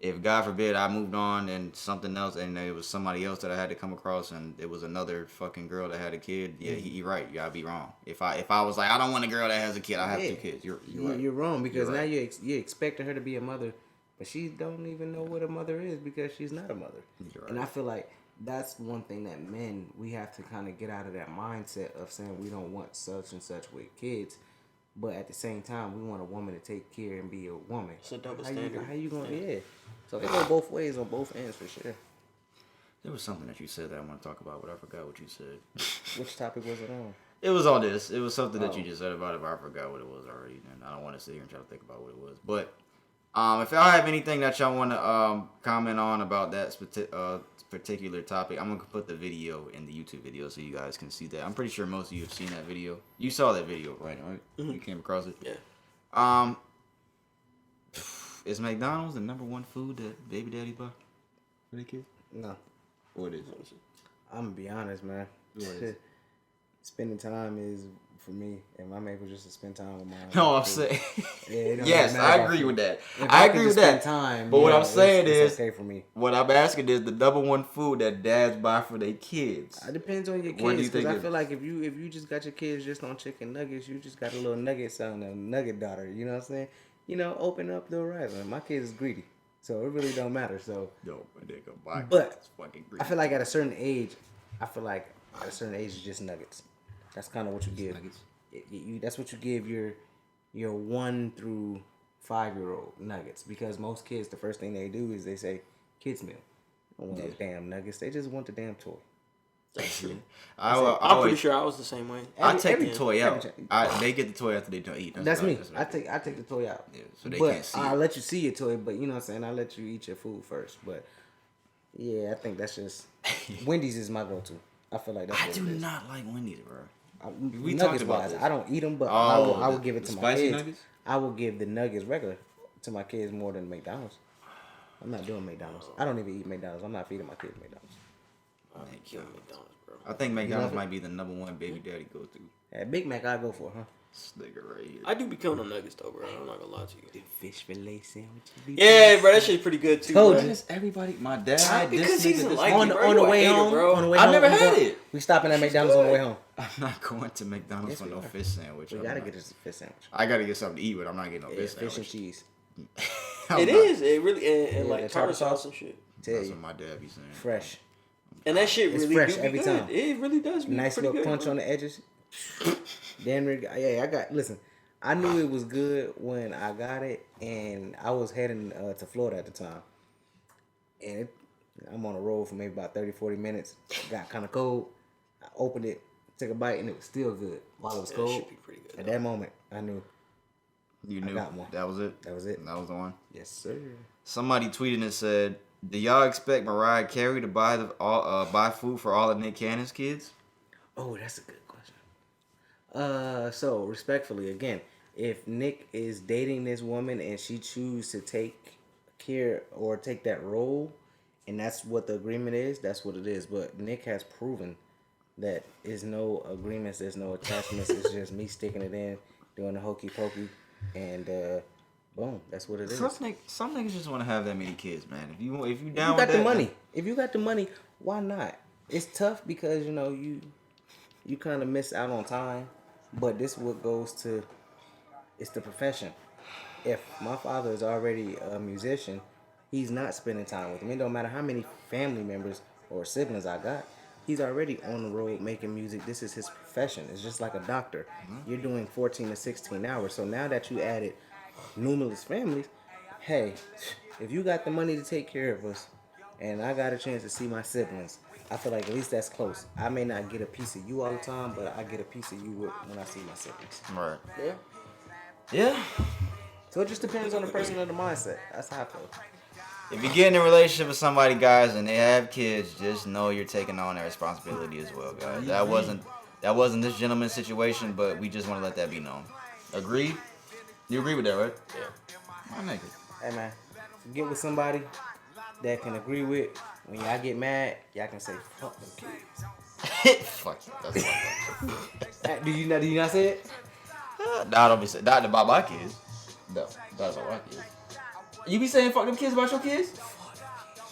if God forbid I moved on and something else, and it was somebody else that I had to come across, and it was another fucking girl that had a kid, yeah, you're right. You gotta be wrong. If I was like, I don't want a girl that has a kid, I have 2 kids. You're right. You're wrong because You're now right. you expecting her to be a mother, but she don't even know what a mother is because she's not a mother. You're right. And I feel like that's one thing that men, we have to kind of get out of that mindset of saying we don't want such and such with kids, but at the same time we want a woman to take care and be a woman. It's a double How standard. how you gonna So it go both ways on both ends for sure. There was something that you said that I want to talk about, but I forgot what you said. Which topic was it on? It was all this. It was something that you Oh. just said about it, but I forgot what it was already. And I don't want to sit here and try to think about what it was. But if y'all have anything that y'all want to comment on about that particular topic, I'm going to put the video in the YouTube video so you guys can see that. I'm pretty sure most of you have seen that video. You saw that video, right? Mm-hmm. You came across it? Yeah. Is McDonald's the number one food that baby daddy buy for their kids? No, What is it? I'm gonna be honest, man. What is? Spending time is for me, and my mate was just to spend time with my. No, I'm saying. Yeah, it don't Yes, matter I about agree food. with that. If I could agree just with that. spend time, But what I'm it's saying is, okay for me. what I'm asking is the number one food that dads buy for their kids. It depends on your What do you kids, because think I it- feel like if you just got your kids just on chicken nuggets, you just got a little nugget son, a nugget daughter. You know what I'm saying? Open up the horizon. My kid is greedy, so it really don't matter. So, No, my nigga, my But kid's fucking I feel like at a certain age, it's just nuggets. That's kind of what you give. Nuggets. That's what you give your 1 through 5-year-old nuggets, because most kids, the first thing they do is they say kids meal. They don't want no damn nuggets. They just want the damn toy. I'm pretty sure I was the same way. I take every- the toy out. every- They get the toy after they don't eat. That's me. what I take the toy out. Yeah, so they but can't see I'll it. let you see your toy, but you know what I'm saying? I'll let you eat your food first. But yeah, I think that's just Wendy's is my go-to. I feel like that's I what do it is. not like Wendy's, bro. We talked nuggets about wise, this. I don't eat them, but Oh, I will the- give it the to my spicy kids. nuggets? I will give the nuggets regular to my kids more than McDonald's. I'm not doing McDonald's. I don't even eat McDonald's. I'm not feeding my kids McDonald's. McDonald's, bro. I think McDonald's it? might be the number one baby daddy go to. That Big Mac I go for, huh? This nigga right here. I do be killing them nuggets though, bro. I'm not gonna lie to you. Fish fillet sandwich. Yeah, bro, that shit's pretty good too. Told bro. you. Just everybody, my dad, Because this he nigga, doesn't this like on it, the, bro. on the You a way hater, home, bro. on the way I've home, never we had go- it. We stopping at McDonald's on the way home. I'm not going to McDonald's Yes, for we no are. fish sandwich. We I'm gotta not. get us a fish sandwich. I gotta get something to eat, but I'm not getting no Yeah, fish fish and sandwich. cheese. I'm It not- is. It really and Yeah, like the tartar tartar sauce. sauce and shit. Tell That's you, what my dad be saying. fresh, And that shit It's really fresh do be every good. time. It really does be nice pretty little good, punch bro. on the edges. Damn near. Yeah, I got. Listen, I knew it was good when I got it, and I was heading to Florida at the time. And I'm on a road for maybe about 30, 40 minutes. Got kind of cold. I opened it, took a bite, and it was still good while it was Yeah, it cold. should be pretty good, At though. that moment, I knew You knew got one. that was it. that was it. That was the one. Yes, sir. Somebody tweeted and said, "Do y'all expect Mariah Carey to buy food for all of Nick Cannon's kids?" Oh, that's a good question. So respectfully, again, if Nick is dating this woman and she chooses to take care or take that role, and that's what the agreement is, that's what it is. But Nick has proven that there's no agreements, there's no attachments. It's just me sticking it in, doing the hokey pokey, and boom, that's what it is. Some niggas just want to have that many kids, man. If you down If you with got that, the money, if you got the money, why not? It's tough because you kind of miss out on time, but this what goes to, it's the profession. If my father is already a musician, he's not spending time with me. It don't matter how many family members or siblings I got. He's already on the road making music. This is his profession. It's just like a doctor. You're doing 14 to 16 hours. So now that you added numerous families, hey, if you got the money to take care of us, and I got a chance to see my siblings, I feel like at least that's close. I may not get a piece of you all the time, but I get a piece of you when I see my siblings. right? Yeah. Yeah. So it just depends on the person and the mindset. That's how I feel. If you get in a relationship with somebody, guys, and they have kids, just know you're taking on that responsibility as well, guys. That wasn't this gentleman's situation, but we just want to let that be known. Agreed? You agree with that, right? Yeah. My nigga. Hey man, get with somebody that can agree with. When y'all get mad, y'all can say fuck them kids. Fuck you. That's fucked Do you not say it? up. Nah, don't be saying. Not about my kids. No, not about my kids. You be saying fuck them kids about your kids?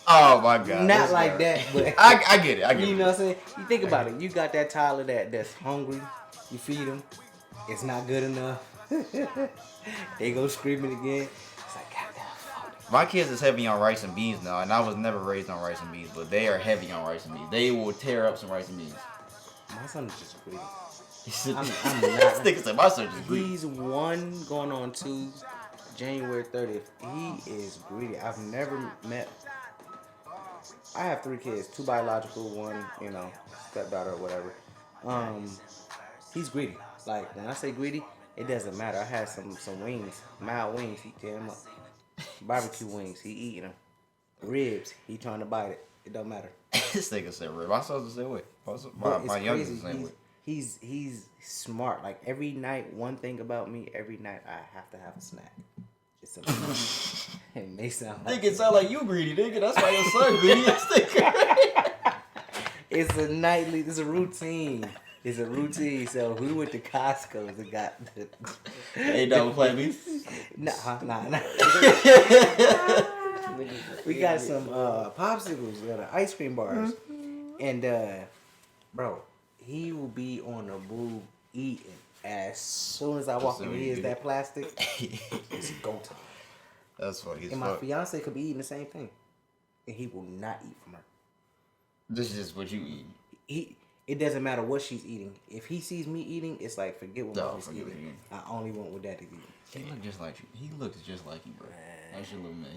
Oh my god. Not like that, but I get it. You know what I'm saying? You think about it. You got that toddler that's hungry. You feed him. It's not good enough. They go screaming again. It's like, goddamn. My kids is heavy on rice and beans now, and I was never raised on rice and beans, but they are heavy on rice and beans. They will tear up some rice and beans. My son is just greedy. I'm not. This nigga said my son just greedy. He's 1 going on 2, January 30th. He is greedy. I've never met. I have 3 kids, 2 biological, 1, stepdaughter or whatever. He's greedy. Like when I say greedy, it doesn't matter. I had some wings, mild wings. He tear them up. Barbecue wings, he eating them. Ribs, he trying to bite it. It don't matter. This nigga said rib. My son's the same way. My youngest is the same way. He's smart. Like every night, one thing about me, every night I have to have a snack. It's a it may sound like Nigga, it sound like you greedy, nigga. That's why your son greedy. It's a routine. It's a routine. So we went to Costco and got the Ain't no play me. Nah. We got some popsicles, ice cream bars, and bro, he will be on the move eating as soon as I walk in. He is that plastic. It's go time. That's funny. And my fiance could be eating the same thing, and he will not eat from her. This is just what you eat. It doesn't matter what she's eating. If he sees me eating, it's like forget what mommy's eating. I only want what daddy's eating. He looks just like you. He looks just like you, bro. That's your little man.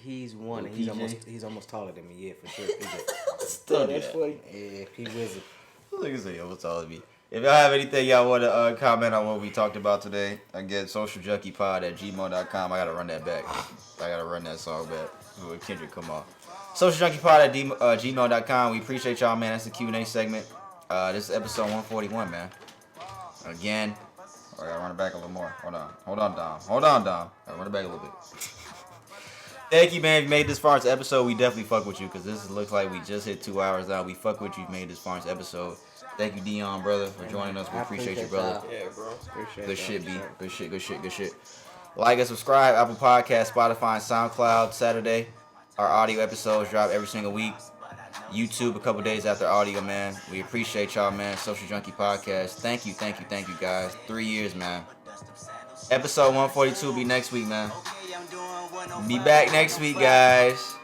He's one. And he's almost taller than me. Yeah, for sure. Still that's funny. Yeah, he wizard. Look at you. Almost taller than me. If y'all have anything y'all want to comment on what we talked about today, again, socialjunkiePod@gmail.com. I gotta run that back. I gotta run that song back. When Kendrick come on. socialjunkiePod@gmail.com. We appreciate y'all, man. That's the Q&A segment. This is episode 141, man. Again, I gotta run it back a little more. Hold on, Dom. Gotta run it back a little bit. Thank you, man. If you made this far into episode, we definitely fuck with you because this looks like we just hit 2 hours out. We fuck with you. Made this far into episode. Thank you, Deon, brother, for joining us. We appreciate you, brother. Yeah, bro. Good shit, B. Good shit. Like and subscribe. Apple Podcast, Spotify, and SoundCloud. Saturday, our audio episodes drop every single week. YouTube a couple days after audio, man. We appreciate y'all, man. Social Junkie Podcast. Thank you, guys. 3 years, man. Episode 142 will be next week, man. Be back next week, guys.